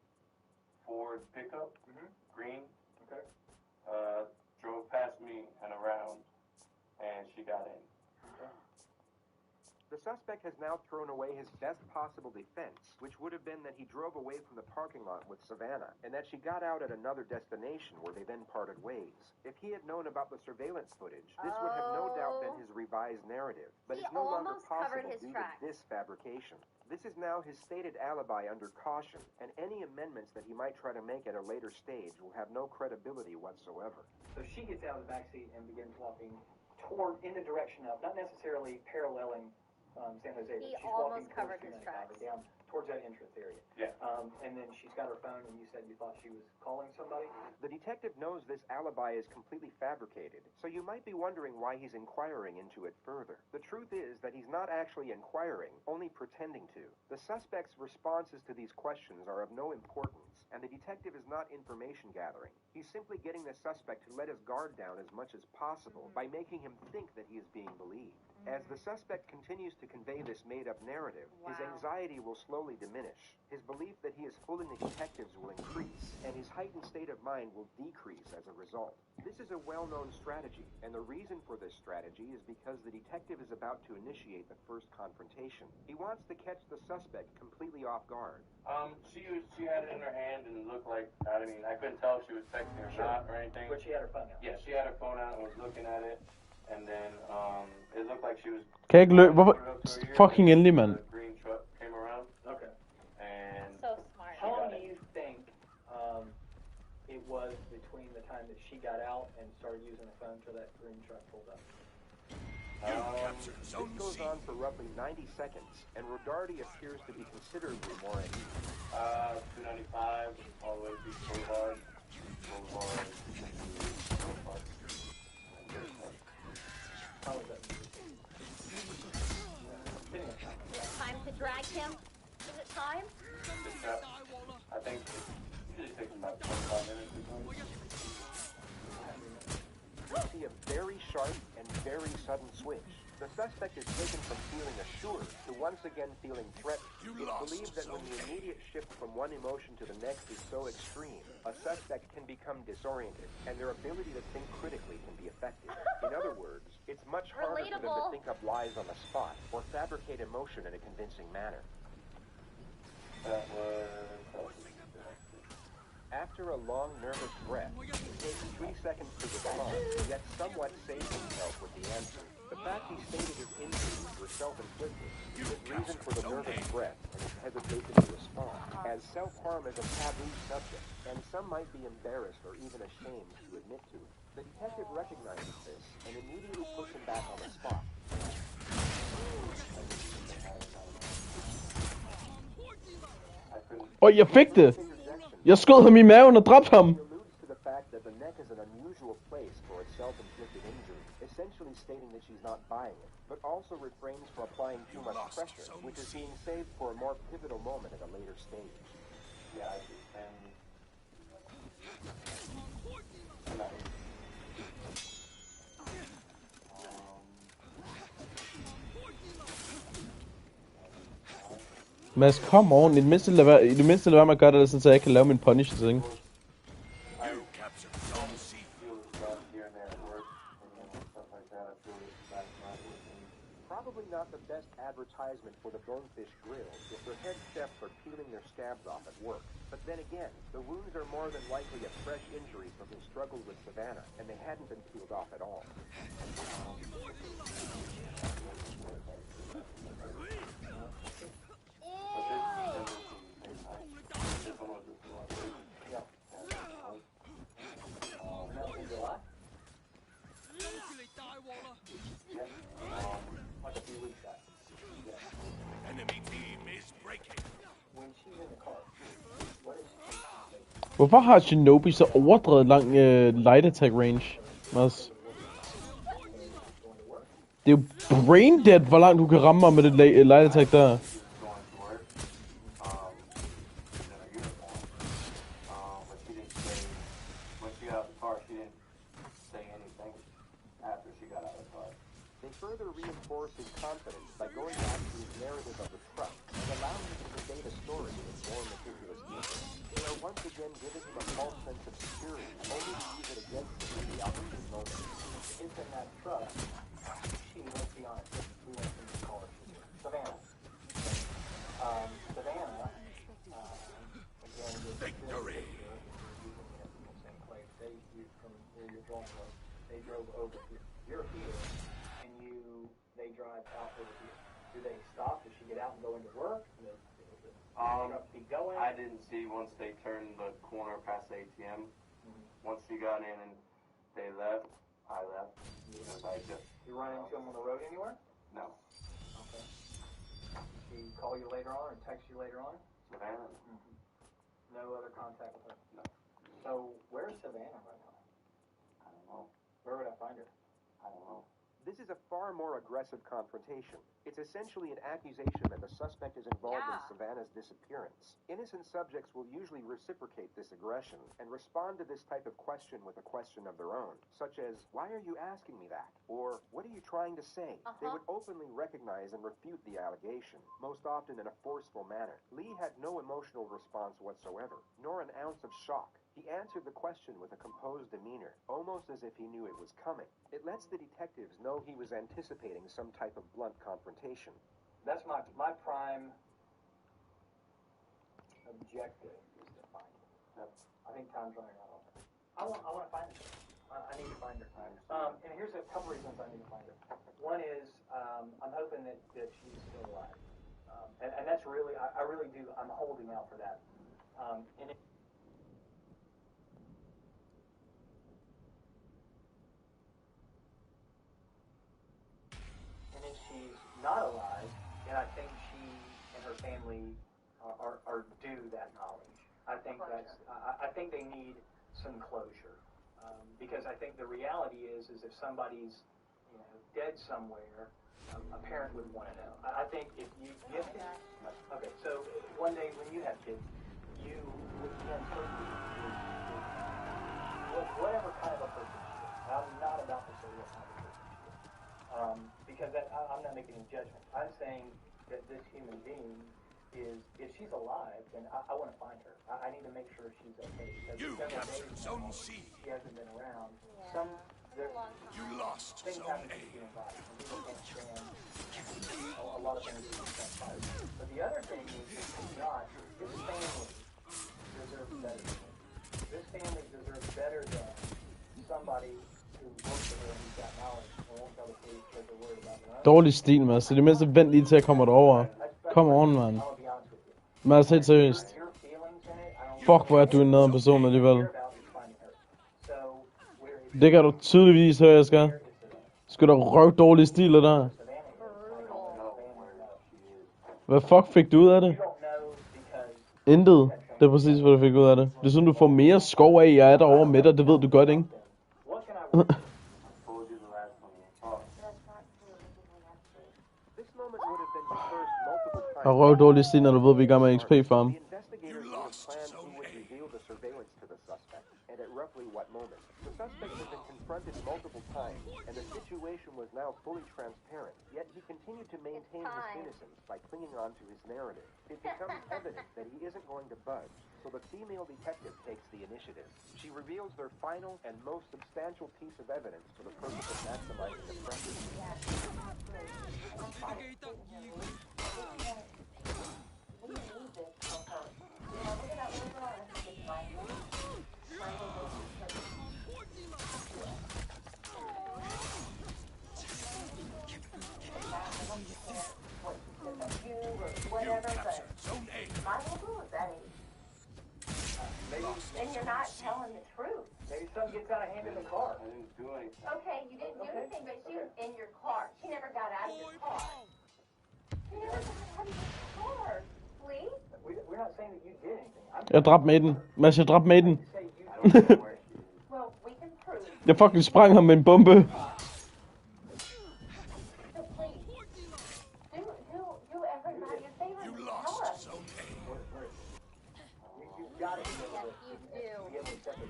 Ford pickup, green. Okay. Drove past me and around, and she got in. The suspect has now thrown away his best possible defense, which would have been that he drove away from the parking lot with Savannah, and that she got out at another destination where they then parted ways. If he had known about the surveillance footage, this would have no doubt been his revised narrative, but it's no longer possible due to this fabrication. This is now his stated alibi under caution, and any amendments that he might try to make at a later stage will have no credibility whatsoever. So she gets out of the backseat and begins walking in the direction of, not necessarily paralleling San Jose. He she's almost walking covered towards his Community tracks. College, towards that entrance area. Yeah. And then she's got her phone, and you said you thought she was calling somebody. The detective knows this alibi is completely fabricated, so you might be wondering why he's inquiring into it further. The truth is that he's not actually inquiring, only pretending to. The suspect's responses to these questions are of no importance, and the detective is not information gathering. He's simply getting the suspect to let his guard down as much as possible by making him think that he is being believed. As the suspect continues to convey this made-up narrative, his anxiety will slowly diminish. His belief that he is fooling the detectives will increase, and his heightened state of mind will decrease as a result. This is a well-known strategy, and the reason for this strategy is because the detective is about to initiate the first confrontation. He wants to catch the suspect completely off guard. She had it in her hand and it looked like, I mean, I couldn't tell if she was texting or not or anything. But she had her phone out. Yeah, she had her phone out and was looking at it, and then it looked like she was. Kan jeg ikke løbe? Hvorfor? Fucking endelig, mand. The green truck came around. Okay. And So smart. How long do you think it was between the time that she got out and started using the phone till that green truck pulled up? This goes on for roughly 90 seconds, and Rodarty appears to be considerably more at ease. 295 all the way to Boulevard. How was that? Time to drag him. Is it time? I think it usually takes about 25 minutes or something. You see a very sharp and very sudden switch. The suspect is taken from feeling assured to once again feeling threatened. It's believed that when the immediate shift from one emotion to the next is so extreme, a suspect can become disoriented, and their ability to think critically can be affected. In other words, it's much harder for them to think up lies on the spot or fabricate emotion in a convincing manner. That was... After a long, nervous breath, he takes 3 seconds to respond, yet somewhat saves himself with the answer. The fact he stated his injuries were self-inflicted is reason for the nervous breath and his hesitation to respond, as self-harm is a taboo subject, and some might be embarrassed or even ashamed to admit to it. The detective recognizes this and immediately puts him back on the spot. Og jeg fik det! Jeg skød ham i maven og dræbte ham! He alludes to the fact that the neck is an unusual place for a self-inflicted injury, essentially stating that she's not buying it, but also refrains from applying too much pressure, which is being saved for a more pivotal moment at a later stage. Yeah, I see. Mads, come on. I det mindste lad være med at gøre det, så jeg kan lave min punishes, ikke? Probably not the best advertisement for the Bonefish Grill if their head chefs are peeling their scabs off at work. But then again, the wounds are more than likely a fresh injury from his struggle with Savannah, and they hadn't been peeled off at all. Hvorfor har Shinobi så overdrevet lang light attack range, Mads? Det er jo brain dead, hvor langt du kan ramme mig med det light attack der. They further reinforce his confidence by going back to his narrative of the truck and allowing him to convey the story in more meticulous detail. They are once again giving him a false sense of security, only to use it against him in the opportune moment. If in that truck, she, let's be honest, we went to call her Savannah. Savannah, again, Victory! They, from where you're drawing from, they drove over here. You're here, and they drive out over here. Do they stop? Does she get out and go into work? I didn't see once they turned the corner past the ATM. Once she got in and they left, I left. You run into them on the road anywhere? No. Okay. she call you later on or text you later on? Savannah? No other contact with her? No. So where's Savannah right now? I don't know. Where would I find her? I don't know. This is a far more aggressive confrontation. It's essentially an accusation that the suspect is involved in Savannah's disappearance. Innocent subjects will usually reciprocate this aggression and respond to this type of question with a question of their own, such as, why are you asking me that? Or, what are you trying to say? They would openly recognize and refute the allegation, most often in a forceful manner. Lee had no emotional response whatsoever, nor an ounce of shock. He answered the question with a composed demeanor, almost as if he knew it was coming. It lets the detectives know he was anticipating some type of blunt confrontation. That's my prime objective is to find her. Yep. I think time's running out on her. I want to find her. I need to find her. And here's a couple reasons I need to find her. One is I'm hoping that she's still alive. And that's really, I really do, I'm holding out for that. And if she's not alive, then I think she and her family are due that knowledge. I think I think they need some closure, because I think the reality is if somebody's dead somewhere, a parent would want to know. I think if you get okay, so one day when you have kids, you would be uncertain whatever kind of a person she is. I'm not about to say what kind of a person she is, because I'm not making any judgment. I'm saying that this human being is, if she's alive, then I want to find her. I need to make sure she's okay. Because You captured Zone C. She hasn't been around. You lost Things Zone happen to A. the human body. And people can't stand a lot of things that can transpire. But the other thing is, this family deserves better than this. This family deserves better than somebody who works for her and who's got knowledge and won't tell the police because they're worried about their own. Dårlig stil, Mads. I det mindste vent lige til jeg kommer derover. Come on, man. Mads, helt seriøst. Fuck, hvor er du en nederen person alligevel. Det kan du tydeligvis høre, jeg skal. Skal du røve dårlig stil af der? Hvad fuck fik du ud af det? Intet. Det er præcis, hvad du fik ud af det. Det er sådan, du får mere skov af, jeg er derovre med dig. Det ved du godt, ikke? Og røv dårlig stil, når du ved, vi er i gang med XP for ham. Confronted multiple times, and the situation was now fully transparent, yet he continued to maintain his innocence by clinging on to his narrative. It becomes evident that he isn't going to budge, so the female detective takes the initiative. She reveals their final and most substantial piece of evidence for the purpose of maximizing the pressure. Then you're not telling the truth. Maybe something gets out of hand in the car. I didn't do anything. Okay, you didn't do anything, but she was in your car. She never got out of your car. She never got out of your car. Please? We're not saying that you did anything. Jeg dræbte Maiden. Mads, jeg dræbte Maiden. Well, we can prove. Jeg fucking sprang ham med en bombe.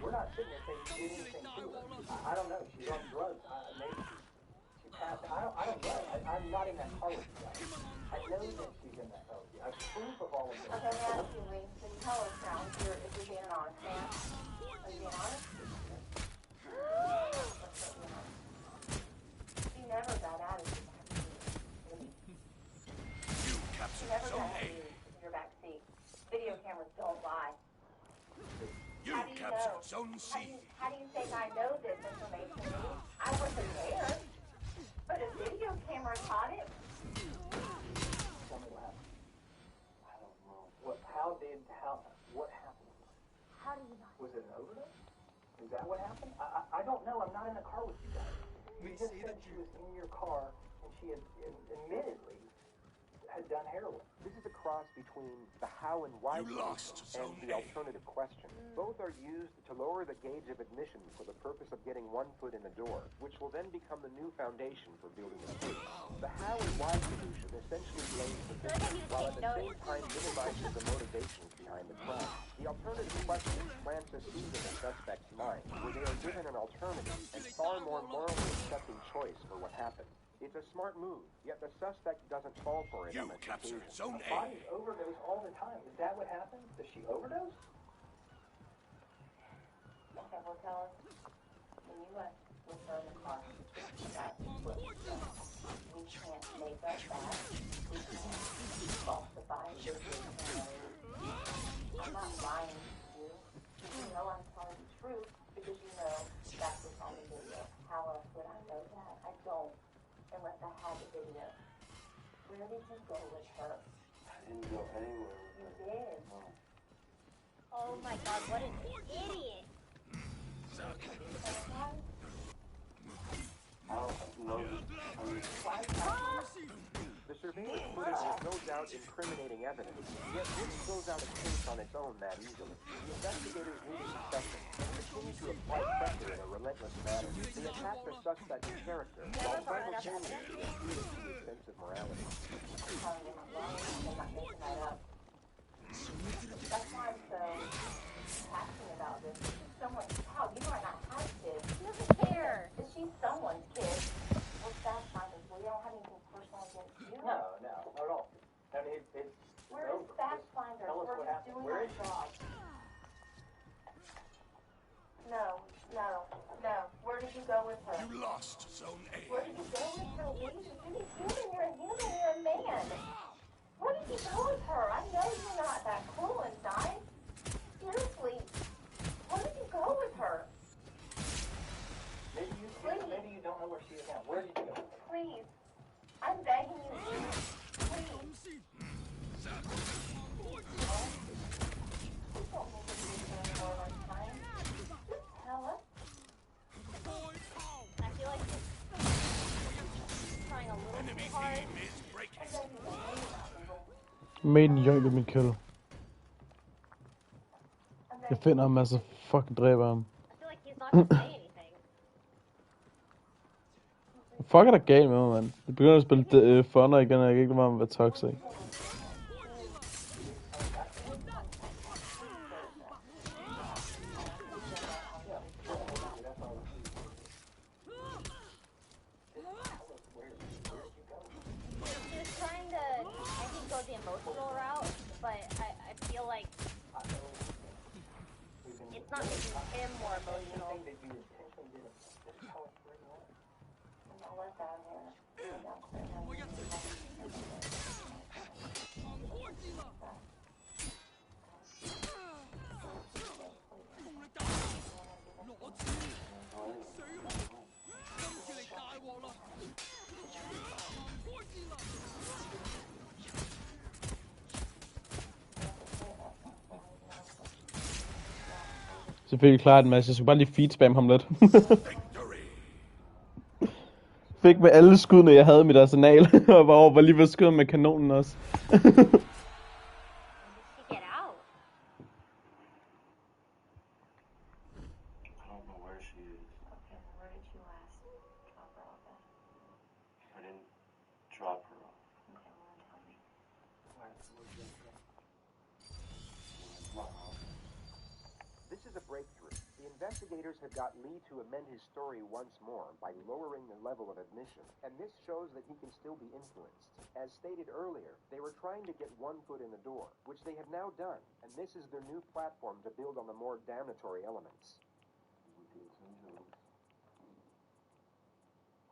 We're not sitting there saying you did anything to her. I don't know. She's on drugs. Maybe she passed. I don't know. I'm not in that car with you guys. I know that she's in that car with you. I have proof of all of this. Okay, let me ask you, Lee. Can you tell us now if you're being an honest man? Are you being honest? She never got out of your backseat. You captured She never got Zone out A. of your backseat. Video cameras don't lie. You captured Zone C. How do you think I know this information? I wasn't there, but a video camera caught it. Tell me what happened. I don't know. What happened? How do you know? Was it an overdose? Is that what happened? I don't know. I'm not in the car with you guys. You just said she was in your car and she had admittedly had done heroin. This is a cross between the how and why solution and the alternative question. Both are used to lower the gauge of admission for the purpose of getting one foot in the door, which will then become the new foundation for building a case. The how and why solution essentially blames the victim, while at the same time minimizes the motivations behind the crime. The alternative question plants a seed in the suspect's mind, where they are given an alternative and far more morally accepting choice for what happened. It's a smart move, yet the suspect doesn't fall for it on this occasion. Zone A. Bodies overdose all the time. Is that what happened? Does she overdose? Okay, well, tell us. When you went with her in the car, that's what we can't make up that. We can't falsify your testimony. I'm not lying to you. You know I'm telling the truth because you know that's what's on the video. How else would I know that? I don't. Unless I had the video. Where did you go with her? I didn't go anywhere with her. You did. No. Oh my god, what an idiot! I don't know. The surveillance footage is no doubt incriminating evidence, yet this throws out a case on its own that easily. The investigators knew the suspect and continue to apply pressure in a relentless manner. They attack the suspect's character while simultaneously appealing to his sense of morality. That's why I'm so passionate about this. This is someone's child. You might not have kids. She doesn't care. Is she someone's kid? Well, that's fine. We don't have anything personal against you. No, not at all. I mean, it's Where is fact finder? Tell us We're what just happened. doing Where our is she? job. No. Where did you go with her? You lost Zone A. Where did you go with her? You're a human. You're a human. You're a man. Where did you go with her? I know you're not that cruel inside. Seriously. Where did you go with her? Maybe you don't know where she is now. Where did you go? Please. I'm begging you. Please. Tell us. I feel like trying a little too hard. Maiden joint min kill. Jeg finder ham, altså fucking dræber ham. I feel like he's not gonna say anything. Fuck er der galt med mig, mand? Jeg begynder at spille Funner igen, og jeg kan ikke lade mig at være toxic. He was trying to, I think, go the emotional route, but I feel like it's not making him more emotional. Selvfølgelig klarer den, Mads. Jeg skulle bare lige feedspam ham lidt. Fik med alle skuddene, jeg havde i mit arsenal. Og var lige ved at skyde med kanonen også. Get out. I don't know where she is. Okay, where did you last drop her off at? I didn't drop her off. Okay, well, tell me. This is a breakthrough. The investigators have got Lee to amend his story once more by lowering the level of admission, and this shows that he can still be influenced. As stated earlier, they were trying to get one foot in the door, which they have now done, and this is their new platform to build on the more damnatory elements. We did some jokes.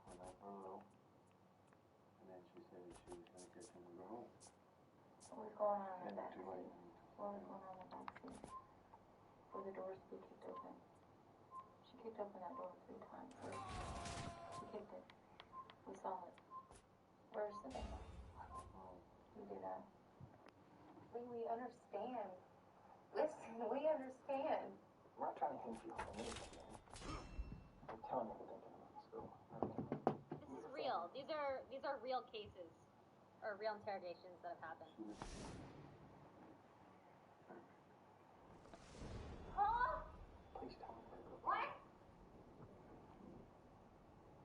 Went up hello. And then she said she was going to get him to go home. What was going on in the And back too seat? late. What was going on in the back seat? Were the doors to be kicked open? She kicked open that door 3 times. She kicked it. We saw it. Where's the baby? You do that. We understand. Listen, we understand. I'm not trying to hint you on anything. I'm telling you what I'm thinking about. So, This is real. These are real cases. or real interrogations that have happened. Oh! Please tell me where to go. What?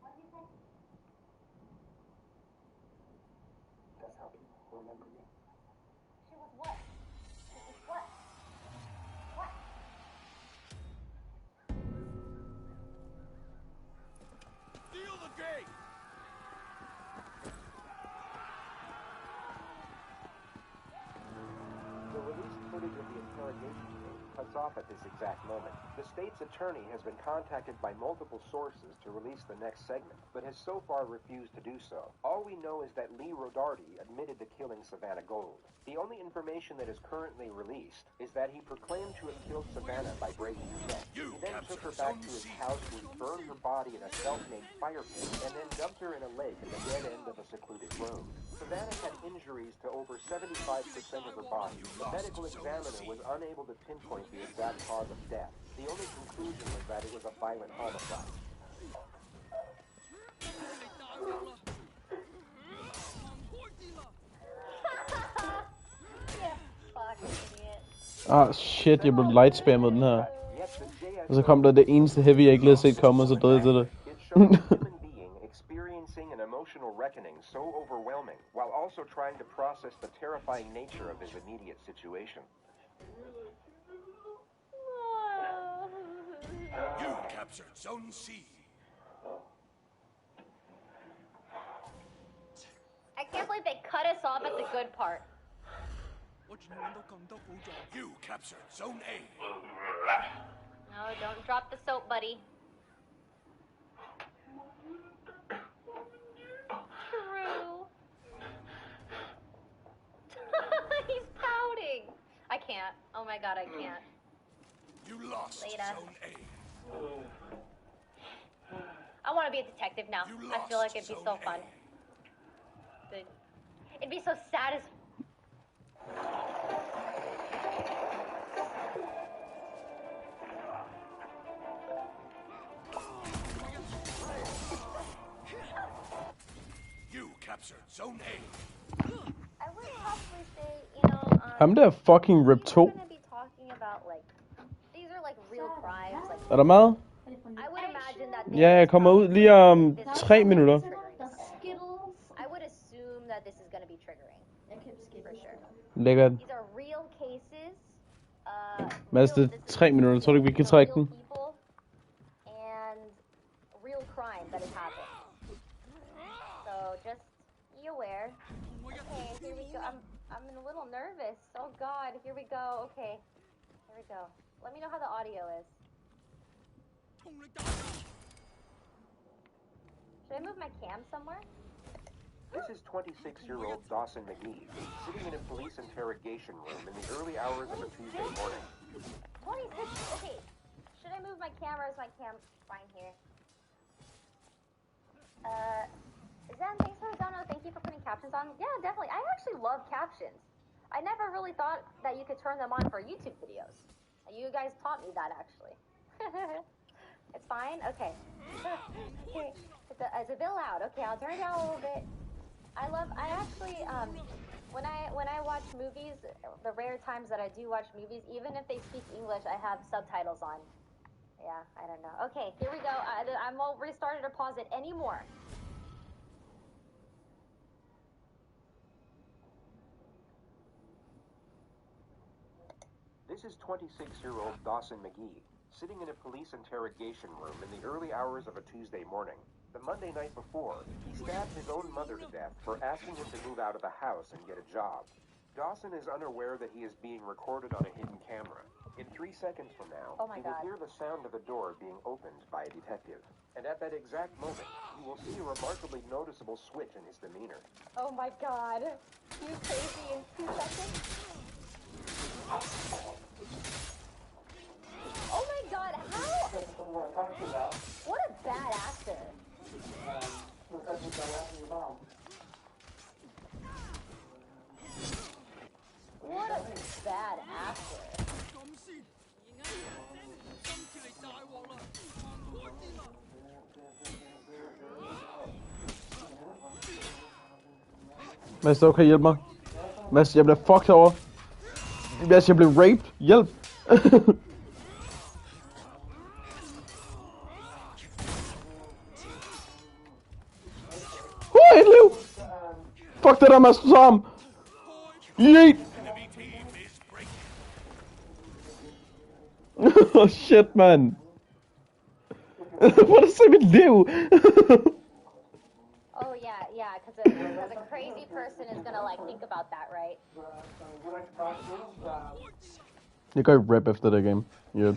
What did you say? That's how people remember you. She was what? She was what? What? Steal the gate! The released footage of the interrogation room cuts off at this exact moment. The state's attorney has been contacted by multiple sources to release the next segment, but has so far refused to do so. All we know is that Lee Rodarty admitted to killing Savannah Gold. The only information that is currently released is that he proclaimed to have killed Savannah by breaking her neck. He then took her back to his house where he burned her body in a self-made fire pit and then dumped her in a lake at the dead end of a secluded road. Savannah had injuries to over 75% of her body. The medical examiner was unable to pinpoint the exact cause of death. The only conclusion was that it was a violent homicide. Ah, shit, jeg blev lightspammet den her. Og så kom der det eneste heavy, jeg ikke lige havde set komme, og så døde jeg til det. Experiencing an emotional reckoning so overwhelming, while also trying to process the terrifying nature of his immediate situation. You captured Zone C. I can't believe they cut us off at the good part. You captured Zone A. No, don't drop the soap, buddy. True. He's pouting. I can't. Oh my god, I can't. You lost Later. Zone A. I want to be a detective now. I feel like it'd be so fun. It'd be so satisfying. You captured Zone A. I would probably say, you know, Ham der fucking Rip 2. we're gonna be talking about like these are like real crimes. Like Er der mad? I would imagine that Ja, jeg kommer ud lige om 3 minutter. I would assume that this is gonna be triggering. For sure. Lækkert. These are real cases. Mads, det er 3 minutter. Jeg tror ikke, vi kan trække den. And real crime that has happened. So just be aware. Okay, here we go. I'm a little nervous. Oh God, here we go. Okay, here we go. Let me know how the audio is. Should I move my cam somewhere? This is 26-year-old Dawson McGee, sitting in a police interrogation room in the early hours of a Tuesday morning. 26. Okay. Should I move my camera? Is my cam fine here? Zen, thanks for the download. Thank you for putting captions on. Yeah, definitely. I actually love captions. I never really thought that you could turn them on for YouTube videos. You guys taught me that, actually. It's fine? Okay. Okay. It's a bit loud. Okay, I'll turn it down a little bit. I actually, when I watch movies, the rare times that I do watch movies, even if they speak English, I have subtitles on. Yeah, I don't know. Okay, here we go. I won't restart it or pause it anymore. This is 26-year-old Dawson McGee, sitting in a police interrogation room in the early hours of a Tuesday morning. The Monday night before, he stabbed his own mother to death for asking him to move out of the house and get a job. Dawson is unaware that he is being recorded on a hidden camera. In 3 seconds from now, he will hear the sound of a door being opened by a detective. And at that exact moment, you will see a remarkably noticeable switch in his demeanor. Oh my god. You crazy in 2 seconds? Oh my god, how? What a bad actor. What a bad actor. Mads, du kan hjælpe mig. Mads, jeg bliver fucked over. Mads, jeg blev raped. Hjælp. Et liv. Fuck det der, Mads, du tager ham. Yeet. Oh shit, man. Prøv at se mit liv. Oh yeah, because a crazy person is gonna like think about that, right? You go rip after the game. Yeah.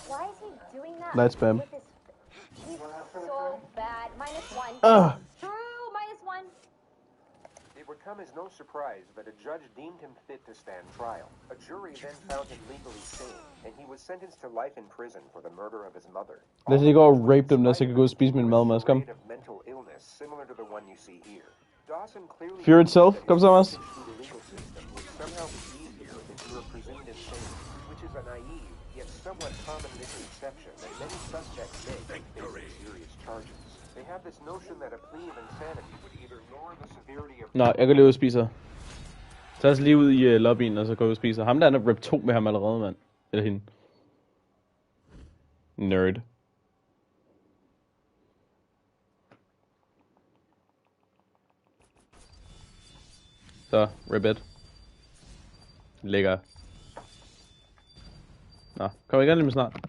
Why is he doing that? Light spam. He's so bad. -1. True, -1. It would come as no surprise that a judge deemed him fit to stand trial. A jury then found him legally sane, and he was sentenced to life in prison for the murder of his mother. Lad os lige gå og rape dem, så jeg kan gå og spise min mad, Mads. Kom. Mental illness similar to the one you see here. Dawson clearly Fear itself. Kom så, Mads. the legal system would somehow be easier if you were presumed insane, which is a naive yet somewhat common misconception that many suspects make facing serious charges. They have this notion that a plea of insanity would either lower the severity of... Nå, jeg går lige ud og spiser. Tag os lige ud i lobbyen, og så går vi og spiser. Ham der er rip 2 med ham allerede, mand. Eller hende. Nerd. Så, rip it. Lækker. Nå, kom igen lige med snart.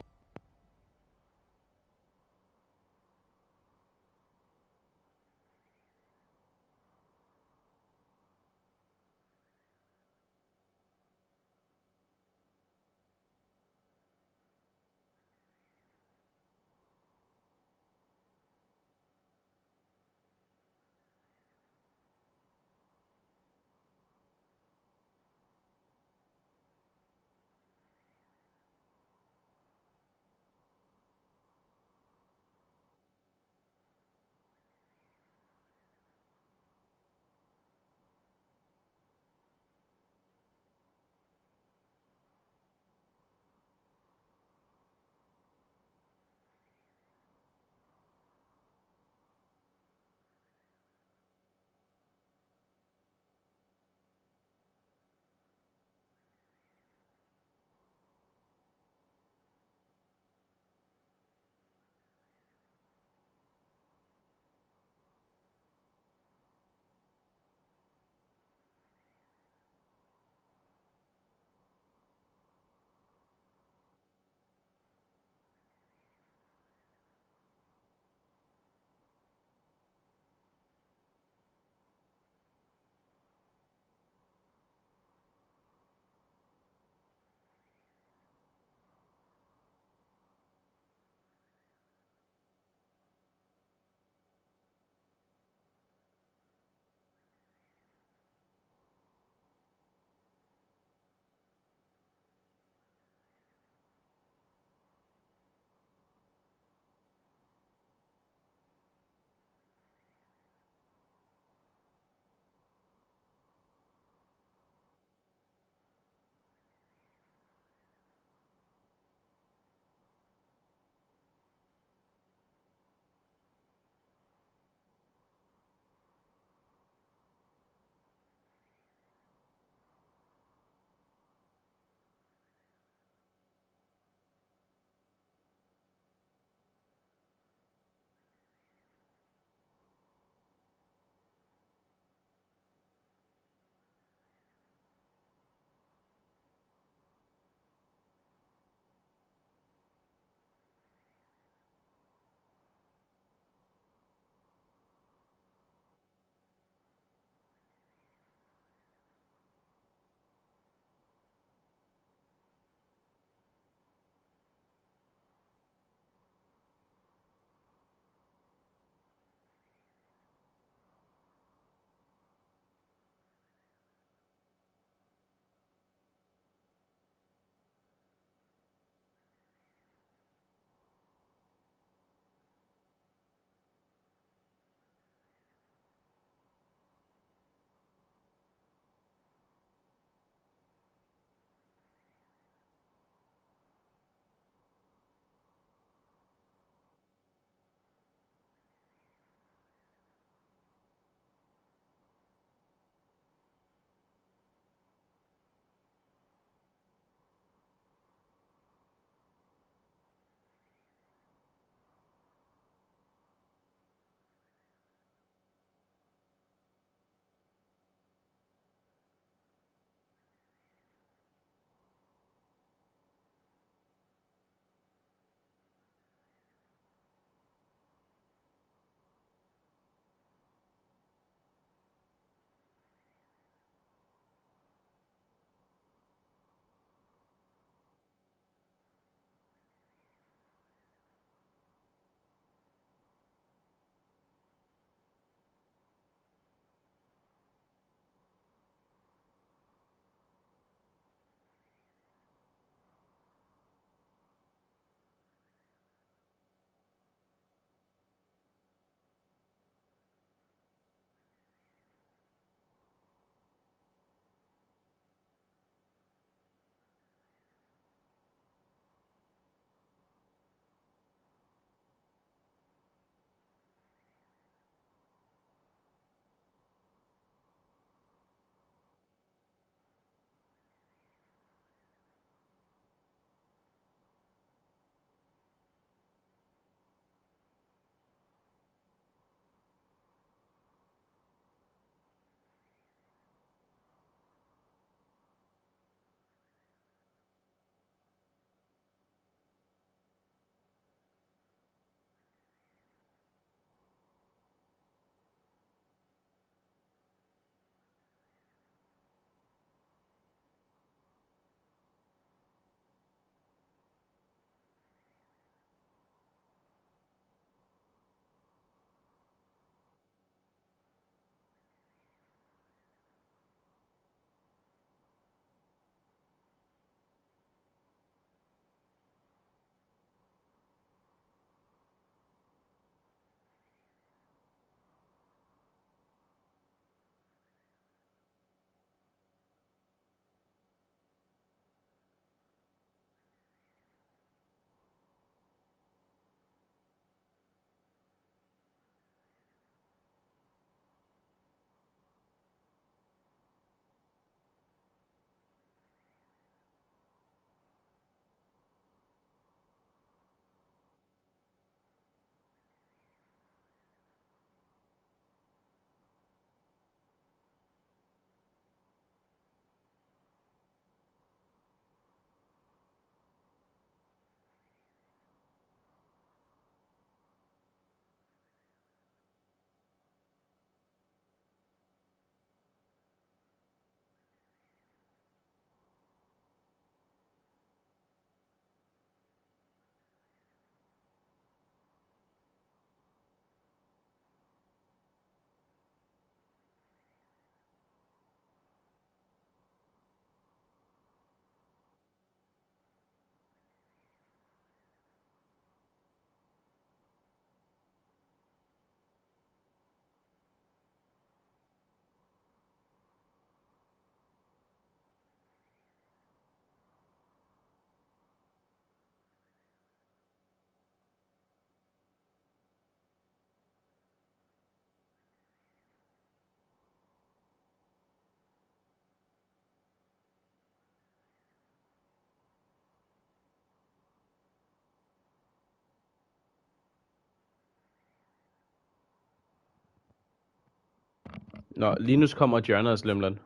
Nå, Linus kommer og Jørgen og Slemland.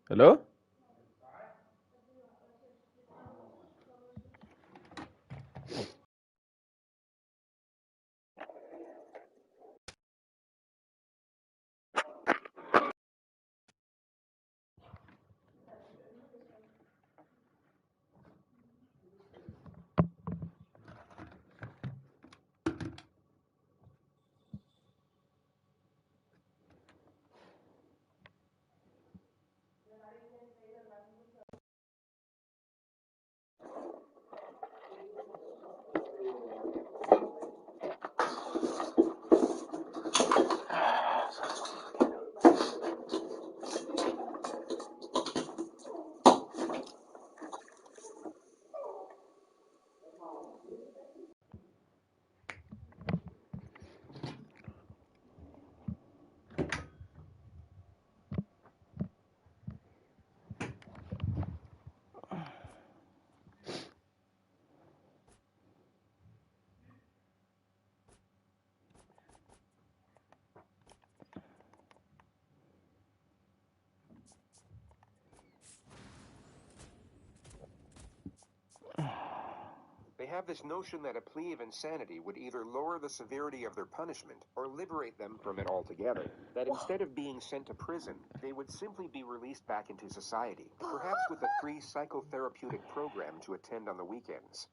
Hallo? They have this notion that a plea of insanity would either lower the severity of their punishment or liberate them from it altogether. That instead of being sent to prison, they would simply be released back into society, perhaps with a free psychotherapeutic program to attend on the weekends.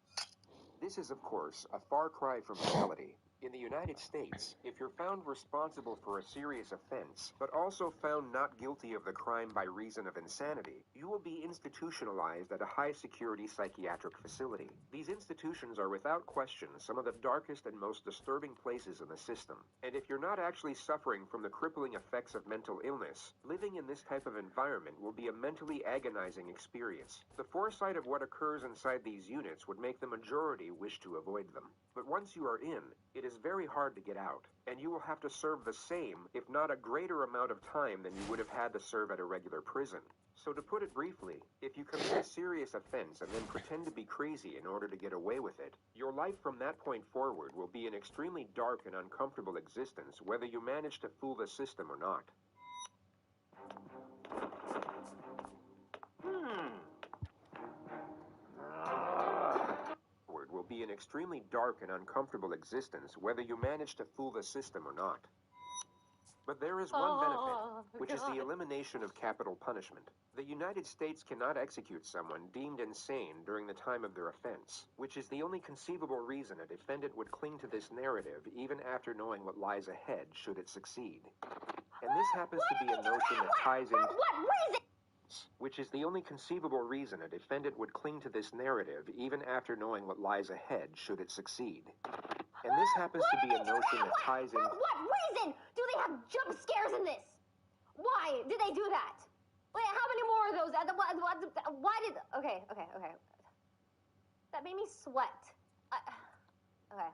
This is, of course, a far cry from reality. In the United States, if you're found responsible for a serious offense, but also found not guilty of the crime by reason of insanity, you will be institutionalized at a high-security psychiatric facility. These institutions are without question some of the darkest and most disturbing places in the system. And if you're not actually suffering from the crippling effects of mental illness, living in this type of environment will be a mentally agonizing experience. The foresight of what occurs inside these units would make the majority wish to avoid them. But once you are in, it is very hard to get out, and you will have to serve the same, if not a greater amount of time than you would have had to serve at a regular prison. So to put it briefly, if you commit a serious offense and then pretend to be crazy in order to get away with it, your life from that point forward will be an extremely dark and uncomfortable existence, whether you manage to fool the system or not. Will be an extremely dark and uncomfortable existence, whether you manage to fool the system or not. But there is one benefit, which is the elimination of capital punishment. The United States cannot execute someone deemed insane during the time of their offense, which is the only conceivable reason a defendant would cling to this narrative even after knowing what lies ahead should it succeed. And this happens to be a notion that ties in... Which is the only conceivable reason a defendant would cling to this narrative even after knowing what lies ahead should it succeed. And this happens to be a notion that ties in... For what reason do they have jump scares in this? Why did they do that? Wait, how many more of those? Why did... Okay. That made me sweat. Okay.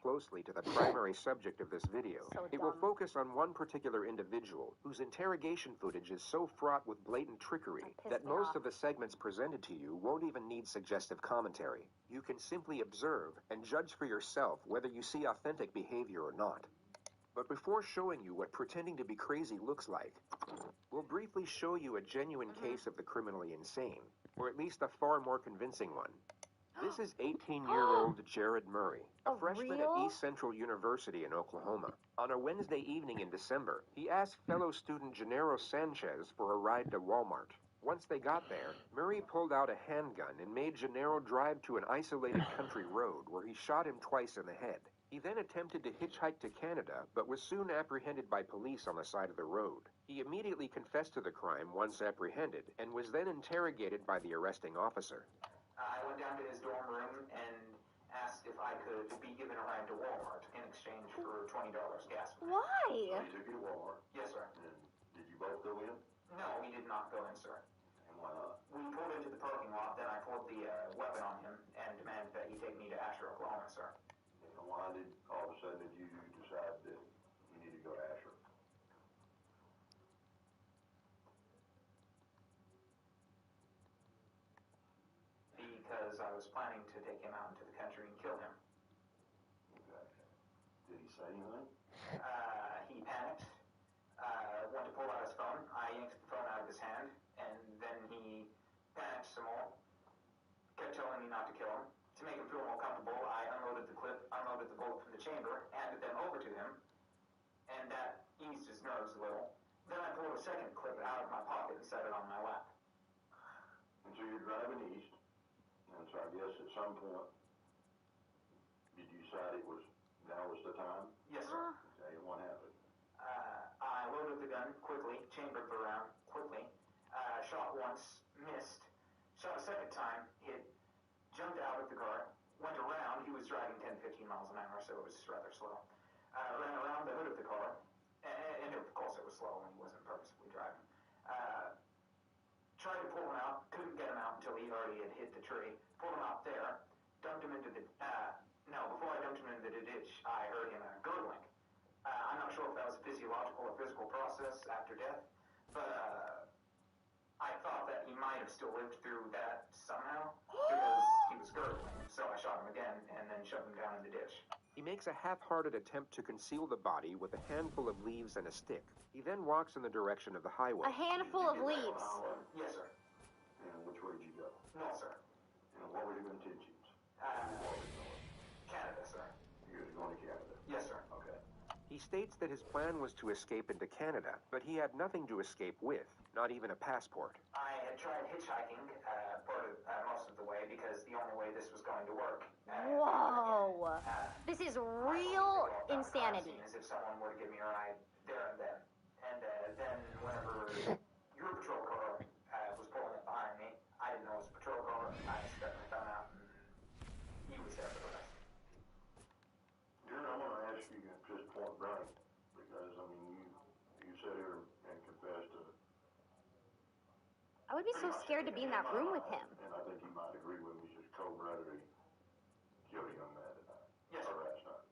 Closely to the primary subject of this video. It will focus on one particular individual whose interrogation footage is so fraught with blatant trickery that most of the segments presented to you won't even need suggestive commentary. You can simply observe and judge for yourself whether you see authentic behavior or not. But before showing you what pretending to be crazy looks like, we'll briefly show you a genuine case of the criminally insane, or at least a far more convincing one. This is 18-year-old Jared Murray, a freshman at East Central University in Oklahoma. On a Wednesday evening in December, he asked fellow student Gennaro Sanchez for a ride to Walmart. Once they got there, Murray pulled out a handgun and made Gennaro drive to an isolated country road where he shot him twice in the head. He then attempted to hitchhike to Canada, but was soon apprehended by police on the side of the road. He immediately confessed to the crime once apprehended, and was then interrogated by the arresting officer. I went down to his dorm room and asked if I could be given a ride to Walmart in exchange for $20 gas. Why? He took you to Walmart? Yes, sir. And did you both go in? No, we did not go in, sir. And why not? We pulled into the parking lot, then I pulled the weapon on him and demanded that he take me to Asher, Oklahoma, sir. And why did all of a sudden did you decide that you need to go to Asher? Because I was planning to take him out into the country and kill him. Exactly. Say anything? He panicked, went to pull out his phone. I yanked the phone out of his hand, and then he panicked some more. Kept telling me not to kill him. To make him feel more comfortable, I unloaded the bullet from the chamber, handed them over to him, and that eased his nerves a little. Then I pulled a second clip out of my pocket and set it on my lap. And so you're driving east, and so I guess at some point, did you decide now was the time? Yes, sir. Okay, and what happened? I loaded the gun quickly, chambered the round quickly, shot once, missed, shot a second time, hit, jumped out of the car, went around. He was driving 10-15 miles an hour, so it was rather slow. Ran around the hood of the car, and of course it was slow and he wasn't purposefully driving. Tried to pull him out, couldn't get him out until he already had hit the tree. Pulled him out there, dumped him into the, before I dumped him into the ditch, I heard him gurgling. I'm not sure if that was a physiological or physical process after death, but I thought that he might have still lived through that somehow, because he was gurgling. So I shot him again and then shoved him down in the ditch. He makes a half-hearted attempt to conceal the body with a handful of leaves and a stick. He then walks in the direction of the highway. A handful of leaves. Yes, sir. And which way did you go? No, sir. And what were your intentions? Canada, sir. You was going to Canada? Yes, sir. Okay. He states that his plan was to escape into Canada, but he had nothing to escape with, not even a passport. I had tried hitchhiking most of the way because the only way this was going to work. Whoa! This is real insanity. As if someone were to give me a ride there and then. And then whenever your patrol car was pulling up behind me, I didn't know it was a patrol car. I stepped my thumb out and he was there for the rest. I want to ask you just point blank, because, I mean, you sat here and confessed to... I would be so scared to be in that room with him. And I think you might agree with me, just cold-bloodedly killed a young man tonight. Yes, sir. Or last night.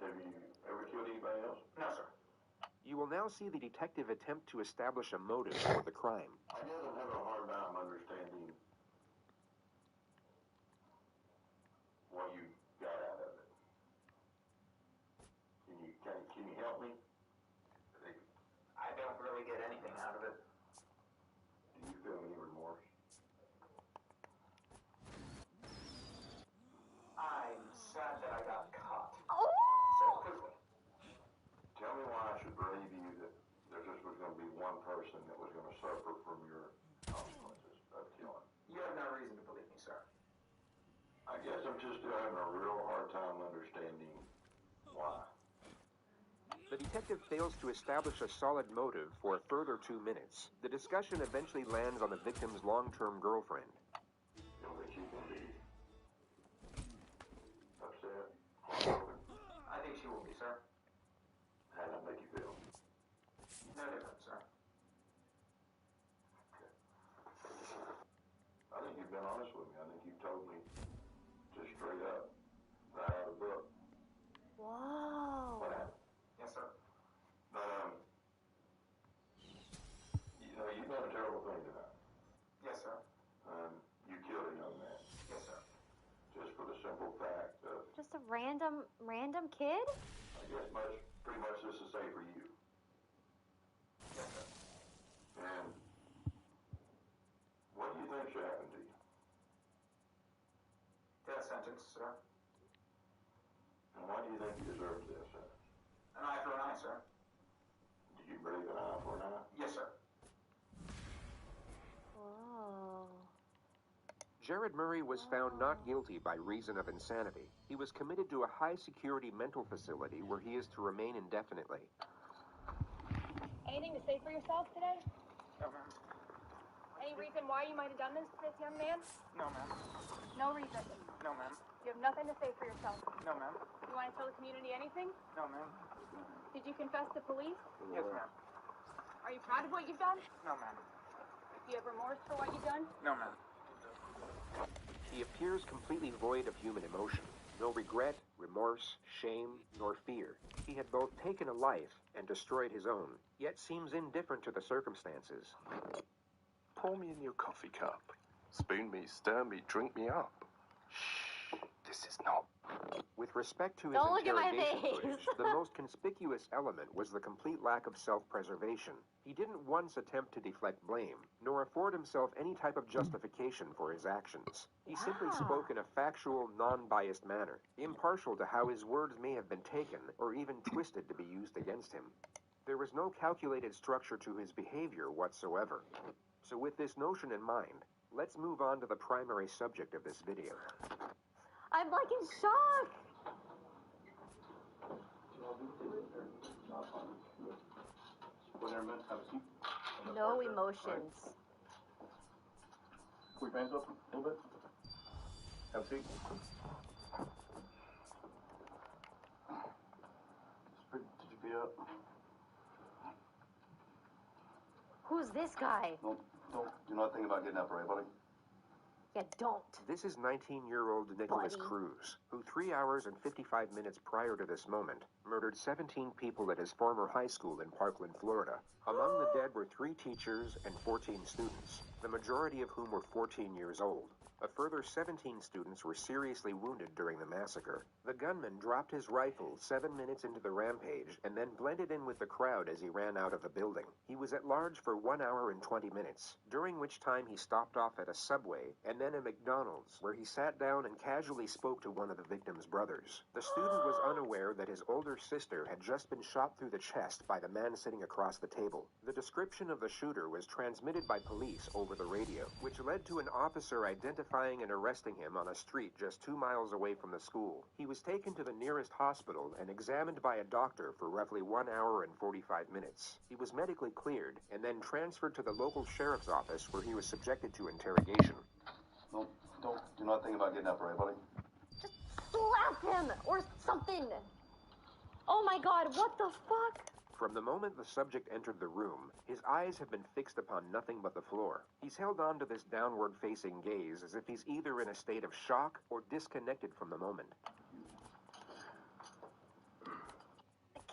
Have you ever killed anybody else? No, sir. You will now see the detective attempt to establish a motive for the crime. I guess I'm having a hard time understanding what you got out of it. Can you help me? I don't really get anything out of it. Do you feel any remorse? I'm sad that I got caught. Oh! So quickly. Tell me why I should believe you that there just was going to be one person that was going to suffer from your consequences of killing. You have no reason to believe me, sir. I guess I'm just still having a real hard time understanding why. The detective fails to establish a solid motive for a further 2 minutes. The discussion eventually lands on the victim's long-term girlfriend. You don't think she can be upset? Heartbroken? I think she will be, sir. How does that make you feel? No different, sir. I think you've been honest with me. I think you told me just straight up, right out of the book. Whoa. What happened? Yes, sir. You've done a terrible thing tonight. Yes, sir. You killed a young man. Yes, sir. Just for the simple fact of, Just a random kid? I guess pretty much this is safe for you. Yes, sir. And what do you think should happen to you? Death sentence, sir. And why do you think you deserve this sentence? An eye for an eye, sir. Do you believe an eye for an eye? Yes, sir. Whoa. Jared Murray was found not guilty by reason of insanity. He was committed to a high-security mental facility where he is to remain indefinitely. Anything to say for yourself today? No, ma'am. Any reason why you might have done this to this young man? No, ma'am. No reason. No, ma'am. You have nothing to say for yourself. No, ma'am. You want to tell the community anything? No, ma'am. Did you confess to police? Yes, ma'am. Are you proud of what you've done? No, ma'am. Do you have remorse for what you've done? No, ma'am. He appears completely void of human emotion. No regret, remorse, shame, nor fear. He had both taken a life and destroyed his own, yet seems indifferent to the circumstances. Pour me in your coffee cup. Spoon me, stir me, drink me up. Shh, This is not. With respect to his Don't look at my interrogation face. footage, the most conspicuous element was the complete lack of self-preservation. He didn't once attempt to deflect blame, nor afford himself any type of justification for his actions. He simply spoke in a factual, non-biased manner, impartial to how his words may have been taken or even twisted to be used against him. There was no calculated structure to his behavior whatsoever. So with this notion in mind, let's move on to the primary subject of this video. I'm like in shock. No emotions. Put your hands up a little bit. Have a seat. Did you feet up? Who's this guy? Don't do not think about getting up, right, buddy? Yeah, don't. This is 19-year-old Nicholas Cruz, who 3 hours and 55 minutes prior to this moment murdered 17 people at his former high school in Parkland, Florida. Among the dead were 3 teachers and 14 students, the majority of whom were 14 years old. A further 17 students were seriously wounded during the massacre. The gunman dropped his rifle 7 minutes into the rampage and then blended in with the crowd as he ran out of the building. He was at large for 1 hour and 20 minutes, during which time he stopped off at a Subway and then a McDonald's, where he sat down and casually spoke to one of the victim's brothers. The student was unaware that his older sister had just been shot through the chest by the man sitting across the table. The description of the shooter was transmitted by police over the radio, which led to an officer identifying and arresting him on a street just 2 miles away from the school. He was taken to the nearest hospital and examined by a doctor for roughly 1 hour and 45 minutes. He was medically cleared and then transferred to the local sheriff's office where he was subjected to interrogation. Do not think about getting up, right, buddy? Just slap him or something. Oh my god, what the fuck? From the moment the subject entered the room, his eyes have been fixed upon nothing but the floor. He's held on to this downward-facing gaze as if he's either in a state of shock or disconnected from the moment.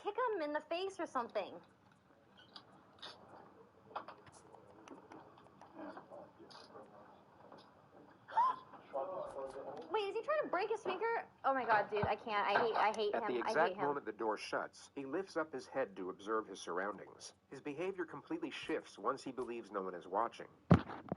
Kick him in the face or something. Wait, is he trying to break his finger? Oh my god, dude, I can't. I hate him. At the I exact hate him. moment the door shuts, he lifts up his head to observe his surroundings. His behavior completely shifts once he believes no one is watching.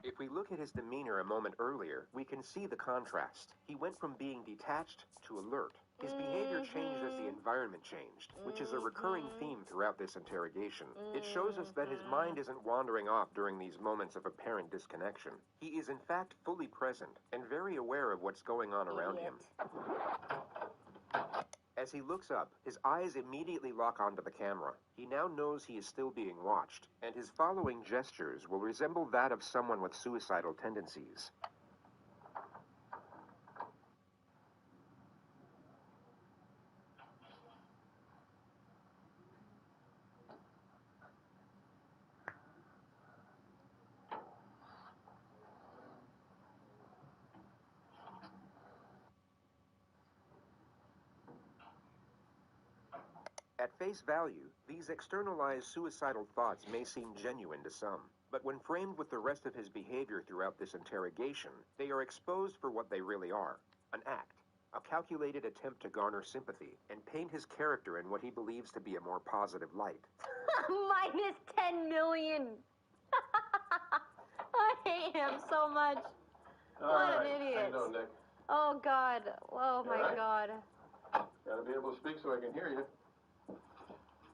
If we look at his demeanor a moment earlier, we can see the contrast. He went from being detached to alert. His behavior changed as the environment changed, which is a recurring theme throughout this interrogation. It shows us that his mind isn't wandering off during these moments of apparent disconnection. He is in fact fully present and very aware of what's going on around him. As he looks up, his eyes immediately lock onto the camera. He now knows he is still being watched, and his following gestures will resemble that of someone with suicidal tendencies. At face value, these externalized suicidal thoughts may seem genuine to some, but when framed with the rest of his behavior throughout this interrogation, they are exposed for what they really are: an act, a calculated attempt to garner sympathy and paint his character in what he believes to be a more positive light. Minus 10 million. I hate him so much. What an idiot. How you doing, Nick? Oh god. Oh my Alright. god. Gotta be able to speak so I can hear you.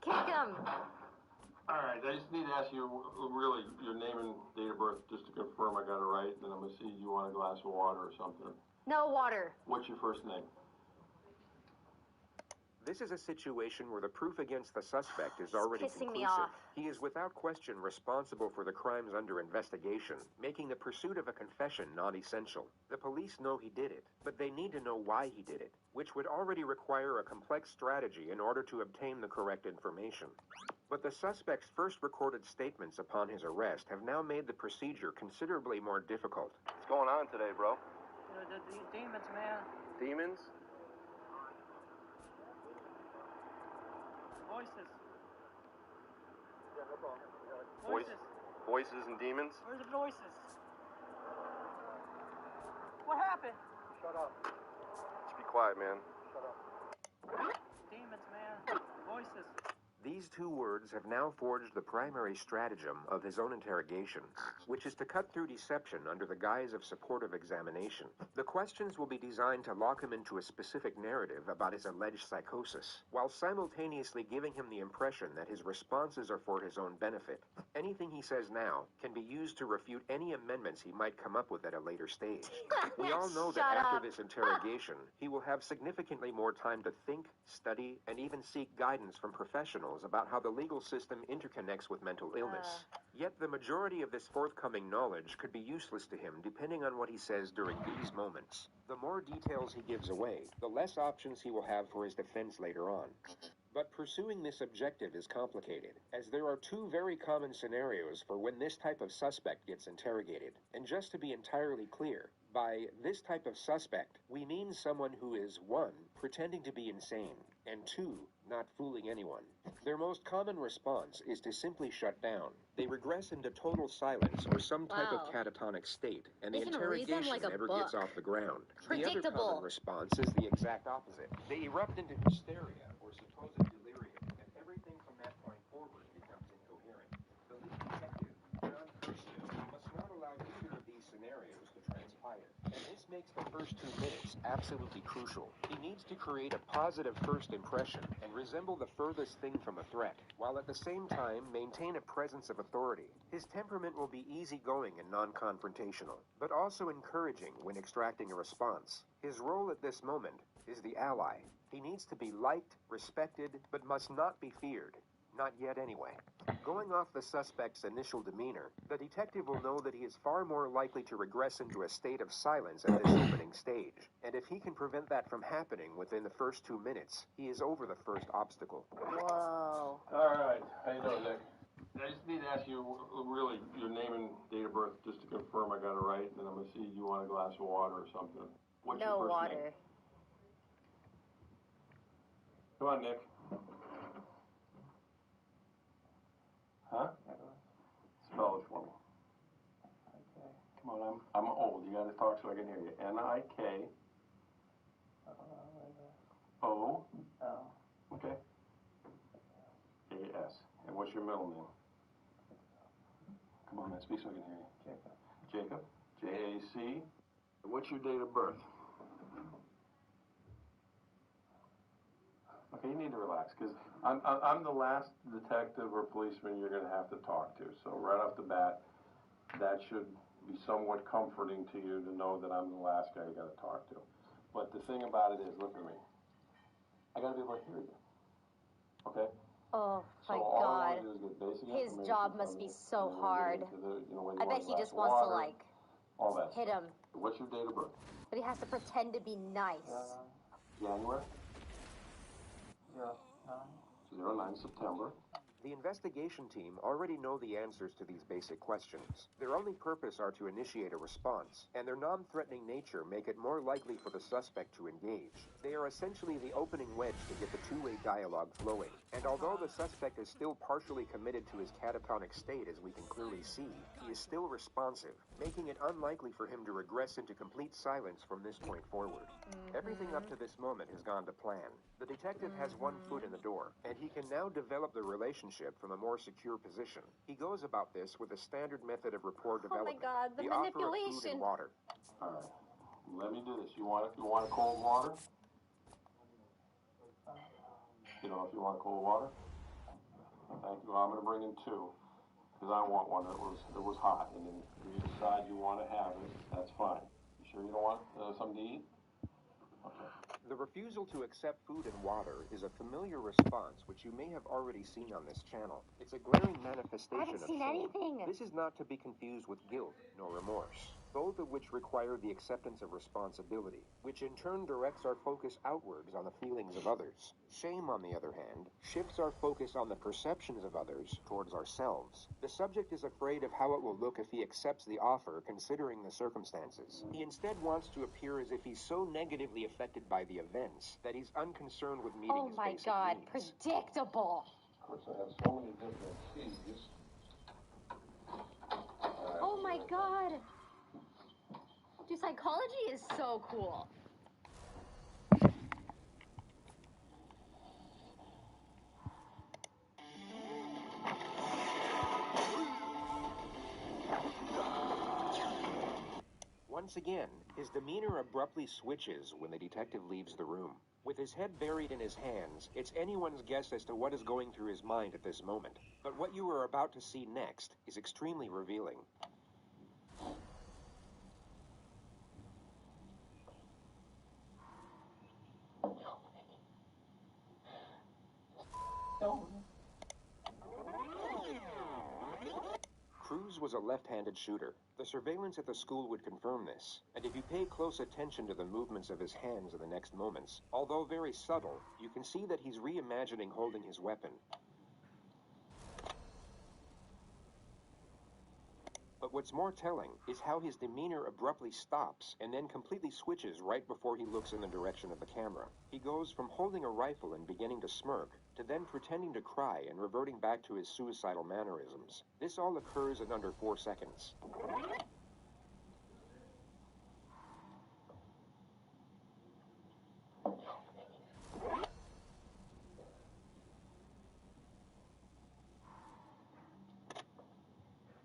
Kick him. All right, I just need to ask you really your name and date of birth just to confirm I got it right. Then I'm gonna see you want a glass of water or something. No water. What's your first name? This is a situation where the proof against the suspect is already pissing me conclusive. off. He is without question responsible for the crimes under investigation, making the pursuit of a confession not essential. The police know he did it, but they need to know why he did it, which would already require a complex strategy in order to obtain the correct information. But the suspect's first recorded statements upon his arrest have now made the procedure considerably more difficult. What's going on today, bro? The demons, man. Demons? Voices. Yeah, no problem. Voices. Voices and demons? Where's the voices? What happened? Shut up. Speak quiet, man. Demons, man. Voices. These two words have now forged the primary stratagem of his own interrogation, which is to cut through deception under the guise of supportive examination. The questions will be designed to lock him into a specific narrative about his alleged psychosis, while simultaneously giving him the impression that his responses are for his own benefit. Anything he says now can be used to refute any amendments he might come up with at a later stage. We all know that after this interrogation, he will have significantly more time to think, study, and even seek guidance from professionals about how the legal system interconnects with mental illness. Yet the majority of this forthcoming knowledge could be useless to him depending on what he says during these moments. The more details he gives away, the less options he will have for his defense later on. But pursuing this objective is complicated, as there are two very common scenarios for when this type of suspect gets interrogated. And just to be entirely clear, by this type of suspect, we mean someone who is 1. Pretending to be insane, and 2. Not fooling anyone. Their most common response is to simply shut down. They regress into total silence or some type of catatonic state, and the interrogation never gets off the ground. The other common response is the exact opposite. They erupt into hysteria or supposed delirium, and everything from that point forward becomes incoherent. The lead detective, John Kirsten, must not allow either of these scenarios to transpire. And this makes the first 2 minutes absolutely crucial. He needs to create a positive first impression and resemble the furthest thing from a threat, while at the same time maintain a presence of authority. His temperament will be easygoing and non-confrontational, but also encouraging when extracting a response. His role at this moment is the ally. He needs to be liked, respected, but must not be feared. Not yet, anyway. Going off the suspect's initial demeanor, the detective will know that he is far more likely to regress into a state of silence at this opening stage. And if he can prevent that from happening within the first 2 minutes, he is over the first obstacle. Whoa. All right. How you doing, Nick? I just need to ask you, really, your name and date of birth, just to confirm I got it right, and I'm going to see you want a glass of water or something. What's your first water. name? Come on, Nick. Huh? Spell it for me. Okay. Come on, I'm old. You got to talk so I can hear you. N-I-K. O. Okay. A-S. And what's your middle name? Come on, man. Speak so I can hear you. Jacob. Jacob. J-A-C. And what's your date of birth? Okay, you need to relax, because I'm the last detective or policeman you're going to have to talk to. So right off the bat, that should be somewhat comforting to you to know that I'm the last guy you got to talk to. But the thing about it is, look at me. I got to be able to hear you. Okay? Oh, so my all God. I want to do is get basic His job must be so hard. I bet he just wants to, like, all that hit him. What's your date of birth? But he has to pretend to be nice. January? 09 September. The investigation team already know the answers to these basic questions. Their only purpose are to initiate a response, and their non-threatening nature make it more likely for the suspect to engage. They are essentially the opening wedge to get the two-way dialogue flowing. And although the suspect is still partially committed to his catatonic state, as we can clearly see, he is still responsive, making it unlikely for him to regress into complete silence from this point forward. Everything up to this moment has gone to plan. The detective has one foot in the door, and he can now develop the relationship from a more secure position. He goes about this with a standard method of rapport development. Oh my God, the manipulation. Offer of food and water. All right, let me do this. You want cold water? You know, if you want cold water. Thank you. I'm going to bring in 2, because I want one that was hot. And then if you decide you want to have it, that's fine. You sure you don't want something to eat? Okay. The refusal to accept food and water is a familiar response which you may have already seen on this channel. It's a glaring manifestation of shame. Anything. This is not to be confused with guilt nor remorse, both of which require the acceptance of responsibility, which in turn directs our focus outwards on the feelings of others. Shame, on the other hand, shifts our focus on the perceptions of others towards ourselves. The subject is afraid of how it will look if he accepts the offer, considering the circumstances. He instead wants to appear as if he's so negatively affected by the events that he's unconcerned with meeting his basic needs. Oh my God, predictable. Of course, I have so many different keys. Oh my God. Dude, psychology is so cool. Once again, his demeanor abruptly switches when the detective leaves the room. With his head buried in his hands, it's anyone's guess as to what is going through his mind at this moment. But what you are about to see next is extremely revealing. Cruz was a left-handed shooter. The surveillance at the school would confirm this, and if you pay close attention to the movements of his hands in the next moments, although very subtle, you can see that he's reimagining holding his weapon. But what's more telling is how his demeanor abruptly stops and then completely switches right before he looks in the direction of the camera. He goes from holding a rifle and beginning to smirk to then pretending to cry and reverting back to his suicidal mannerisms. This all occurs in under 4 seconds.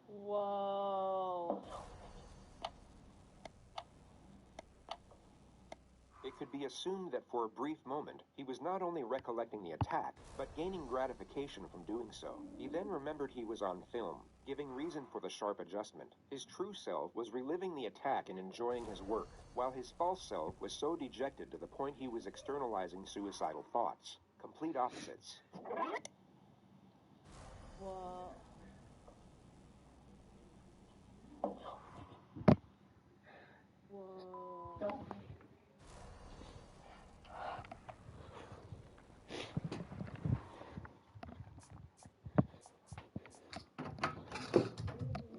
Whoa. It could be assumed that for a brief moment, he was not only recollecting the attack, but gaining gratification from doing so. He then remembered he was on film, giving reason for the sharp adjustment. His true self was reliving the attack and enjoying his work, while his false self was so dejected to the point he was externalizing suicidal thoughts. Complete opposites. Whoa. Whoa.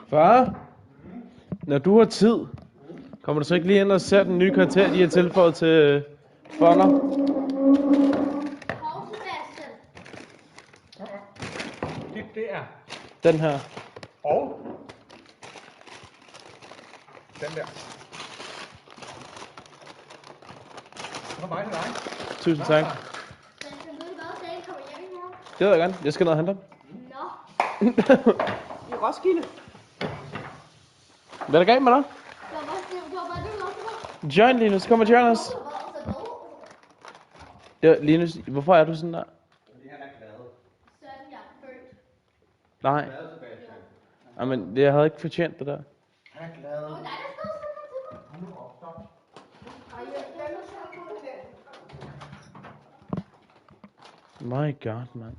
Far? Når du har tid, kommer du så ikke lige ind og ser den nye karakter, de har tilføjet til Funder? Det er. Den her. Og den der. Det var mig til dig. Tusind tak. Det ved jeg gerne. Jeg skal ned og hente dem. I Roskilde. Hvad er der galt med dig? Join, Linus. Kom og join os. Ja, Linus, hvorfor er du sådan der? Fordi han er glad. Nej. Jamen, jeg havde ikke fortjent det der. Han er glad. My god, man.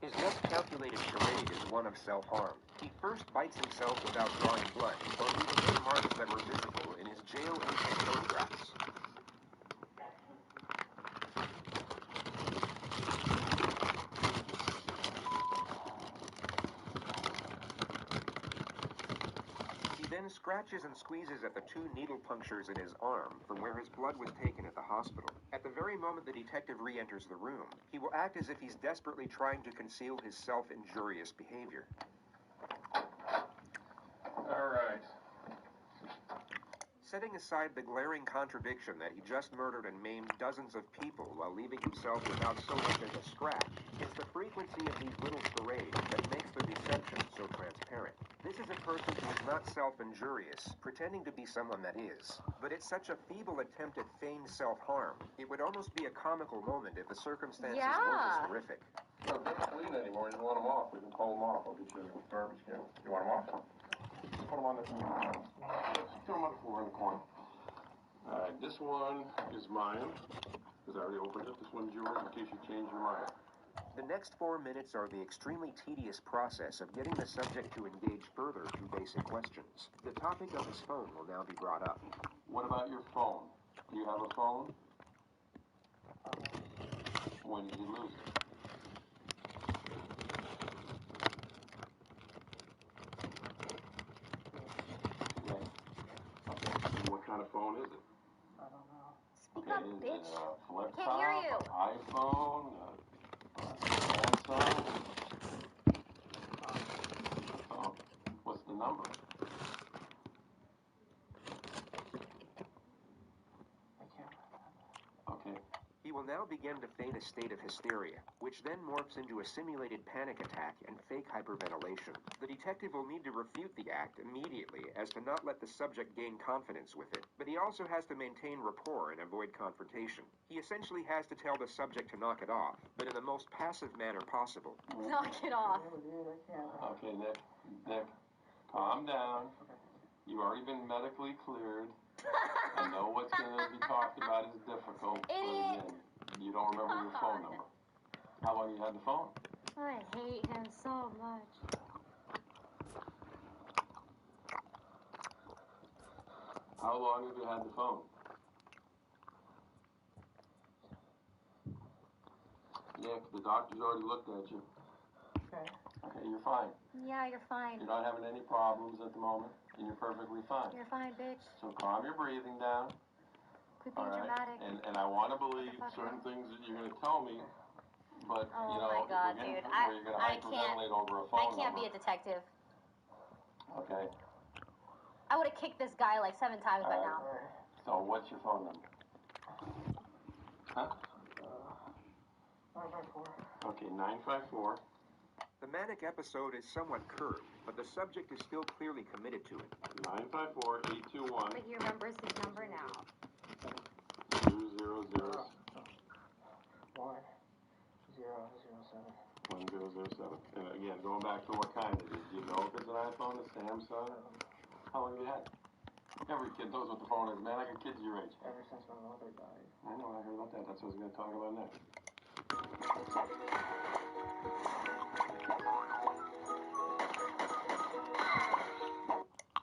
His most calculated charade is one of self-harm. He first bites himself without drawing blood, or leaving any marks that were visible in his jail intake photographs. He then scratches and squeezes at the 2 needle punctures in his arm from where his blood was taken at the hospital. At the very moment the detective re-enters the room, he will act as if he's desperately trying to conceal his self-injurious behavior. All right. Setting aside the glaring contradiction that he just murdered and maimed dozens of people while leaving himself without so much as a scratch, it's the frequency of these little charades that makes the deception so transparent. This is a person who is not self-injurious, pretending to be someone that is. But it's such a feeble attempt at feigned self-harm, it would almost be a comical moment if the circumstances weren't as horrific. No, they're not bleeding anymore. You don't want them off. We can pull them off. I'll get you a garbage can. You want them off? Put them on the floor. Throw them on the floor in the corner. All right, this one is mine, because I already opened it. This one's yours in case you change your mind. The next 4 minutes are the extremely tedious process of getting the subject to engage further through basic questions. The topic of his phone will now be brought up. What about your phone? Do you have a phone? When did you lose it? What kind of phone is it? I don't know. Speak up, bitch. Is it a flip Can't hear you. iPhone, Samsung? Oh, what's the number? I can't remember. now begin to feign a state of hysteria, which then morphs into a simulated panic attack and fake hyperventilation. The detective will need to refute the act immediately as to not let the subject gain confidence with it, but he also has to maintain rapport and avoid confrontation. He essentially has to tell the subject to knock it off, but in the most passive manner possible. Knock it off. Okay, Nick, calm down. You've already been medically cleared. I know what's going to be talked about is difficult, but again, you don't remember your phone number. How long you had the phone? I hate him so much. How long have you had the phone? Nick, the doctor's already looked at you. Okay, you're fine. Yeah, you're fine. You're not having any problems at the moment, and you're perfectly fine. You're fine, bitch. So calm your breathing down. Quit being dramatic. And I want to believe certain things that you're going to tell me, but, oh you know, my God, we're dude. going to hyperventilate over a phone I can't number. be a detective. Okay. I would have kicked this guy like 7 times by now. So what's your phone number? Huh? 954. Okay, 954. The manic episode is somewhat curved, but the subject is still clearly committed to it. 954-821. But he remembers his number now. 200. 1007. 1007. And again, going back to what kind it is. Do you know if it's an iPhone, a Samsung? How long have you had it? Every kid knows what the phone is, man. I got kids your age. Ever since my mother died. I know, I heard about that. That's what I was going to talk about next.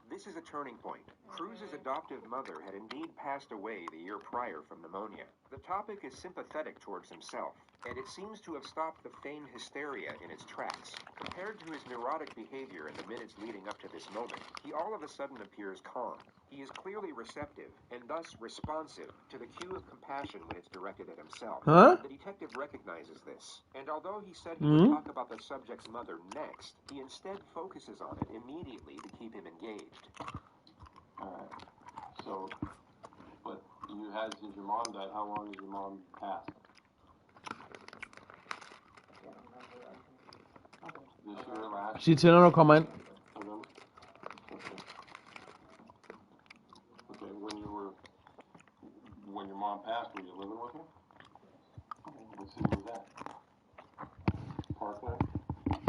This is a turning point. Cruz's adoptive mother had indeed passed away the year prior from pneumonia. The topic is sympathetic towards himself, and it seems to have stopped the feigned hysteria in its tracks. Compared to his neurotic behavior in the minutes leading up to this moment, he all of a sudden appears calm. He is clearly receptive, and thus responsive, to the cue of compassion when it's directed at himself. Huh? The detective recognizes this, and although he said he would talk about the subject's mother next, he instead focuses on it immediately to keep him engaged. Alright. So, but you had since your mom died, how long has your mom passed? This year, last Sig til, når du kommer ind. Okay, when your mom passed, were you living with her? What city was that? Parkland?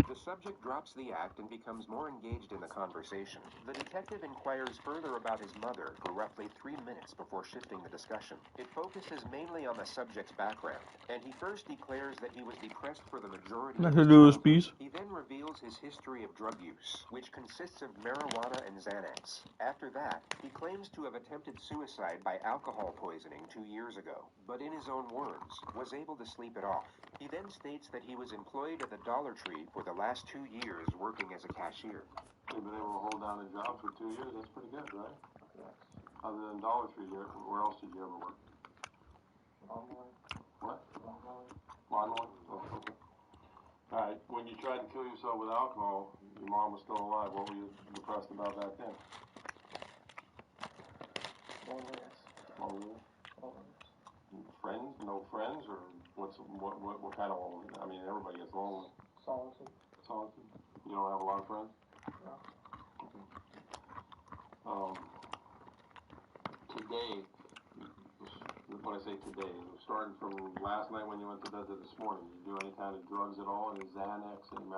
The subject drops the act and becomes more engaged in the conversation. The detective inquires further about his mother for roughly 3 minutes before shifting the discussion. It focuses mainly on the subject's background, and he first declares that he was depressed for the majority of his childhood. He then reveals his history of drug use, which consists of marijuana and Xanax. After that, he claims to have attempted suicide by alcohol poisoning 2 years ago, but in his own words, was able to sleep it off. He then states that he was employed at the Dollar Tree for the last 2 years working as a cashier. You've been able to hold down a job for 2 years, that's pretty good, right? Yes. Other than Dollar Tree, where else did you ever work? Lawnmower. What? Lawnmower. Lawnmower? Oh, okay. Alright, when you tried to kill yourself with alcohol, your mom was still alive. What were you depressed about back then? Loneliness. Loneliness? Friends? No friends? Or what kind of lonely? I mean, everybody gets lonely. Solitude. Solitude? You don't have a lot of friends? No. Okay. Today, when I say today, starting from last night when you went to bed to this morning, did you do any kind of drugs at all? Any Xanax, any marijuana?